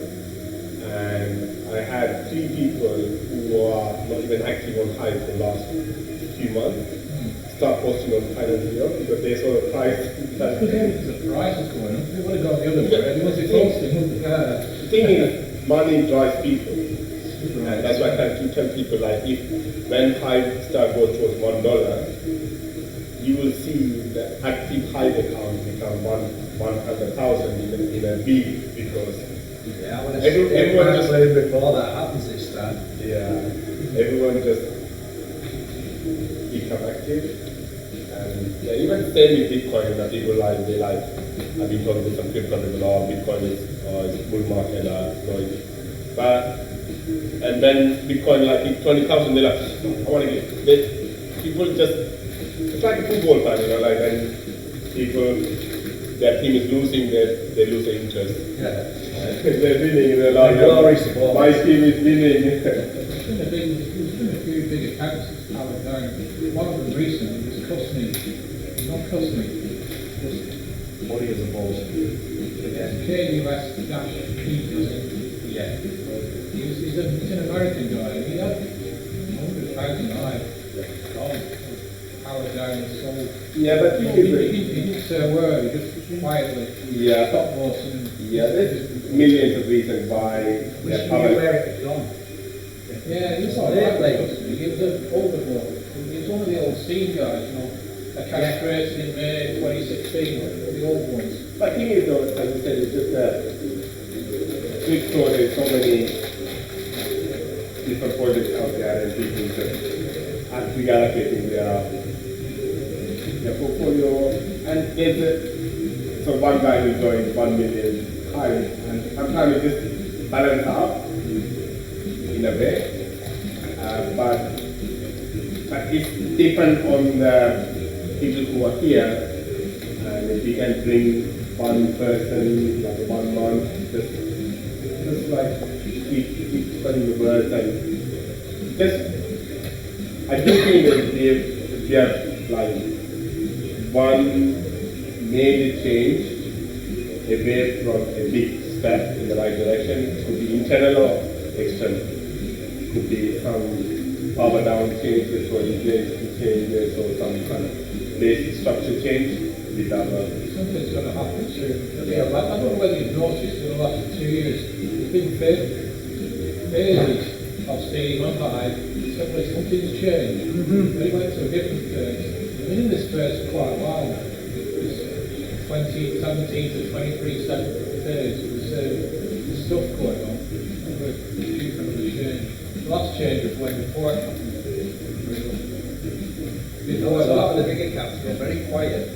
And I had 3 people who are not even active on Hive for the last few months start posting on Finance Leo because they saw the price. The price is going up. They would have gone the other way. What's it costing? The thing is, money drives people. And that's why I try to tell people, like, if when Hive start goes towards $1, you will see the active Hive account become 100,000 in a week because Yeah, when everyone just before that happens this time. yeah, everyone just become active. And yeah, even same with Bitcoin, that people like I've been talking to some crypto people, Bitcoin is bull market, noisy. But and then Bitcoin like hit 20,000, they're like, I want to get people just, it's like a football fan, you know, like when people, their team is losing, they lose their interest. Yeah. They're winning, they're like, my team is winning. There's been a few big accounts that's powered down. One of them recently was cost me, not cost me, just Body as a balls. KUS-P, doesn't it? Yeah. He's an American guy. He had 100,000 gone, powered down and sold. Yeah, but He didn't say a word, he just quietly yeah, stopped loss and yeah, there's millions of reasons why they're powered. Where it had gone. yeah, he's all right. He was an older bloke. He was one of the old steam guys, you know. Account created in May 2016, the old ones. But the thing is though, as I said, it's just that crypto, there's so many different projects out there and people just actually allocating their portfolio. And there's so one guy will join 1 million Hive, and I'm trying to just balance out in a way. But it's different on the people who are here, and if we can bring one person, like 1 month, just like keep spreading the words and just, I do think that we have like one major change away from a big step in the right direction. It could be internal or external. It could be some power down changes or inflation changes or some kind of basic structure change with our Something's going to happen soon. Yeah, I don't know whether you've noticed in the last 2 years, there's been phases of steam on Hive. Suddenly something's changed. They went to a different phase. They've been in this phase for quite a while now. This 2017 to 23 phase, there's stuff going on. There's The last change was when the port happened. Before So a lot of the that, big accounts got very quiet.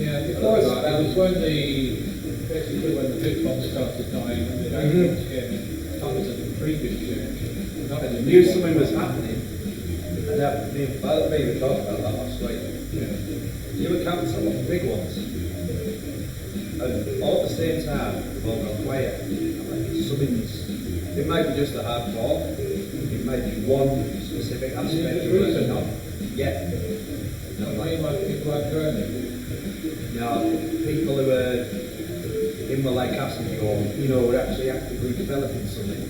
yeah, before that, it was when basically when the big ones started dying, and the ones came in. That was a previous change. Not in the Knew new one. something was happening, and that me and were talking about that last week. New accounts are the big ones, and all at the same time, they've all gone quiet. I'm like, something's, it might be just a hard ball, it might be one specific aspect of it, not yet. I mean, like people like Gurney. Now, people who are in the like Castle, you know, we're actually actively developing something.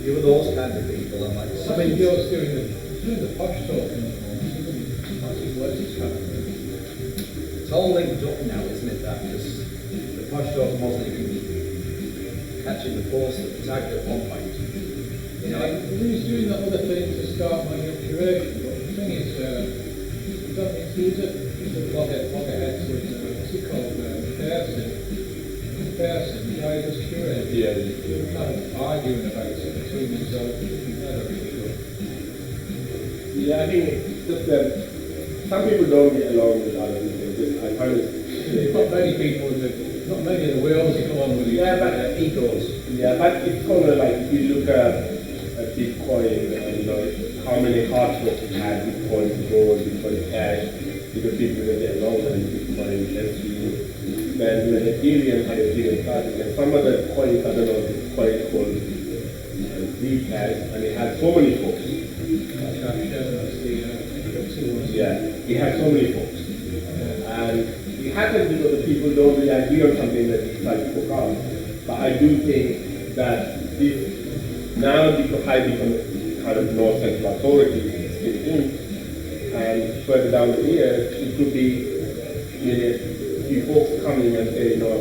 You were those kind of people, I'm like, Something else doing the posh talking. Massive words happening. it's all linked up now, isn't it? That because the posh talk wasn't even catching the post that was out at one point. You know, He's doing that other thing to start my new curation, but the thing is, you don't need to use it. It's a loggerheads with, what's it called, Pearson, the guy who does curating. Yeah. You're kind of arguing about it between themselves, you're never really sure. Yeah, I think it's just that some people don't get along with other people. I find it. Not many people, not many of the whales go on with each Yeah, other. but egos. Yeah, but it's kind of like if you look at Bitcoin and you know how many hard forks it had, Bitcoin gold, Bitcoin cash, because people that get along with Bitcoin, SV. Then when Ethereum had Ethereum Classic, and some of the coins, I don't know, this coin called Zcash, and it had so many forks. Yeah, it had so many forks. And it happens because the people don't really agree on something that they try to fork out. But I do think that if now because Hive become kind of North Central authority in, and further down the years, it could be maybe a few folks coming and say, you know,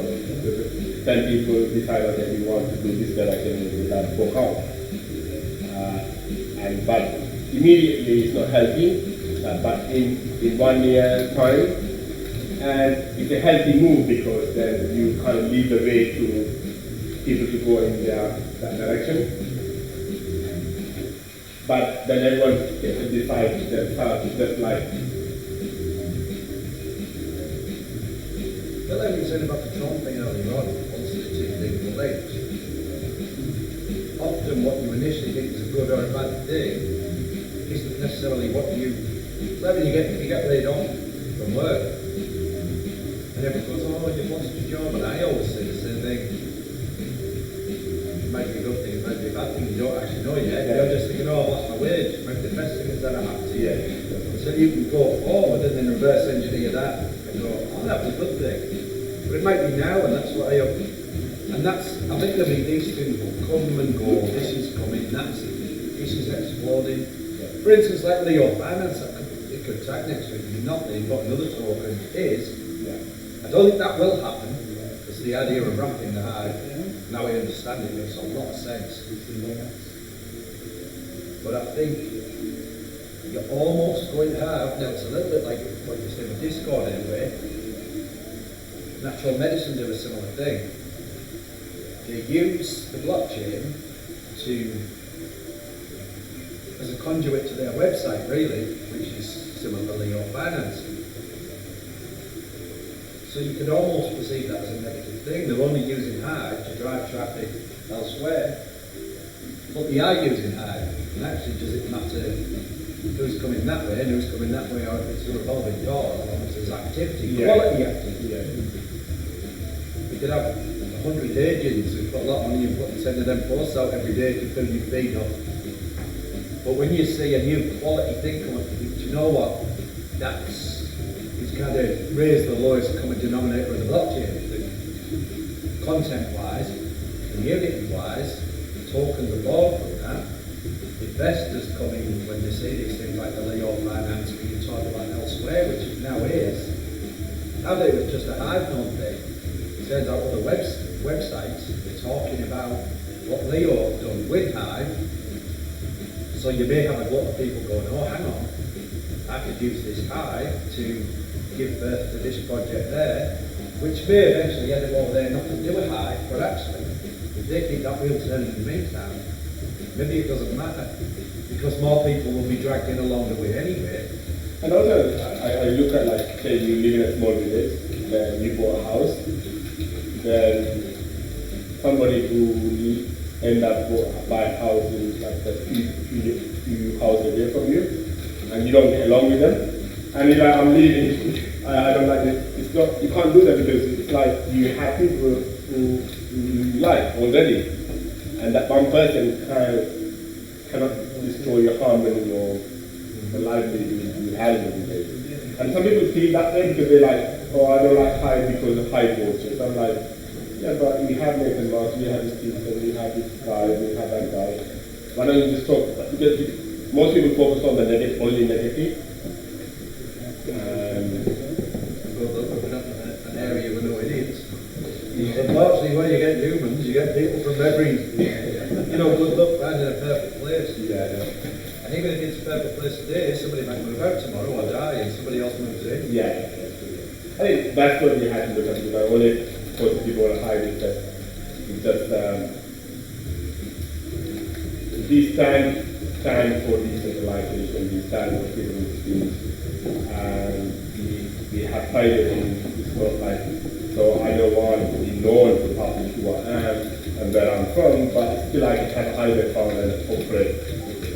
10 people decide that we want to do this direction with that fork out. But immediately it's not healthy, but in 1 year time, and it's a healthy move because then you kind of leave the way to people to go in that direction. But then everyone gets to decide themselves, just like. But like you said about the Trump thing earlier on, obviously the two things relate. Often what you initially think is a good or a bad thing isn't necessarily what you, like when you get laid off from work, and everyone goes, oh, you've lost your job, and I always say the same thing. It might be a good thing, it might be a bad thing, you don't actually know yet. You're just thinking, oh, I lost my wage. Maybe the best thing is that I have to. So you can go forward and then reverse engineer that and go, oh, that was a good thing. But it might be now, and that's what I think there'll be these things will come and go. This is coming, this is exploding. For instance, like Leo Finance, it could tag next week, not that you've got another token is. I don't think that will happen, because the idea of wrapping the Hive, now I understand it, makes a lot of sense. But I think you're almost going to have, now it's a little bit like what you said with Discord anyway, Natural Medicine do a similar thing. They use the blockchain as a conduit to their website, really, which is similar to Leo Finance. So you could almost perceive that as a negative thing. They're only using Hive to drive traffic elsewhere, but they are using Hive. And actually, does it matter who's coming that way and who's coming that way, or if it's a revolving door, as long as there's activity, quality activity? We could have 100 agents who put a lot of money and sending them posts out every day to fill your feed up. But when you see a new quality thing come up, you think, do you know what? It's kind of raised the lowest common denominator of the blockchain. Content-wise, community-wise, tokens are born from that. Investors come in when they see these things like the Leo Finance being talked about elsewhere, which it now is. Now that it was just a Hive node thing, it turns out other websites are talking about what Leo have done with Hive. So you may have a lot of people going, oh, hang on, I could use this Hive to give birth to this project there, which may eventually end up over there, nothing to do with Hive, but actually, if they keep that wheel turning in the meantime, maybe it doesn't matter because more people will be dragged in along the way anyway. And also, I look at like, say you live in a small village, then you bought a house, then somebody who end up buy a house in like a few houses away from you, and you don't get along with them, and you're like, I'm leaving, I don't like it. It's not, you can't do that because it's like you have people who you like already, and that one person cannot destroy your harmony or the livelihood you have every day. And some people feel that way because they're like, oh, I don't like Hive because of Hive watchers. I'm like, yeah, but we have Nathan Moss, we have this Stephen, we have this guy, we have that guy. Why don't you just talk? Because most people focus on the negative, only negative. An area with no idiots. Unfortunately, when you get humans, you get people from every, good luck finding a perfect place. Yeah. And even if it's a perfect place today, somebody might move out tomorrow or die and somebody else moves in. Yeah. I think that's what we had to look at because only for people on Hive is just we stand for decentralization, we stand for freedom of speech, and we have privacy in this world life. So I don't want to be known for public who I am and where I'm from, but still I can have Hive account and operate,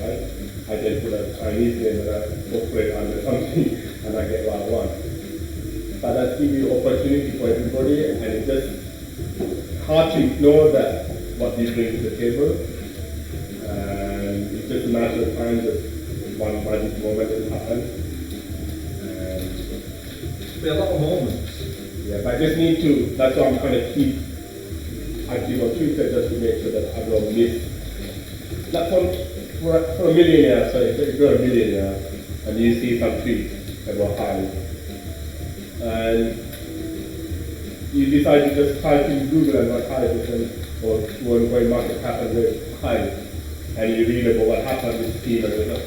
right? I can put a Chinese name and operate under something and I get what I want. But that gives you opportunity for everybody, and it's just hard to ignore that what we bring to the table. And it's just a matter of time, just one magic moment will happen. There'll be a lot of moments. Yeah, but I just need to, that's why I'm trying to keep active on Twitter just to make sure that I don't miss. That's for a millionaire, so if you're a millionaire and you see some tweets about Hive, and you decide to just type in Google and what Hive is, or when market happens with Hive, and you read about what happened with the team, and you're like,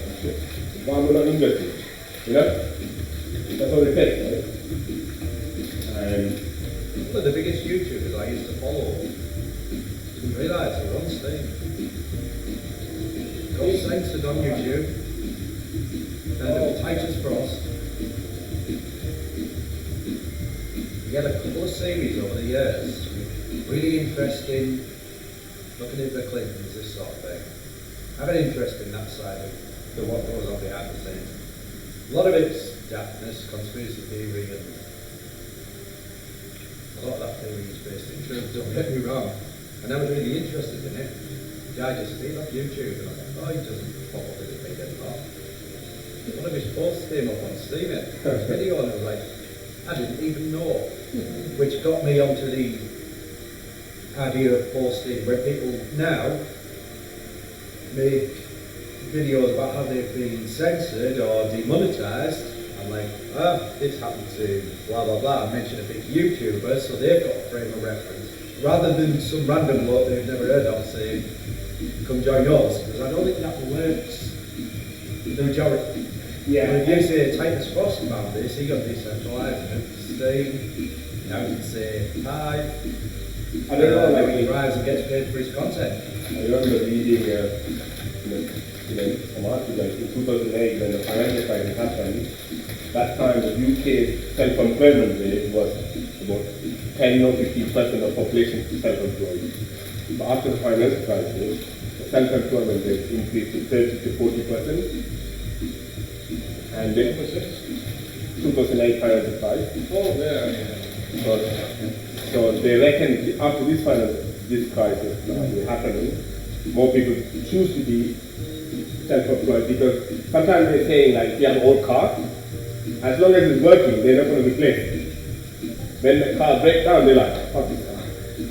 why am I not invested? That's all it takes, right? And one of the biggest YouTubers I used to follow didn't realise they were on Steam. Got censored on YouTube, and Titus Frost. He had a couple of series over the years, really interesting, looking at the Clintons, this sort of thing. I have an interest in that side of what goes on behind the scenes. A lot of it's daftness, conspiracy theory, and a lot of that theory is based in truth, don't get me wrong. And I was really interested in it. The guy just stayed off YouTube, and I thought, oh, he doesn't pop up as a big anymore. One of his posts came up on Steam, it was a video, and I was like, I didn't even know. Which got me onto the idea of posting where people now make videos about how they've been censored or demonetized. I'm like, this happened to blah blah blah. I mentioned a big YouTuber, so they've got a frame of reference. Rather than some random bloke they've never heard of saying, come join us, because I don't think that works with the majority. yeah, If you say Titus Frost about this, he got decentralised and Steam. Now you can say hi. I don't know, like he drives and gets paid for his content. I remember reading some articles in 2008 when the financial crisis happened. That time the UK self-employment rate was about 10 or 15% of population self-employed. But after the financial crisis, the self-employment rate increased to 30 to 40%. And then 2008 financial crisis. Oh, yeah. So they reckon after this crisis now happening, more people choose to be self-employed because sometimes they're saying like if you have an old car, as long as it's working, they're not going to replace it. When the car breaks down, they're like, fuck this car, I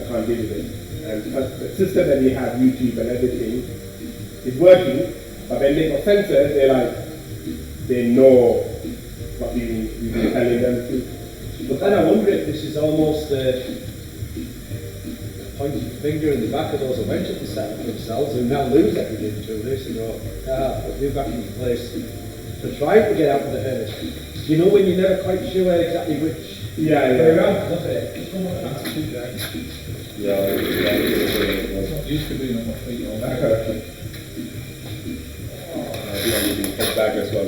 can't deal with it. And the system that we have, YouTube and everything, is working, but when they got censored, they're like, they know what we've been telling them to. But then I wonder if this is almost a pointing finger in the back of those who went to themselves who now lose everything through this and go, put you back in place to try to get out of the herd. You know when you're never quite sure exactly which way around, look at it. It's almost an attitude there. Yeah, It's not used to being on my feet all day. and you can head back as well.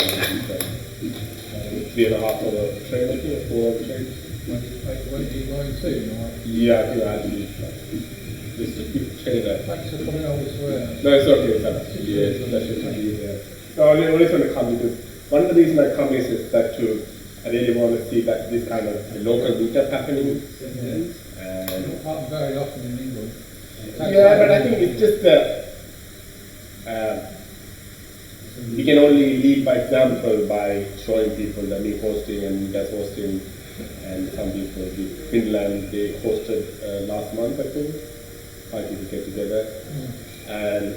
3.5-hour train, I think, 4-hour train. When are you going to? Yeah, I think I had to leave. Just a quick train there. Thanks for coming all this way. No, it's okay. It's actually, that's just how you there. No, I only want to come because one of the reasons I come is that I really want to see that this kind of local meetup happening. And Not very often in England. yeah, but I think it's just that we can only lead by example by showing people that me hosting and you guys hosting, and some people, Finland, they hosted last month, I think. 5 people get together. And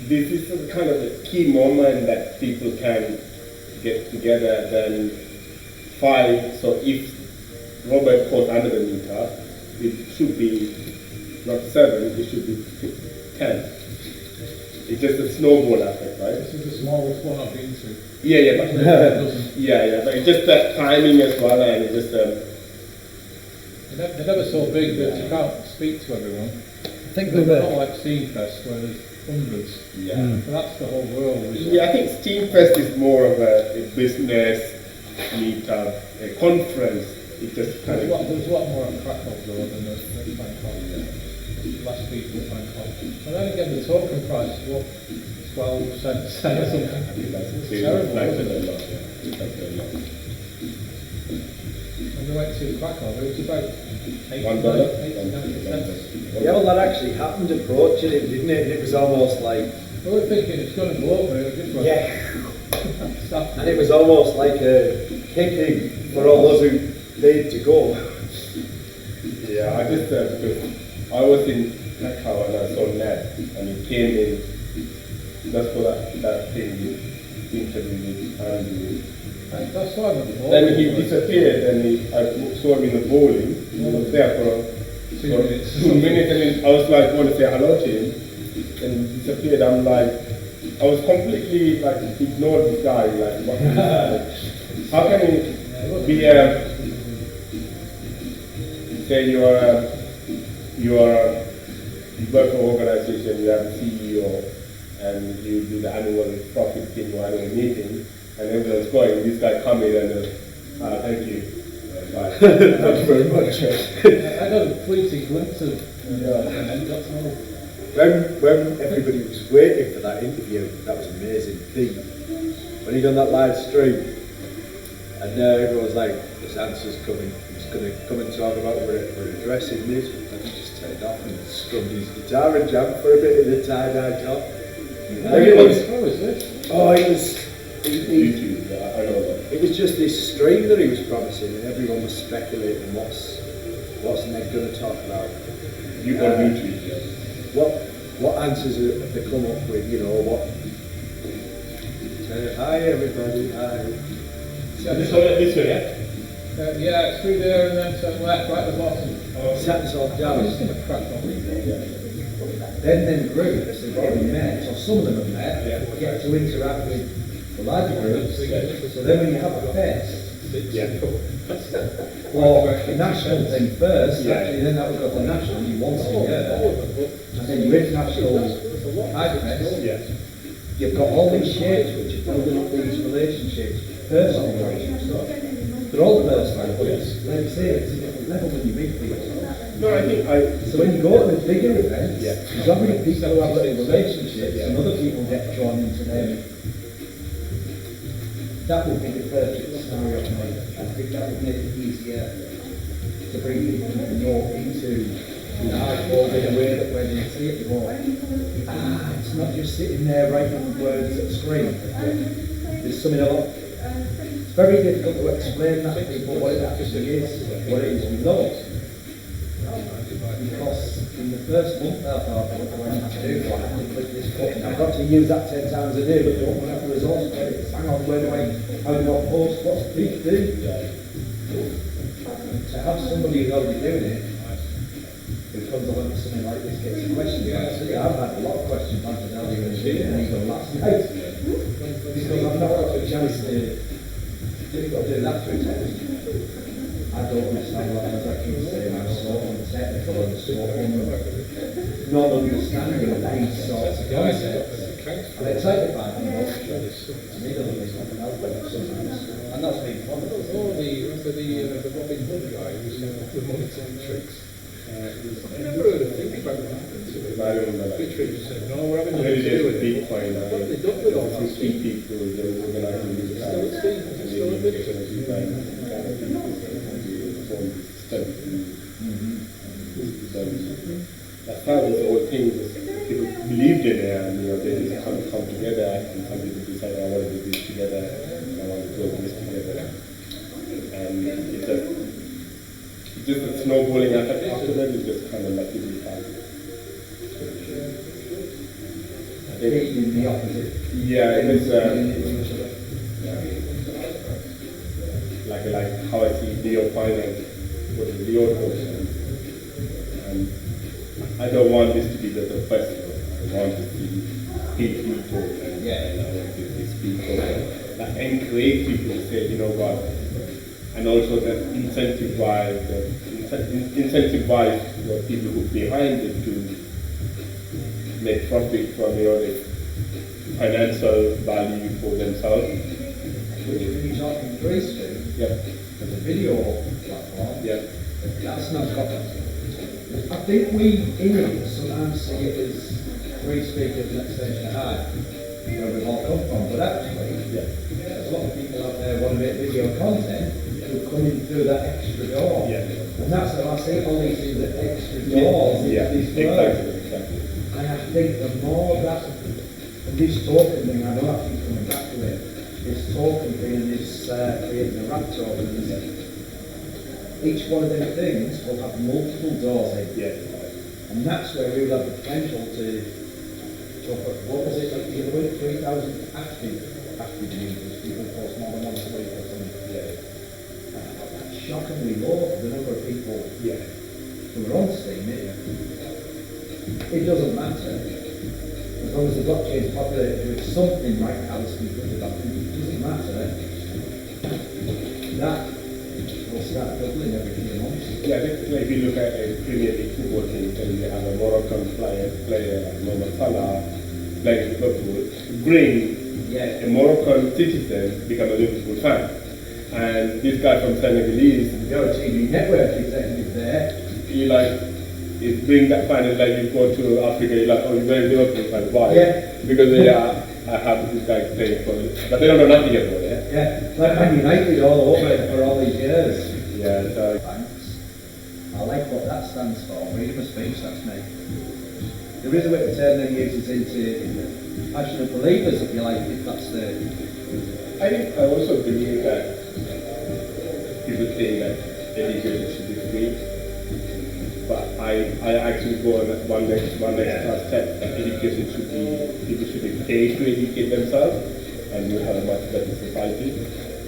this is a kind of a key moment that people can get together than 5. So if Robert hosts another meetup, it should be not 7, it should be 10. It's just a snowball effect, right? This is the smallest one I've been to. Yeah, but but it's just that timing as well, and it's just They're never so big that you can't speak to everyone. I think They're not like Steamfest where there's hundreds. yeah. But that's the whole world. Yeah, I think Steamfest is more of a business meetup, a conference. It just kind There's of a lot more at Krakow though than the Bangkok. Less people at Bangkok. But then again, the token price is what, 12 cents or something. It's terrible, isn't it? When we went to Krakow, it was about $8 to $9 cents. Yeah, well, that actually happened approaching it, didn't it? And it was almost like, We were thinking it's going to go up, but it just went. yeah. And it was almost like a kicking for all those who paid to go. yeah. I just because I was in Krakow and I saw Ned, and he came in just for that thing, the interview with Andy. That's why I'm Then he disappeared, and I saw him in the bowling. He was there for 2 minutes. 2 minutes, and then I was like, want to say hello to him, and he disappeared. I'm like, I was completely like ignored this guy. Like, what? How can he be say you work for an organization, you have a CEO, and you do the annual profit thing or annual meeting, and everyone's going. This guy come in and thank you. Bye. Thank you very much. I got a fleeting glimpse of that's all. When everybody was waiting for that interview, that was amazing. When he done that live stream, and everyone was like, this answer's coming. He's going to come and talk about we're addressing this. And he just turned off and strummed his guitar and jammed for a bit in the tie-dye top. Everyone's, How is this? oh, it was... YouTube, I know that. It was just this stream that he was promising, and everyone was speculating what's Ned going to talk about. You on YouTube, yes. What answers have they come up with? You know what? Hi everybody, hi. This way, yeah? Yeah, it's through there and then turn left, right at the bottom. Sat off down. I'm just going to crack on. Then groups have already met, or some of them have met, get to interact with the larger groups. So then when you have a fest, or the national thing first, actually then that would go to the national, you once a year, and then your international Hive Fest, you've got all these shapes which are building up these relationships, personal relationships. They're all personal, but it's, like I say, it's a different level when you meet people. No, I think So when you go to the bigger events, there's already people who have little relationships and other people get drawn into them. That would be the perfect scenario for me. I think that would make it easier to bring people into the Hive world in a way that when they see it, they go, it's not just sitting there writing words at the screen. There's something a lot. It's very difficult to explain that to people what it actually is, what it is we love. Because in the first month I thought, what do I need to do? I have to click this button. I've got to use that 10 times a day, but don't want to have the resource credits. Hang on, how do I post? What's each thing? To have somebody who's already doing it, who comes along with something like this, gets a question answered. I've had a lot of questions answered earlier in the day, and even last night. Because I've not got a chance to do that through text. I don't understand what I was actually saying. I'm so untechnical and so non-understanding of these sorts of concepts. I'm excited by them, but to me doesn't mean something else, but sometimes, and that's being fun. Oh, remember the Robin Hood guy who's the monitoring tricks? I never heard a thing about what happened to it. I remember that. Literally just said, no, we're having nothing Maybe to do there's with it. Bitcoin. What have they done with all that Some stuff? people, they're organizing these Still at sea? Is it still at Bitcoin? That's how these old things, people believed in it, and they just come together, and some people decide, I want to do this together, I want to do this together. And it's just a snowballing effect after that, it's just kind of like people have. The opposite. Yeah, it is like how I see Leo finance, what is Leo portion. And I don't want this to be the festival. I want to see people and I want to see people that encourage people to say, you know what, and also that incentivize the people who are behind it to make profit from the financial value for themselves. When you're talking Livestream, there's a video platform, that's not copy. I think we Indians sometimes see it as free speakers next station of Hive, where we've all come from, but actually, there's a lot of people out there want to make video content who come in through that extra door. And that's how I see all these things, the extra doors into these worlds. And I think the more that, this token thing, I know I keep coming back to it, this token thing and this creating a rap token, each one of them things will have multiple doors in. And that's where we will have the potential to what was it, like the other week, 3,000 active users, people post more than once a week or something. That's shockingly low for the number of people who are on Steam. It doesn't matter. As long as the blockchain is populated with something like Alice can put it up, it doesn't matter. That will start doubling every few months. Yeah, if you look at a Premier League football team, then you have a Moroccan player like Mohamed Salah playing Liverpool, bring a Moroccan citizen become a Liverpool fan. And this guy from Senegalese, your TV network executive there, you it bring that fan, it's like you go to Africa, you're like, oh, you're very Liverpool fan, why? Because I have this guy playing for it, but they don't know nothing about it. It's like Man United all over for all these years. Thanks. I like what that stands for, freedom of speech, that's me. There is a way to turn their users into passionate believers, if you like, if that's the... I also believe that people think that education should be free. But I actually go on one next step that education people should be paid to educate themselves, and we'll have a much better society.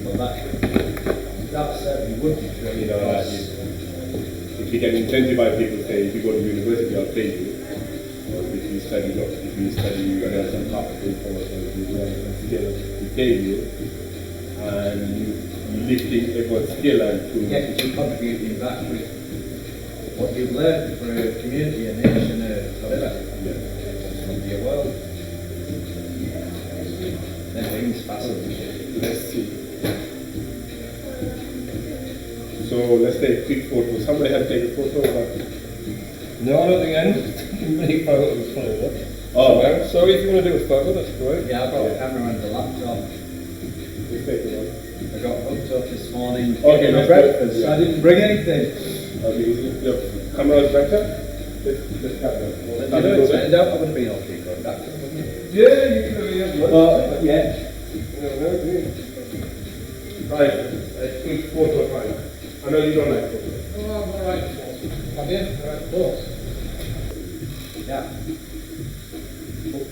Well, that certainly would be true. You know, if we can incentivize people, say, if you go to university, I'll pay you. Or if you study, you're going to have some capital for it, or if you learn some skill, we pay you, and you lifting everyone's skill and to... Yes, you're contributing back with what you've learned for a community, a nation, from your world. Then things fascinating. Let's see. So let's take a quick photo. Somebody had to take a photo of that. No, I don't think any photos for it. Oh, so if you want to do a photo, that's great. Yeah, I've got a camera and a laptop. Let's take one. I got hooked up this morning. Okay, for breakfast. So I didn't bring anything. Okay, is your camera better? Let's have that. You know, it turned out I would have been okay going back to it, wouldn't it? Yeah, you can But yeah. Right, a quick photo time. I know you don't like photos. Oh, I'm alright. I'm in, alright, course. Yeah. But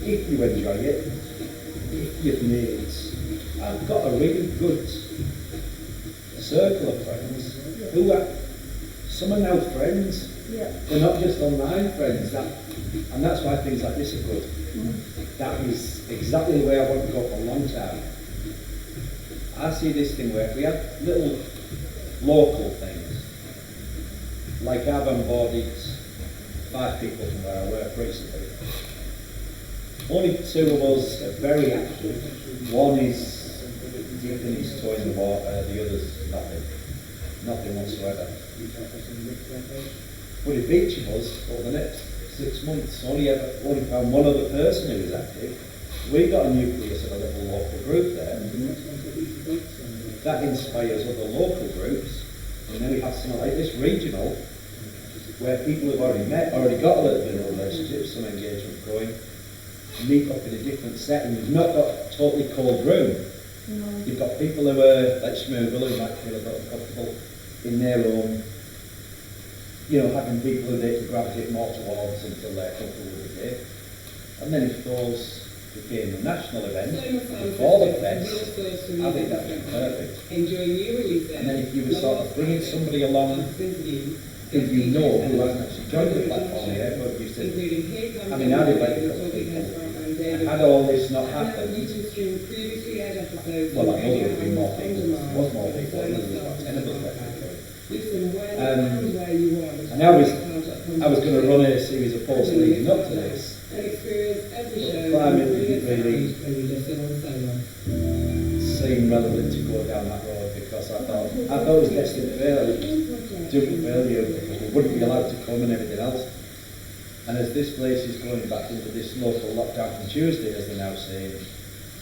if you enjoy it, if you've made, I've got a really good circle of friends who are, some are now friends. They're not just online friends, and that's why things like this are good. That is exactly the way I want to go for a long time. I see this thing where if we have little local things, like I've onboarded 5 people from where I work recently, only two of us are very active. One is dipping his toe in the water, the other's nothing whatsoever. But if each of us, over the next 6 months, only found one other person who was active, we got a nucleus of a little local group there. That inspires other local groups, and then we have something like this regional, where people have already met, already got a little bit of relationship, some engagement going, meet up in a different setting. You've not got a totally cold room. You've got people who are like Schmoogle, who might feel a bit uncomfortable in their own, you know, having people who they can gravitate more towards until they're comfortable with the day. And then if those became a national event before the fest, I think that would be perfect. And then if you were sort of bringing somebody along who you know who hasn't actually joined the platform yet, but you said, I mean, I'd like a couple of people. Had all this not happened, well, I know there would have been more people. There was more people, and there was about 10 of us left. And I was going to run a series of posts leading up to this. But climate didn't really seem relevant to go down that road, because I thought it was destined to fail. It was doomed to failure because we wouldn't be allowed to come and everything else. And as this place is going back into this local lockdown from Tuesday, as they're now saying,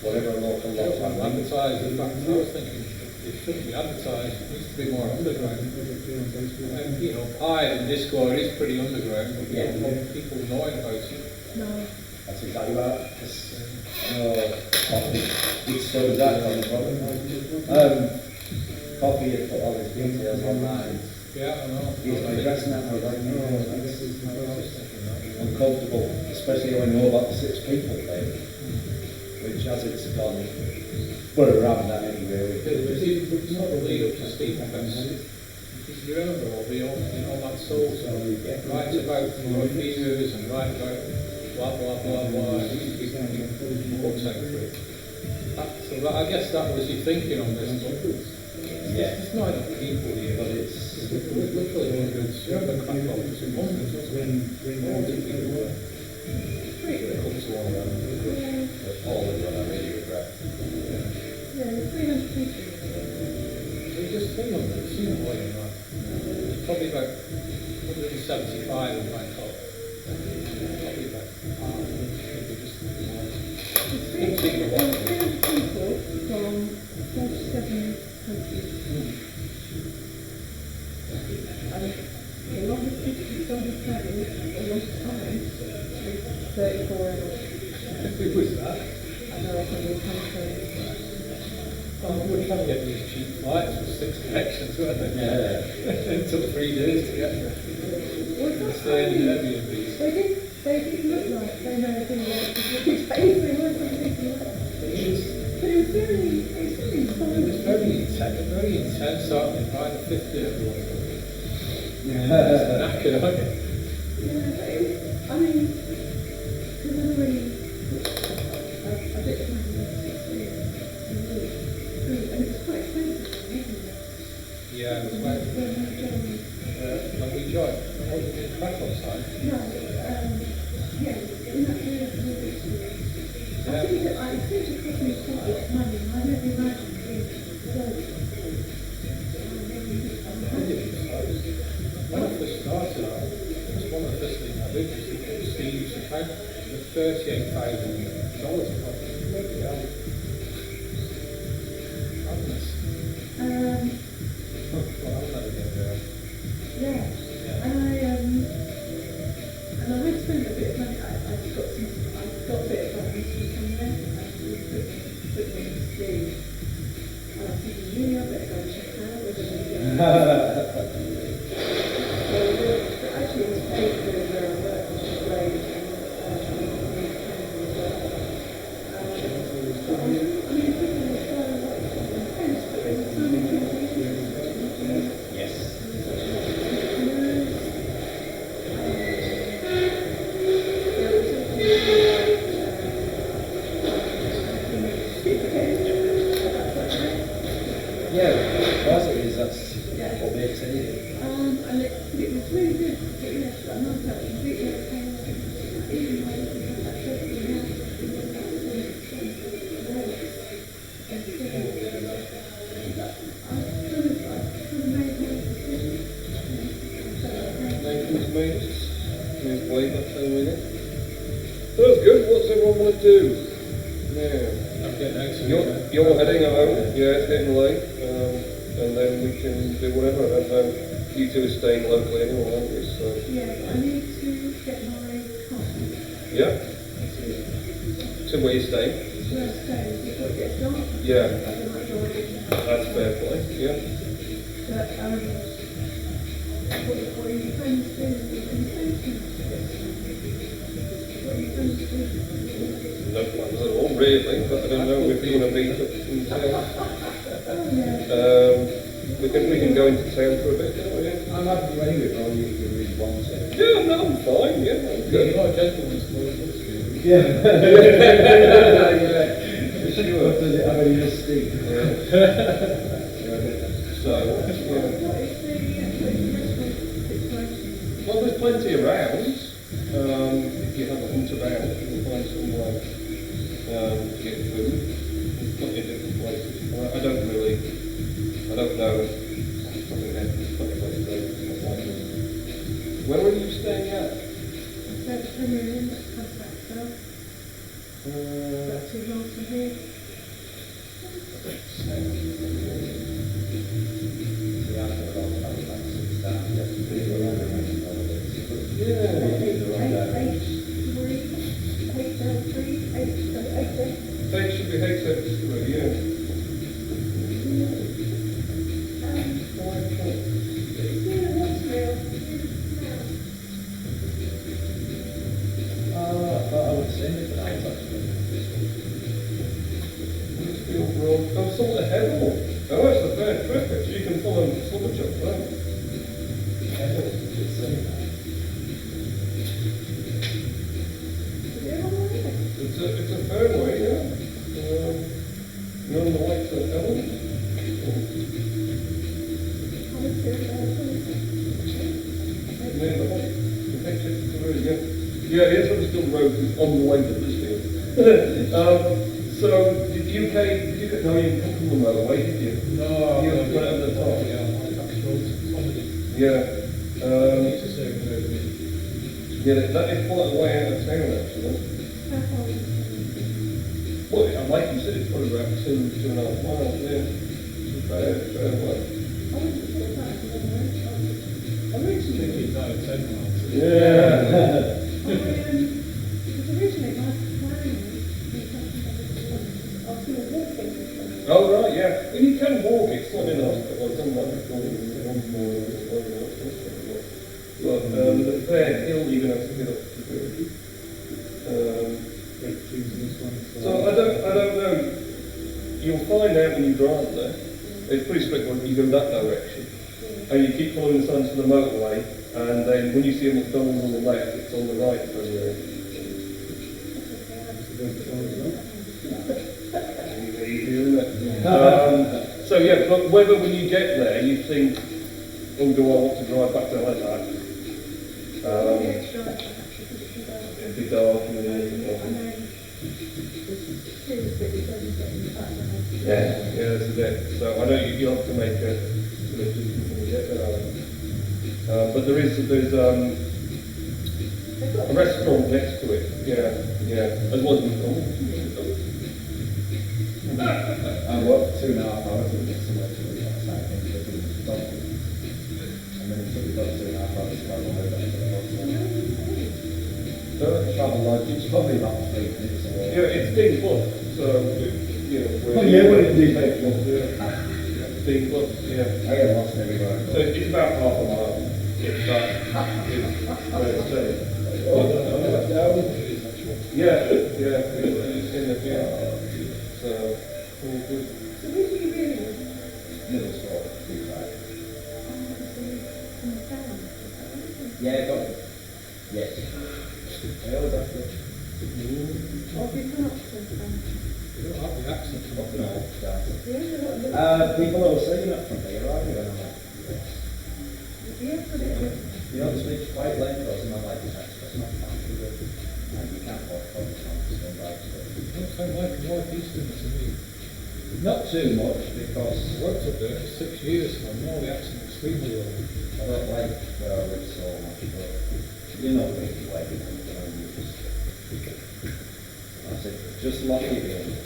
whatever local lockdown means. Advertised, in fact, I was thinking it shouldn't be advertised, it needs to be more underground. And, you know, Hive and Discord is pretty underground, but you don't want people knowing about it. No. That's exactly right. It's so that kind of problem. Coffee had put all his details online. Yeah, I know. Here's my address now. I was like, no, that's uncomfortable, especially when I know about the 6 people there, which as it's gone, we're around that anyway. It's not the lead up to Steve Fest. Because you remember all the old, that soul song, write about fears and write about blah blah blah blah. Books out for it. So that, I guess that was your thinking on this book. Yeah. It's not enough people here, but it's literally hundreds. You have a crack on to some hundreds, wasn't it? It comes to one of them. But all of them I really regret. Yeah, 300 people. It just 300, it seemed more than that. It's probably about 175 in Bangkok. Probably about maybe just It's 300 people from 47 countries. And the longest distance on the travel, a long time, is 34 hours. Who was that? I know I can come from. We're trying to get these cheap flights with 6 connections, weren't they? Yeah. It took 3 days to get there. Stay in Airbnb. They did look like they know everything about the place. They weren't something like. But it was very inspiring. It was very intense, aren't they? By the 5th day, everyone. Yeah. Knackered, aren't you? Yeah, but it was, I mean, because I already a bit of and it was quite expensive, wasn't it? Yeah, it was quite. Like we joined. What did you crack on time? No, yeah, in that period of I think it cost me quite a lot of money. I never imagined being so. When I first started, it was one of the first things I did was to put Steve's account with $38,000 Bloody hell. Madness. Well, I'll never get there. Yeah. And I had spent a bit of money. I got a bit of money from there. I put me in Steve. And I was thinking, really, I better go and check out whether they but actually, it was paid for where I work, which is great. wait that 10 minutes. That's good. What's everyone want to do? Yeah. You're heading home. Yeah, it's getting late. And then we can do whatever. And then you two are staying locally anyway, aren't you? So. Yeah, I need to get my car. Yeah. So where you staying? Where I stay, before it gets dark. Yeah. I don't like driving. That's fair play. Yeah. But, what are your friends doing? What are your friends doing? No plans at all, really, but I don't know if you want to meet up in town. We can go into town for a bit, can't we? I'm happy to anyway, or you really want to. Yeah, no, I'm fine, yeah. I'm good. You're not a gentleman, so Yeah. Sure. Does it have any mystique? So, well, there's plenty around. If you have a hunt around, you can find somewhere to get food. There's plenty of different places. I don't know. Where are you staying at? That's the room, that's back south. That's 2 miles from here. They should be HX3, yeah. Oh, sort of Heddle. Oh, it's a fair trip. You can follow Sludge up there. It's a fair way, yeah. You're on the likes of Ellen. Yeah, here's what still road is on the way to Lichfield. So, did you pay, no, you come from the motorway, did you? No, you went at the top. Yeah. Yeah, that is quite a way out of town, actually. Well, like you said, it's probably about 2.5 miles, yeah. Fair way. I think it's 10 miles. Yeah. Oh, right, yeah. Well, you can walk, it's not in the hospital. I've done that before. But the fair hill you're going to have to get up to do. So I don't know. You'll find out when you drive there. It's pretty strict when you go that direction. And you keep following the signs to the motorway, and then when you see a McDonald's on the left, it's on the right for you. So yeah, but whether when you get there you think, oh, do I want to drive back to like that? It'd be dark and yeah, that's a bit. So I know you have to make a sort of distance when you get there. But there's a restaurant next to it. Yeah, as well as McDonald's. I worked 2.5 hours to get somewhere to the outside and then it took about 2.5 hours to travel away back to the travel lodge, it's probably about 3 minutes away. Yeah, it's big club, so Oh yeah, well it did take one. Big club, yeah. I get lost everywhere. So it's about half a mile. If that is where it's staying. Yeah, it's in the field. So, all good. Middle school, yeah, got it. Yes. I always have to. You don't have the accent from up there. People are saying that from here, aren't they? You know, the speech quite late, or something like that. That's not too good. And you can't walk on the front, so right. Don't sound like a northeastern to me. Not too much, because I worked up there for 6 years, and I know the accent extremely well. I don't like where I live so much, but you know, really, like, I said, just lock it in.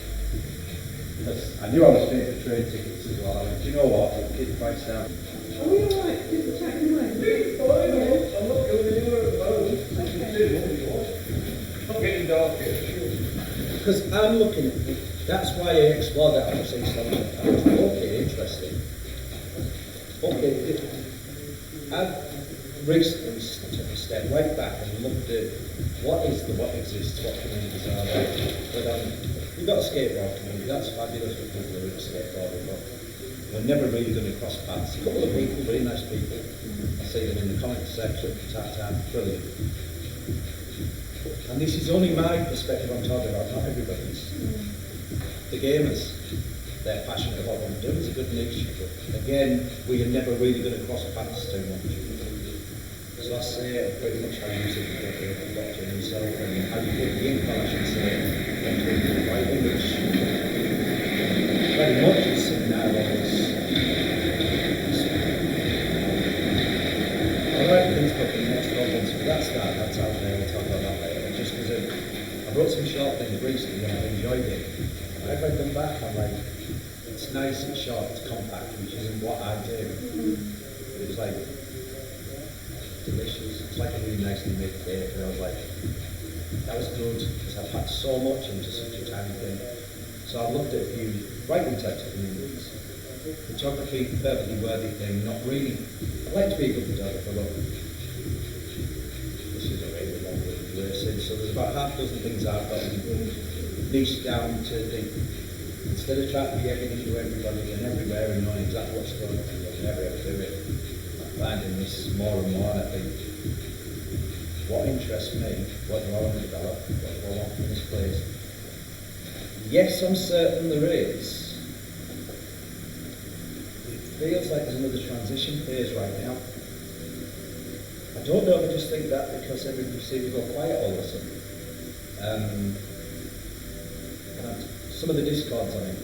Because I knew I was paying for train tickets as well. I went, do you know what? I'll keep the price down. Are we alright? Did the chat away? It's fine, I'm not going anywhere at the moment. It's not getting dark yet, sure. Because I'm looking at it, that's why I explored that on the £600. Okay, interesting. Okay, I've recently took a step right back and looked at what exists, what communities are there. But we've got a skateboard community, that's fabulous for people who are into skateboarding, but we're never really going to cross paths. A couple of people, very nice people, I see them in the comments section, brilliant. And this is only my perspective I'm talking about, not everybody's. The gamers, they're passionate about what they're doing, it's a good niche, but again, we are never really going to cross paths too much. So I say pretty much how you use it, you've got to yourself, and how you put the info, I should say, into the right image. Very much is seen nowadays. Alright, please put the next problems, but that's out there, we'll talk about that later. Just because I wrote some short things recently and I enjoyed it. And if I come back, I'm like, it's nice, it's short, it's compact, which isn't what I do. It was like, delicious. It's like a really nicely made cake, and I was like, that was good because I've packed so much into such a tiny thing. So I looked at a few writing types of communities. Photography, perfectly worthy thing, not really. I'd like to be a good photographer, but this is a really long way so there's about half a dozen things I've got niched down to the, instead of trying to be everything to everybody and everywhere and knowing exactly what's going on, you'll never ever do it. Finding this more and more, and I think what interests me, what do I want to develop, what do I want from this place. Yes, I'm certain there is. It feels like there's another transition phase right now. I don't know if I just think that because everybody seems to go quiet all of a sudden. And some of the discords on it.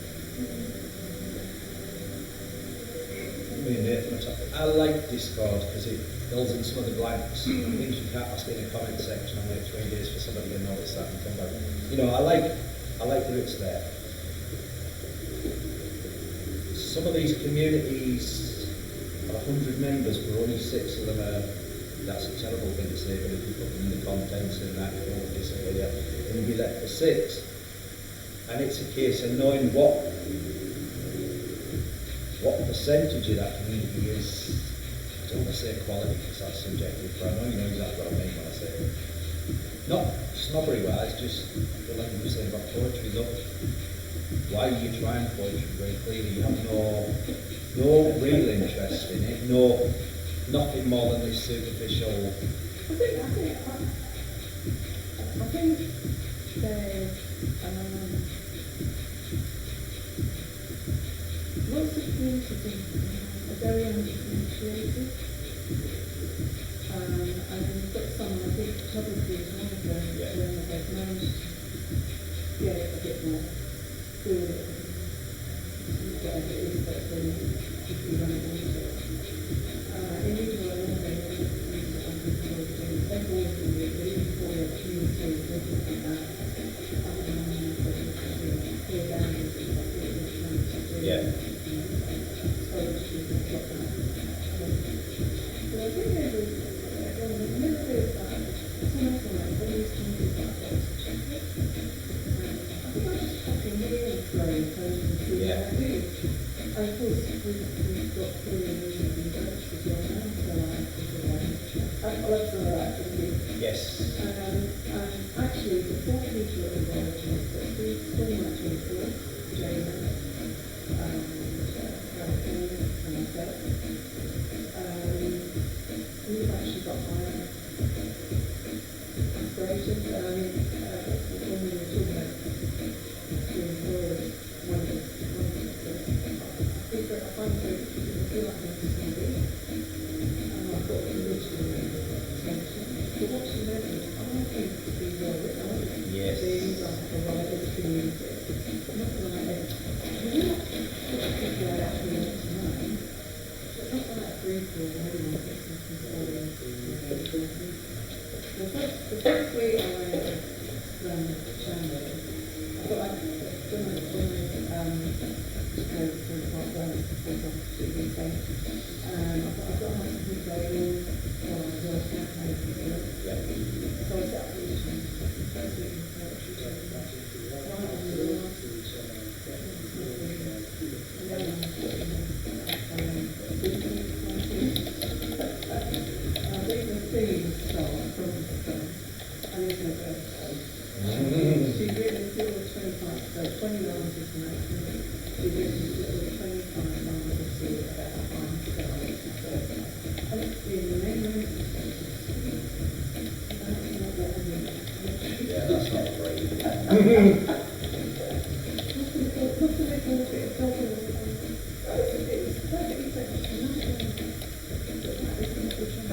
Me and Nathan are talking. I like Discord because it fills in some of the blanks. Things you can't ask in a comment section and wait 3 days for somebody to notice that and come back. You know, I like that it's there. Some of these communities have 100 members, but only 6 of them are. That's a terrible thing to say, but if you put them in the contents and that, it won't disappear, and you'll be left for 6. And it's a case of knowing what percentage of that community is, I don't want to say quality because that's subjective, but I know you know exactly what I mean when I say it. Not snobbery wise, just the like you were saying about poetry. Look, why are you trying poetry very clearly? You have no real interest in it, nothing more than this superficial. I think there's lots of communities are very undifferentiated, and you've got some, I think photography is one of them, where they've managed to get a bit more fluid, whatever it is that they should be running into. Individual elimination is something to do, everyone can be really for your community, looking at that, clear boundaries, yeah. Yes. Actually, the 4 people that are involved in this, there's so much influence, Jane, and myself. We've actually got higher aspirations. When we were talking about doing forward, one of the I find it very difficult to feel like I'm somebody, and I've got conditional attention. But what you mentioned, I want things to be well written. I want it to be like a writer's community. Not like you're not people I actually want to know. It's not like 3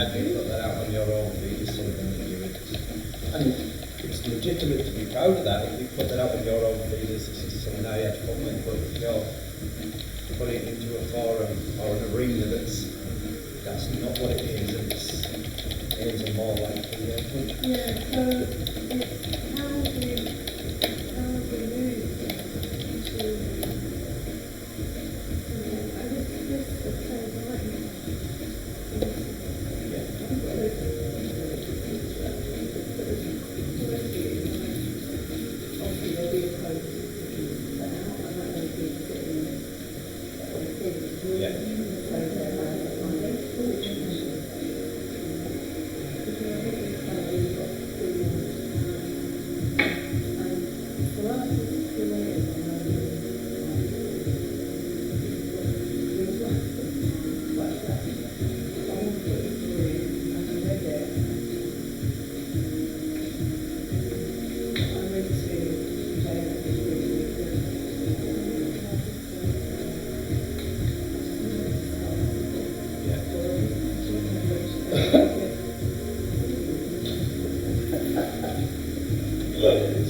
Had you put that out on your own feed is something that you would, and it's legitimate to be proud of that. If you put that out on your own feed, this is something I had fun with, but if you're putting it into a forum or an arena that's not what it is, it's a more like engagement. Yeah, so it's how we move to, and this is so right.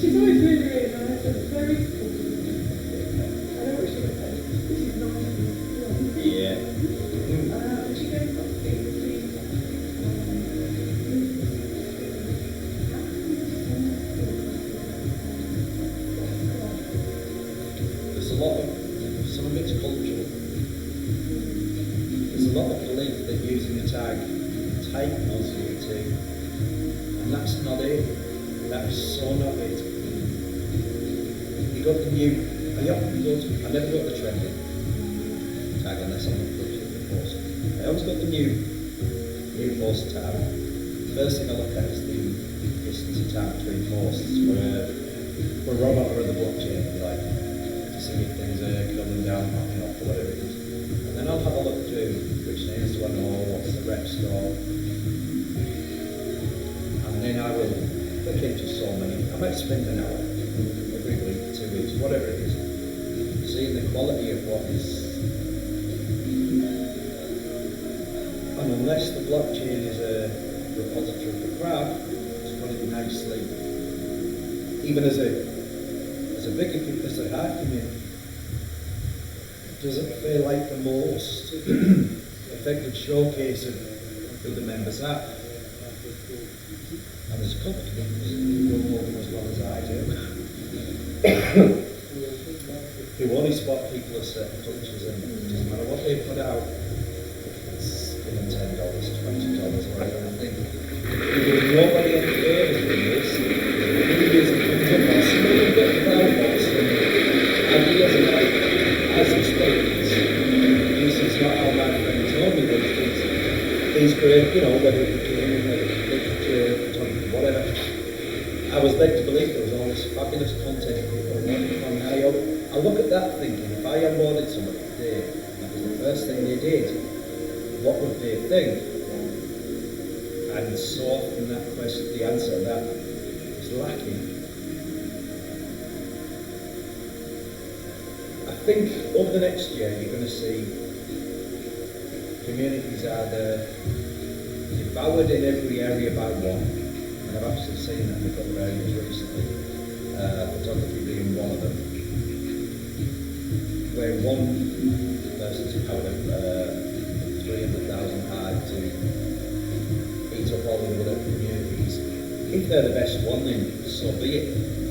She's always really, really nice and very supportive. I know what she would say. This is nice. Yeah. And she goes up to There's a lot of, some of it's cultural. There's a lot of belief that using the tag tightens you to, and that's not it. That is so not it. You got the new, I never got the trending tag unless I'm not pushing the post. I always got the new post tab. First thing I look at is the distance tab between posts for a robot or the blockchain, like to see if things are coming down, popping off, or whatever it is. And then I'll have a look through which names do I know, what's the rep score, and then I will look into so many. I might spend an hour every week, 2 weeks, whatever it is, seeing the quality of what is. And unless the blockchain is a repository for crap, to put it nicely, even as a big as a hard community, doesn't feel like the most effective showcase of who the members are. And there's a couple of people who don't know them as well as I do. Who only spot people at certain cultures, and it doesn't matter what they put out, it's given $10, $20, whatever. I think if nobody ever favors with this, videos that comes up are similar to crowd bots and ideas of like, as experience. This is not how my friend told me these things. These great, whether it's gaming, whether it's literature, photography, whatever. I was led to believe there was all this fabulous content people wanted from I look at that thinking, if I onboarded somebody today, that was the first thing they did, what would they think? And so often that question, the answer to that is lacking. I think over the next year you're going to see communities either devoured in every area by one, and I've actually seen that in a couple of areas recently, photography being one of them, where one person's powered up 300,000 hard to eat up all the other communities. If they're the best one, then so be it.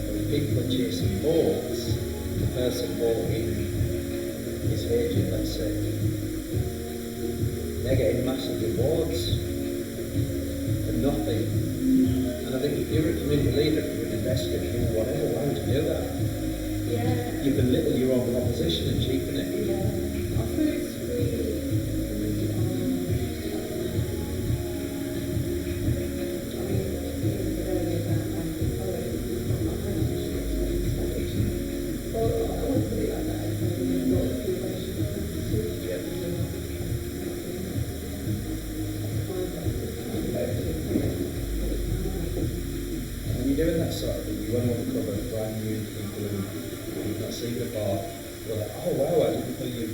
But if people are chasing boats, the person walking is aging, let's say, they're getting massive rewards for nothing. And I think if you're a community leader, if you're an investor, if you're whatever, why would you do that? Yeah. You belittle your own proposition and cheapen it. Yeah. I feel it's really, When you're doing that sort of thing, you want to uncover brand new people who you've not seen before. You're like, oh wow, I didn't know you.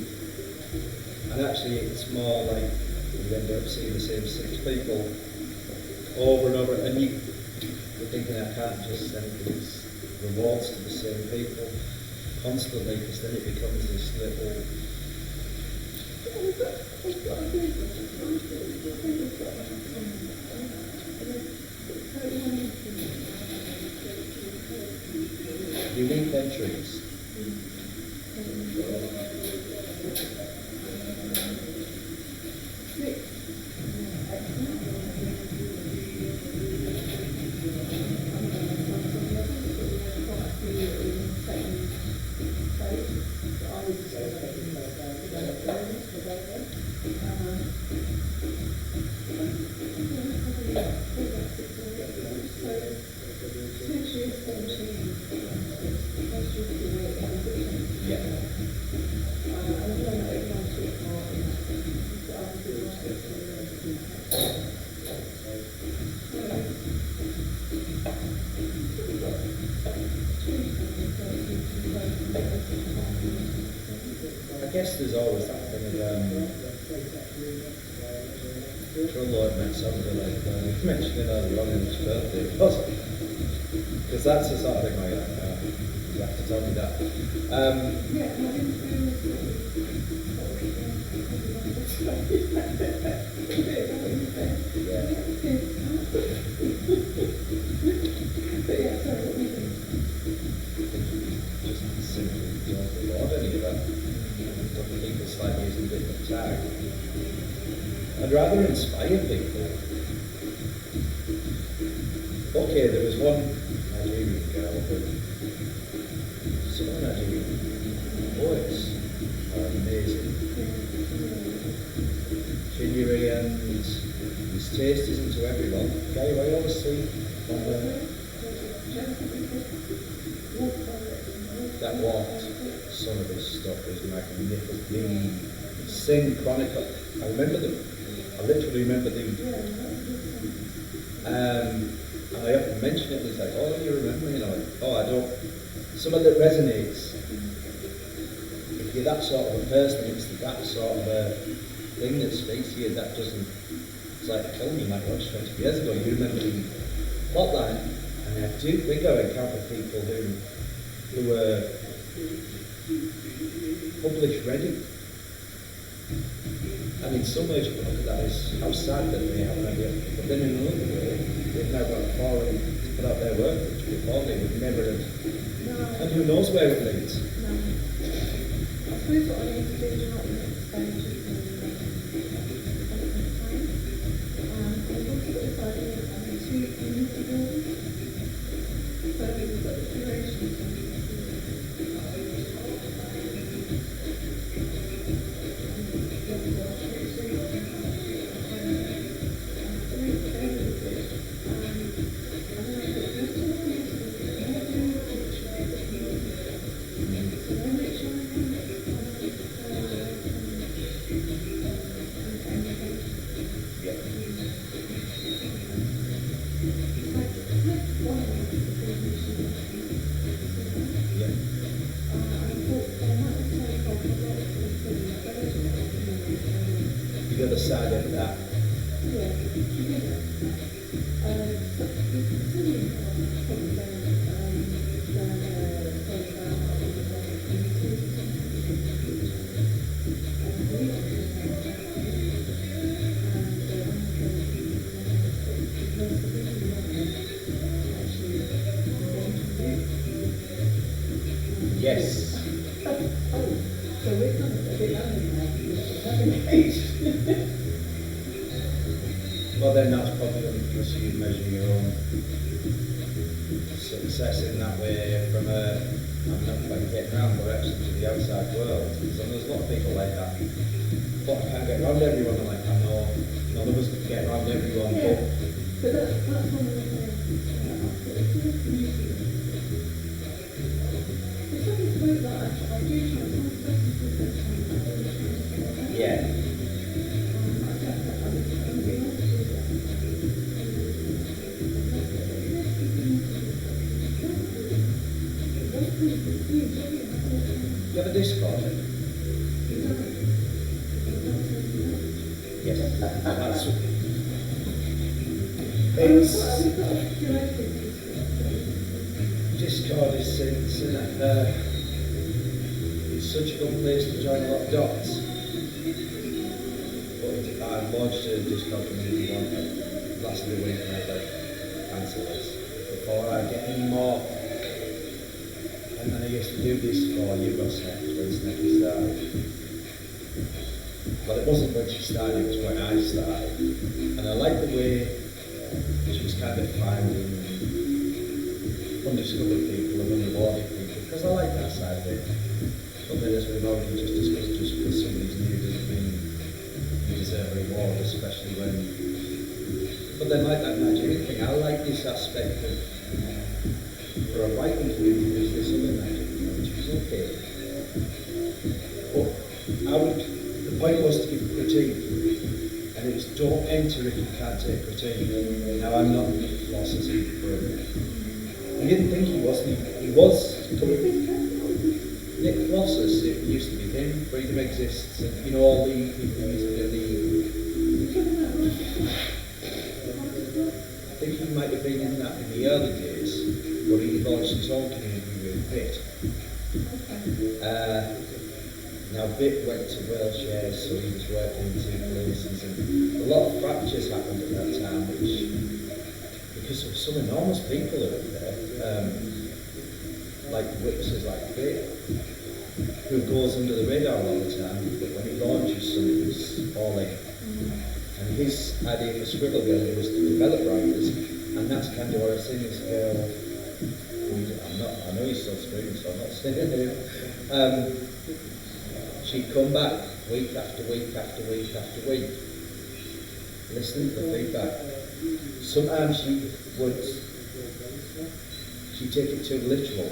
And actually, it's more like you end up seeing the same 6 people over and over, and you're thinking, I can't just send these rewards to the same people constantly, because then it becomes this little. Unique entries. I guess there's always that thing of Trullo meant something like mentioning earlier on in his birthday, because that's the sort of thing where you're like, you have to tell me that. Just simply don't reward any of that. Don't think it's like using a bit of a tag. I'd rather inspire people. Okay, there was one Nigerian girl who, some of the Nigerian boys are amazing. Genuine, and his taste isn't to everyone. Guy who I always see on that walked, some of his stuff is magnificent. The Sing Chronicle, I remember them. I literally remember them. And I often mention it, and he's like, oh, you remember me? And I'm like, oh, I don't. Some of it resonates. If you're that sort of a person, it's that sort of a thing that speaks to you, that doesn't. It's like a film you might watch 20 years ago, you remember the plotline. And I do think I've encountered people who were publish ready. And in some ways you can look at that as how sad that they have an idea. But then in another way, they've now got a forum to put out their work, which before they would never have. And who knows where it leads. I suppose what I need to do is not explain to people and also this idea of having 2 community buildings. So we've got the curation. The other side of that. Yes. Yes. So we're kind of a bit lonely now. Well, then that's probably only because you measure your own success in that way from I'm not quite getting around, but actually to the outside world. So there's a lot of people like that. But I can't get around everyone. I'm like, I know none of us can get around everyone. Yeah. But that's one of the things. It's something to do that I do try to Yeah. You have a Discord? Yes. That's Discord is it's such a good place to join a lot of dots. But I launched a Discord community one last week and I was like, cancel this before I get any more. And then I used to do this for Eurosnet when Snetty started. But it wasn't when she started, it was when I started. And I liked the way she was kind of finding undiscovered people and unrewarded people, because I like that side of it. But then as we've already just discussed, just because somebody's new doesn't mean you deserve a reward, especially when... But then like that Nigerian thing, I like this aspect of, for a writing community, there's this other Nigerian, which was okay. But the point was to give critique, and it was don't enter if you can't take critique. Now I'm not Nick Floss's program. I didn't think he was. He was. Nick Floss's, it used to be him. Freedom Exists, and you know all the people who used to do I think he might have been in that in the early days, but he launched his own community with Bit. Now Bit went to Wiltshire, so he was working in 2 places, and a lot of fractures happened at that time, because of some enormous people who were there, like witnesses like Bit, who goes under the radar all the time, but when he launches something, he's all in. And his idea for Scribble Girl was to develop writers, and that's kind of what I've seen this girl. I know he's still streaming, so I'm not saying it. She'd come back week after week after week after week, listening to the feedback. Sometimes she'd take it too literal,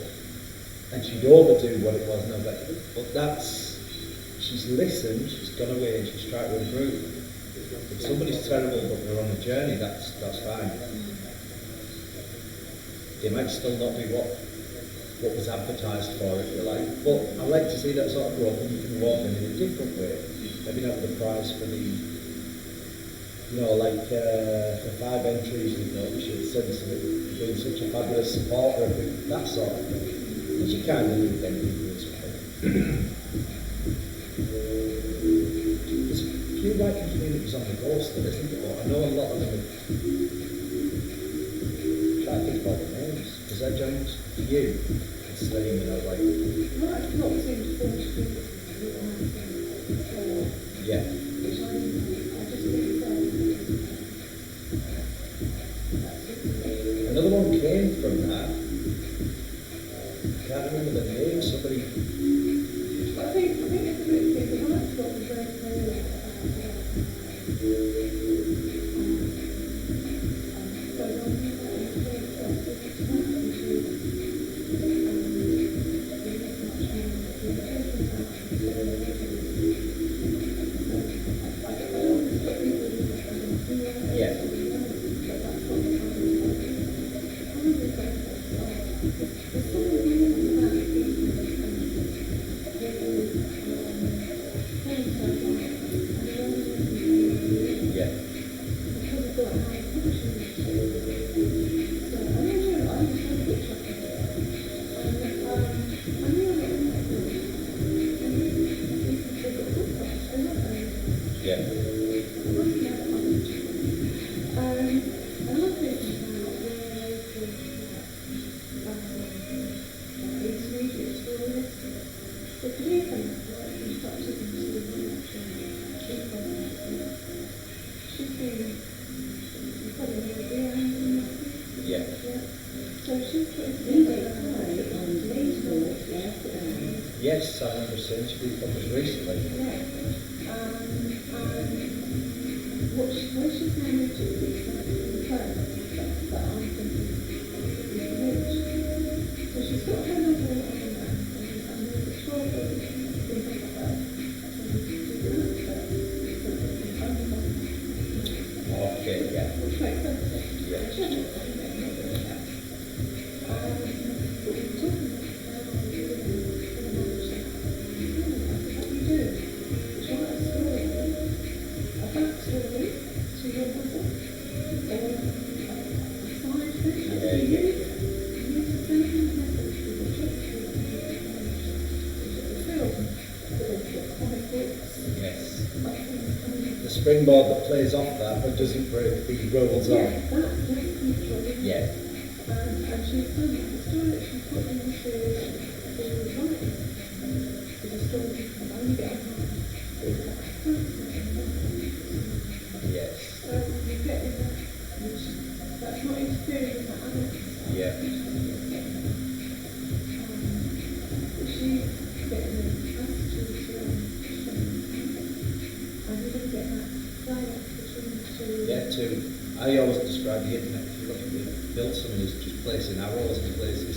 and she'd overdo what it was, and I was like, but she's listened, she's gone away, and she's tried to improve. If somebody's terrible but they're on a journey, that's fine. They might still not be what was advertised for, if you like. But I like to see that sort of growth, and you can reward them in a different way. Maybe not with the prize for the, like for 5 entries, we should send something, being such a fabulous supporter of that sort of thing. Which you can do with them people as well. There's a few writing communities on the go still, isn't there? But I know a lot of them are trying to think about the names, because I joined you and Steam, and I was like, yeah. Another one came from that. I can't remember the name, somebody... I think it's a bit because I like to be very clear Yeah. Yes, I remember seeing she did publish recently. What she's now moved to is exactly the place that I'm thinking is rich. So she's got her novel on that, and there's a 12 things like that. Okay, yeah. Which makes sense. Yeah. She hasn't got anything to do with that. But we were talking about how you do what you do is write a story, a backstory to your novel, or a side fiction to you. You use the same message with a job the film, the comic books. Yes. Like things coming. The springboard that plays off that but doesn't break the rolls Yeah, on. that control. Yeah. And she's done that. The story that she's put into the writing is a story of only getting home. Yes. So you get in that, which that's not interfering with that adult. Yeah. She's getting an attitude to and you're going to get that play off between the two. Yeah, too. I always describe the internet, if you look at the build someone is just placing arrows in places.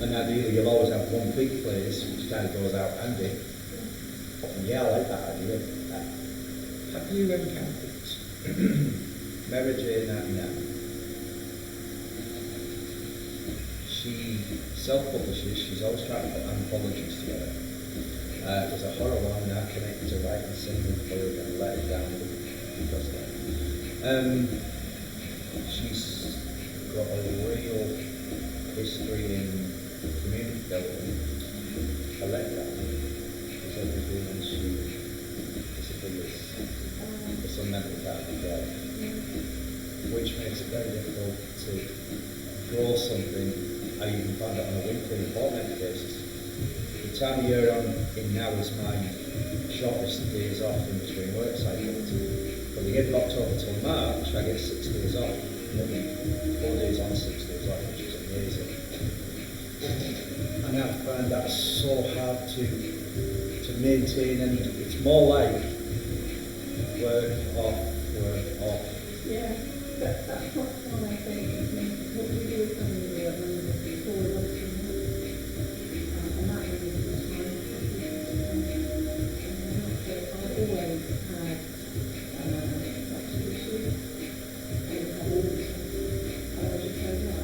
And ideally you'll always have one big place which kind of goes out handy. And yeah, I like that idea. Have you encountered Mary Jane now? She self-publishes, she's always trying to put anthologies together. There's a horror one and I connected to write and sing and for it and let it down because of that. She's got a real history in community building. I like that. It's everything and she disappears for some mental part of life, which makes it very difficult to draw something. I even find it on a weekly and fortnightly basis. The time of year I'm in now is my shortest days off in between work cycles. From the end of October till March, I get 6 days off. Maybe 4 days on, 6 days off, which is amazing. And I find that so hard to maintain, and it's more like work off, work off. Yeah, that's what I think. What we do is when we do it when before we look to and that really is the time for people to I always had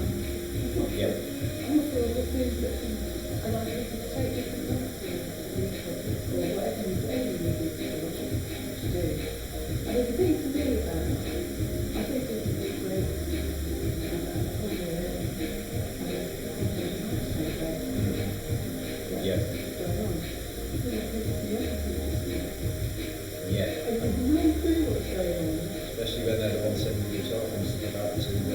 Especially when they're the ones sending you tokens about to people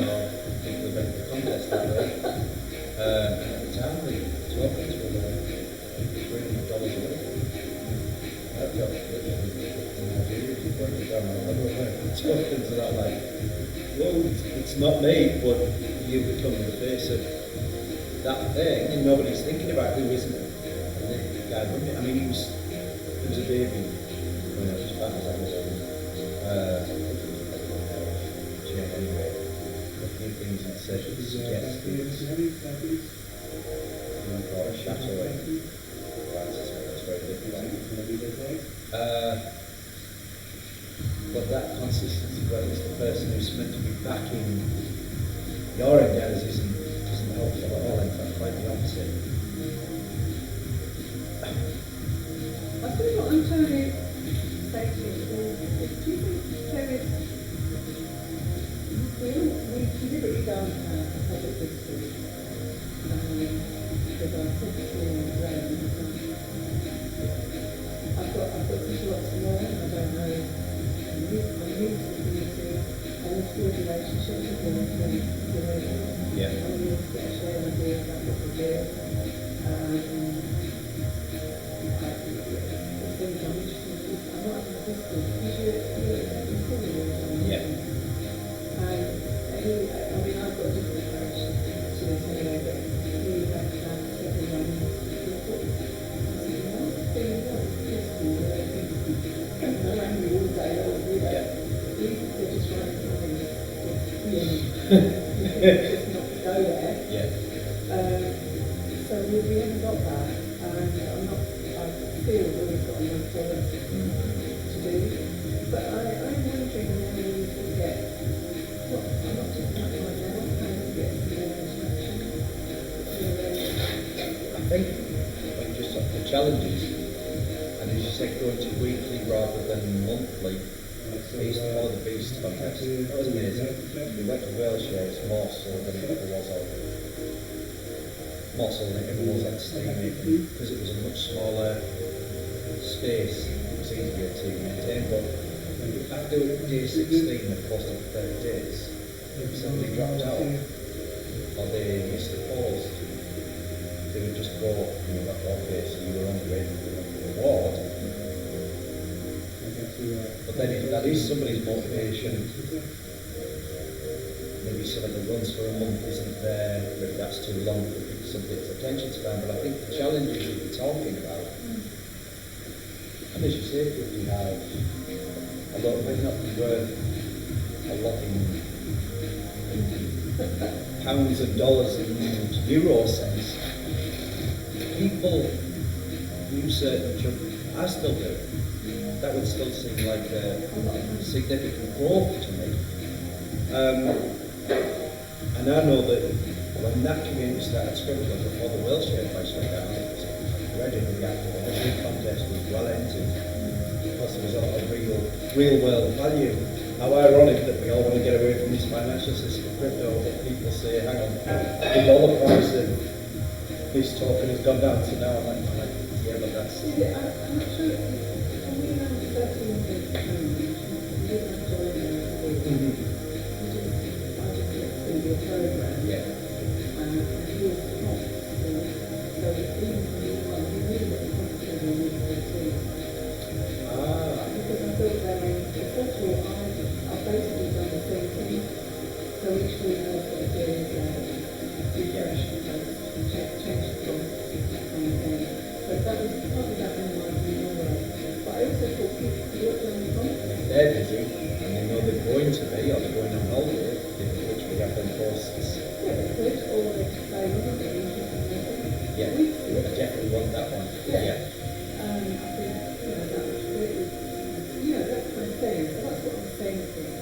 who make the contest that way. At the time, the tokens were $300 a week. That got good. Tokens are not like, well, it's not me, but you become the face of that thing, and nobody's thinking about who isn't the guy running it. I mean, he was a baby when I was back as I was old. Anyway, a few things he said that suggested we've got a chateau that's very difficult. But that consistency, whether it's the person who's meant to be backing your endeavours doesn't help you at all, in fact quite the opposite. I think what I'm trying to say to you is, do you think there is we deliberately don't have public visitors because I think it's all on the ground. I've got such a lot to learn. I don't know. I'm new to the community. I want to build relationships with them. Yeah. I want to share ideas about what we do. It's not to go there. Yeah. So we haven't got that, and I feel that we've got enough work to do. But I'm wondering how we can get, well, I'm not talking about right now, how we get more interaction. I think just the challenges, and as you said, going to weekly rather than monthly. I used to follow the Beast contest. That was amazing. We went to Wales shares more so than it ever was on. More so than it ever was at Steamy, because it was a much smaller space. It was easier to maintain. But after day 16, of course, of 30 days, somebody dropped out or they missed the post. They would just go, okay, so you were on the way to the reward. But then if that is somebody's motivation, maybe somebody that runs for a month isn't there, maybe that's too long for somebody's attention span. But I think the challenges that you're talking about, and as you say, if you have a lot, it might not be worth a lot in pounds and dollars and euro sense, people use certain chunks. I still do. That would still seem like a significant growth to me. And I know that when that community started struggling before the World Share price went down, it was incredibly active. Every contest was well entered because there was a lot of real world value. How ironic that we all want to get away from this financial system of crypto, but people say, hang on, the dollar price of this token has gone down to now. I'm like, yeah, but that's... I'm not sure. They're busy, and they know they're going to be, or they're going on holiday, which we have them posts. Yeah, I definitely want that one. Yeah. I think, that was really, that kind of thing. So that's what I'm saying to them.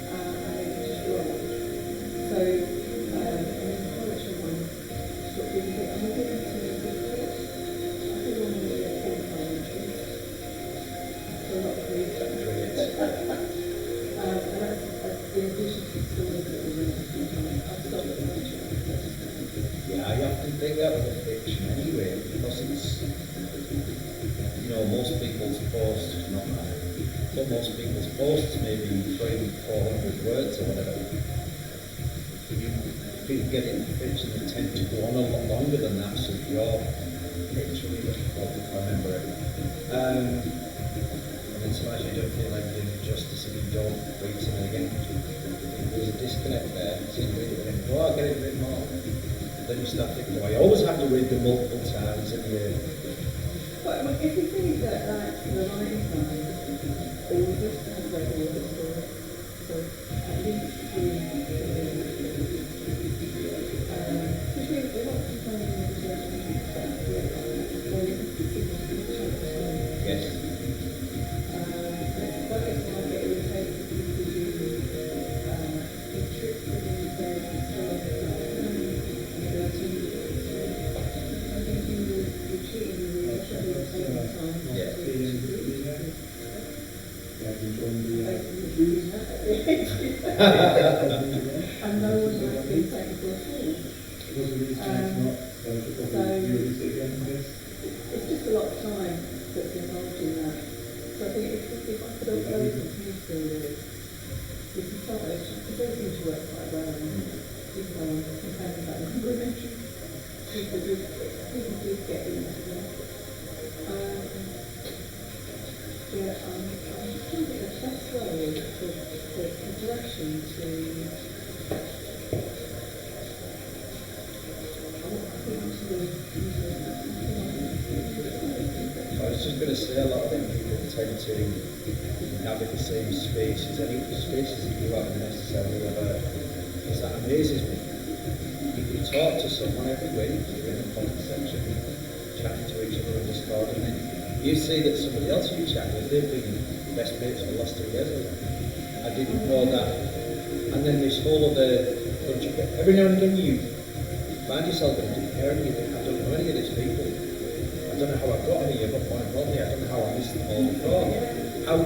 And it was just wrong. So, I'm encouraging them to stop doing it. I'm giving it to them good tips. I think I'm going to get full financials. So a lot of these. And that's the addition to stories that we're going to do. I've stopped the financial. Yeah, I often think that was a fiction anyway, because it's, most people's posts, not mine, but most people's posts may be 300-400 words or whatever. People get into fiction that tend to go on a lot longer than that, so if you're literally, if I remember it. And then sometimes you don't feel like doing justice if you don't read something again. There's a disconnect there, so you read it and go, I'll get it a bit more. Then you start thinking, do I always have to read them multiple times in the Well, if you think that the writing side, all of us have read all the story, so at least we which means we're not complaining of the yes. That is why I get irritated because you the trick with the stuff and no one has been taken for a fool. It's just a lot of time that's involved in that. So I think if I could upload some news stories, we can start those because they seem to work quite well. And people are complaining about the number of entries. People do get into them. I'm just trying to think the best way for progression to. I was just going to say, a lot of them people tend to inhabit the same spaces, any spaces that you haven't necessarily ever because that amazes me. You can talk to someone every week, you're in a comment section, chatting to each other on Discord, and then you see that somebody else you chat with, they've been best mates for the last 2 years. I didn't know that. And then this whole other bunch of people, every now and again you find yourself in a different area and you think, I don't know any of these people. I don't know how I got here, but more importantly, I don't know how I missed them all before. How,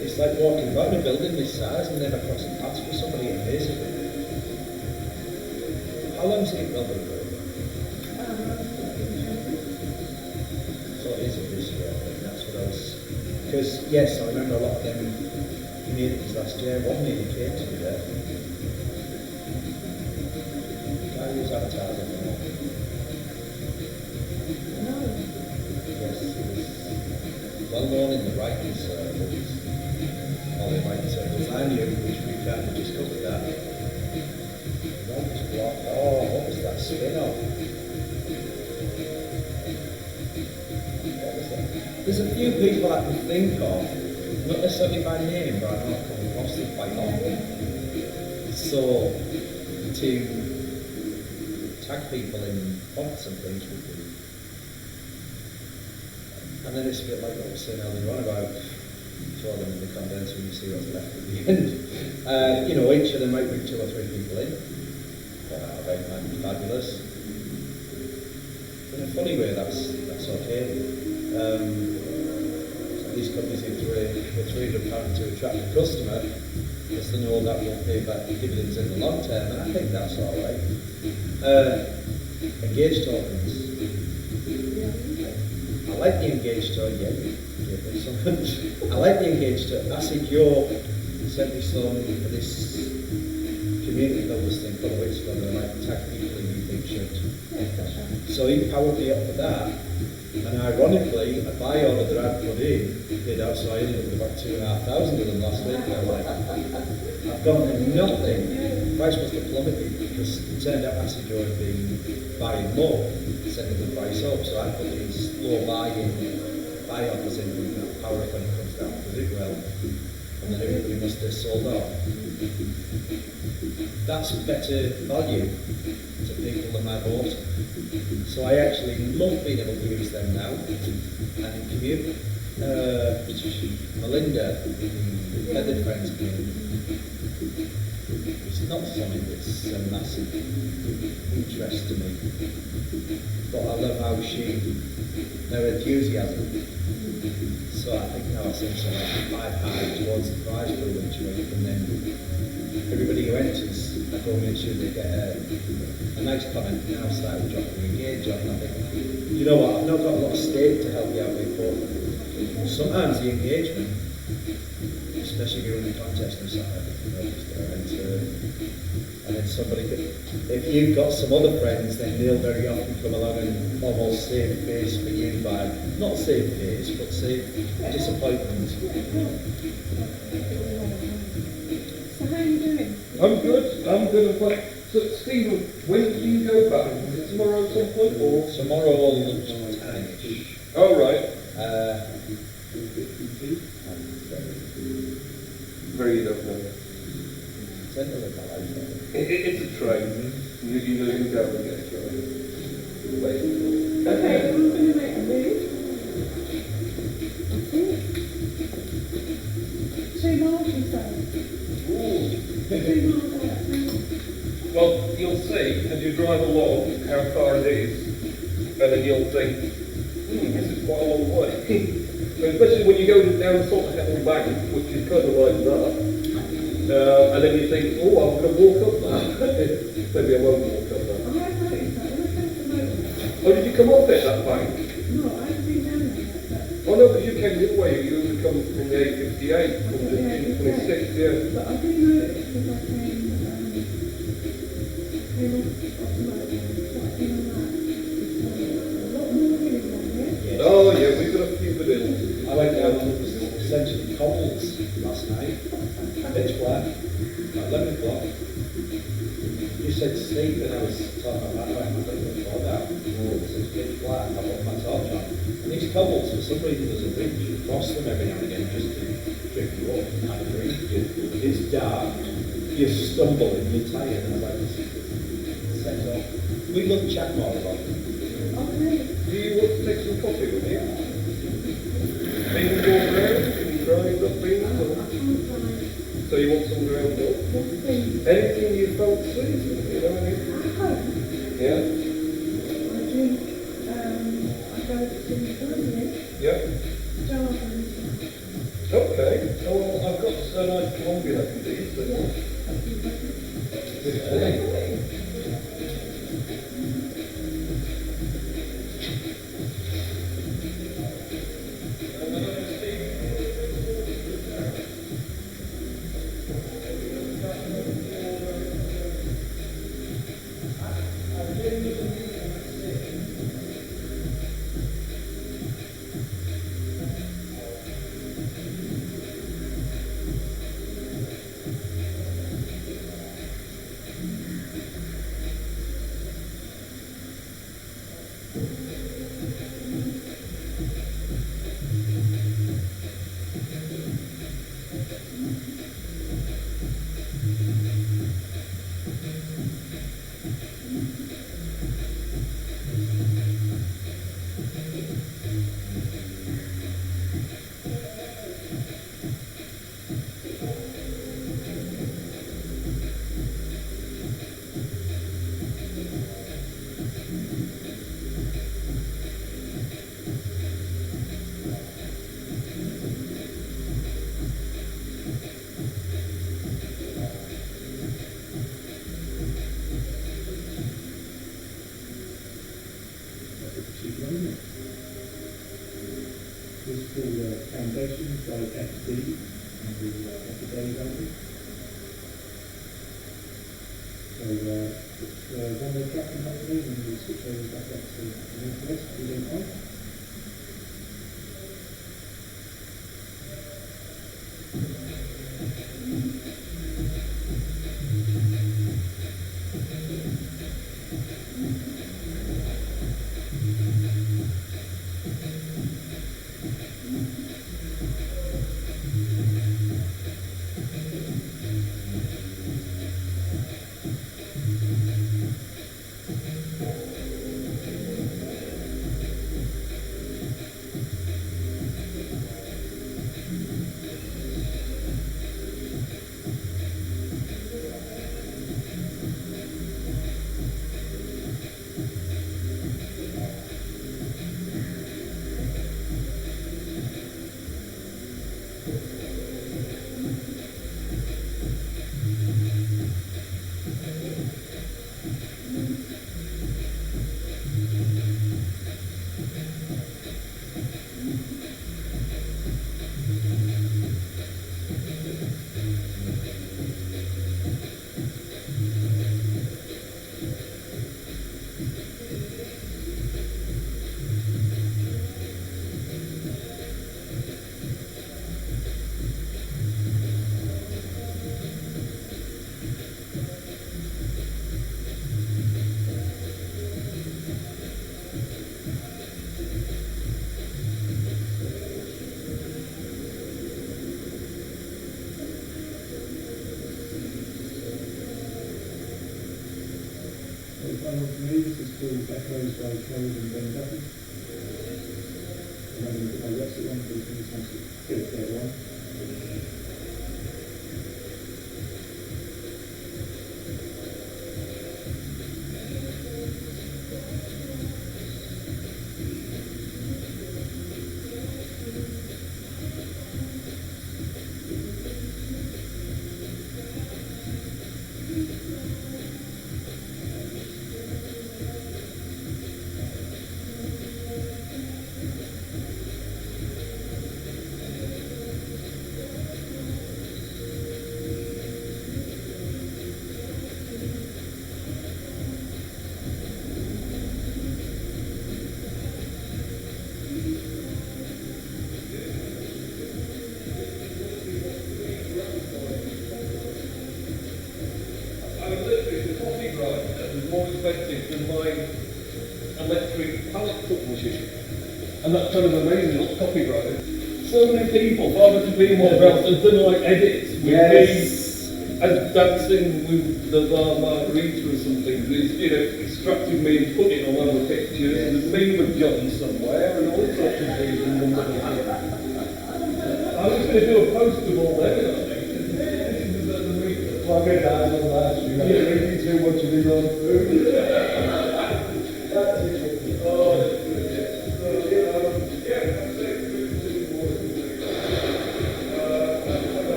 it's like walking around a building this size and never crossing paths with somebody amazing. How long has it been over? So it is a this year, I think that's what I was, because yes, I remember a lot of them communities last year, one nearly came to me there. Guy who was advertising for more. Yes, he was well known in the writing circles, or the writing circles I knew, which we kind of discovered that. The writer's block, oh, what was that spin-off? What was that? There's a few people I can think of, not necessarily by name, but I've not come across them quite often. So, to tag people in fonts and things would be. And then it's a bit like what I was saying earlier on about throw them in the condenser and you see what's left at the end. You know, each of them might bring 2 or 3 people in. That might be fabulous. In a funny way, that's okay. These companies who throw £300 to attract a customer because they know that will pay back dividends in the long term, and I think that's all right. Engage tokens. I like the engage token. I like the engage token. I think you're sent me some for this community builders thing for the weeks ago. They're like tag people in you think should. So he powered me up for that. And ironically, a buy order that I'd put in did that, so I ended up with about 2,500 of them last week. And I was like, I've gone from nothing. The price must have plummeted because it turned out Acid Joe had been buying more, sending the price up. So I put these low buy offers in with that power up when it comes down because it will. And then everybody must have sold off. That's better value to people than my boat. So I actually love being able to use them now. And commute. Melinda, Feathered Friends community. It's not something that's a massive interest to me. But I love how her enthusiasm. So I think now I seem to like 5 high towards the prize pool each week, and then everybody who enters, I go make sure they get a nice comment and now start dropping engage on. I think, you know what, I've not got a lot of stake to help you out with, but sometimes the engagement, especially if you're in a contest and stuff, and then somebody could, if you've got some other friends, then they'll very often come along and almost save face for you by, not save face, but save disappointment. So how are you doing? I'm good. I'm fine. So Stephen, when do you go back? Is it tomorrow at some point or? Tomorrow lunchtime-ish. Oh right. Very enough now. It's a train. You know you go and get a train. Basically. Okay, I'm going to make a move. I think 2 miles or so. 2 miles out of town. Well, you'll see as you drive along how far it is, and then you'll think, this is quite a long way. Especially when you go down the sort of Salthill Bank, which is kind of like that. And then you think, oh, I'm going to walk up that. Maybe I won't walk up that. I have noticed that when I came to the motorway. Oh, did you come off it, that bank? No, I haven't been down there. Oh no, because you came this way, you come from the A58, from the G26, yeah. But I do notice because I came off the motorway, so I've been on that. A lot more really on here. Oh yeah, we've got a few videos. I went down to essentially cobbles last night, pitch black, at 11 o'clock. You said sleep and I was talking about that, I put the floor down, it's pitch black, I put my torch on. And these cobbles, for some reason there's a bridge, you cross them every now and again just to trip you up, I agree. It's dark, you're stumbling, you're tired, and I'm like, set off. We love chat more about it. Oh, really? Do you want to take some coffee with you? Maybe go around and grind up beans? Or? So you want some ground up? Yes, please. Anything you fancy? You know anything? Yeah? I drink, I go to Germany, Yeah? strawberries. Okay. Oh, well, I've got a nice Colombian I can do. So. This is called Foundations by FD and the Everyday album. So it's one more track from that and we'll switch over back up to the Northwest if you don't mind. Final for me, this is called Echoes by Code and Ben Duffy. And I'm going to put my Rexit one, because this one's a good third one. More expensive than my electric pallet cut machine. And that's kind of amazing, not copyrighted. So many people, far better people around, have done like edits with me And dancing with the margarita or something is, you know, extracting me and putting it on other pictures, and there's me with John somewhere, and all sorts of things. I was going to do a post of all them, I think. This is at the Meetup. Like a dad on that, you're drinking too much of his own food.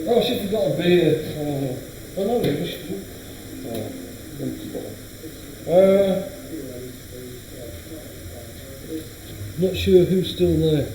Oh, I should have got a beer. Oh no, maybe I should. Empty bottle. Not sure who's still there.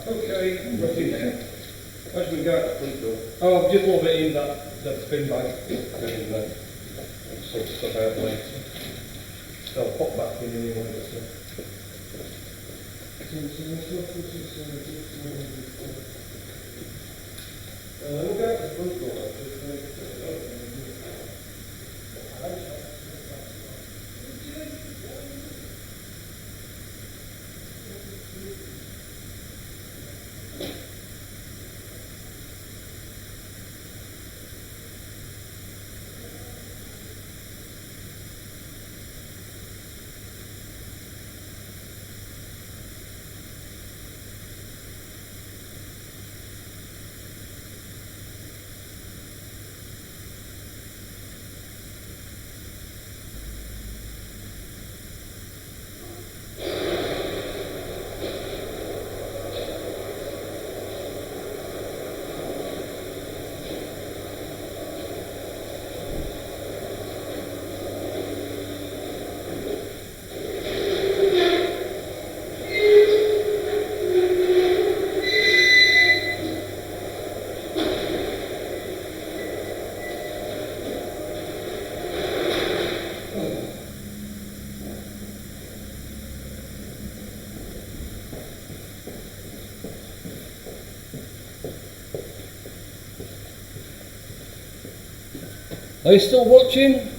Okay, ready now. Where should we go at that front door? Oh, just move it in that spin bag. Go in there. Sort stuff out later. They'll pop back in anyway. We'll go out the front door. Are you still watching?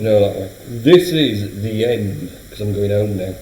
No, that way. This is the end, because I'm going home now.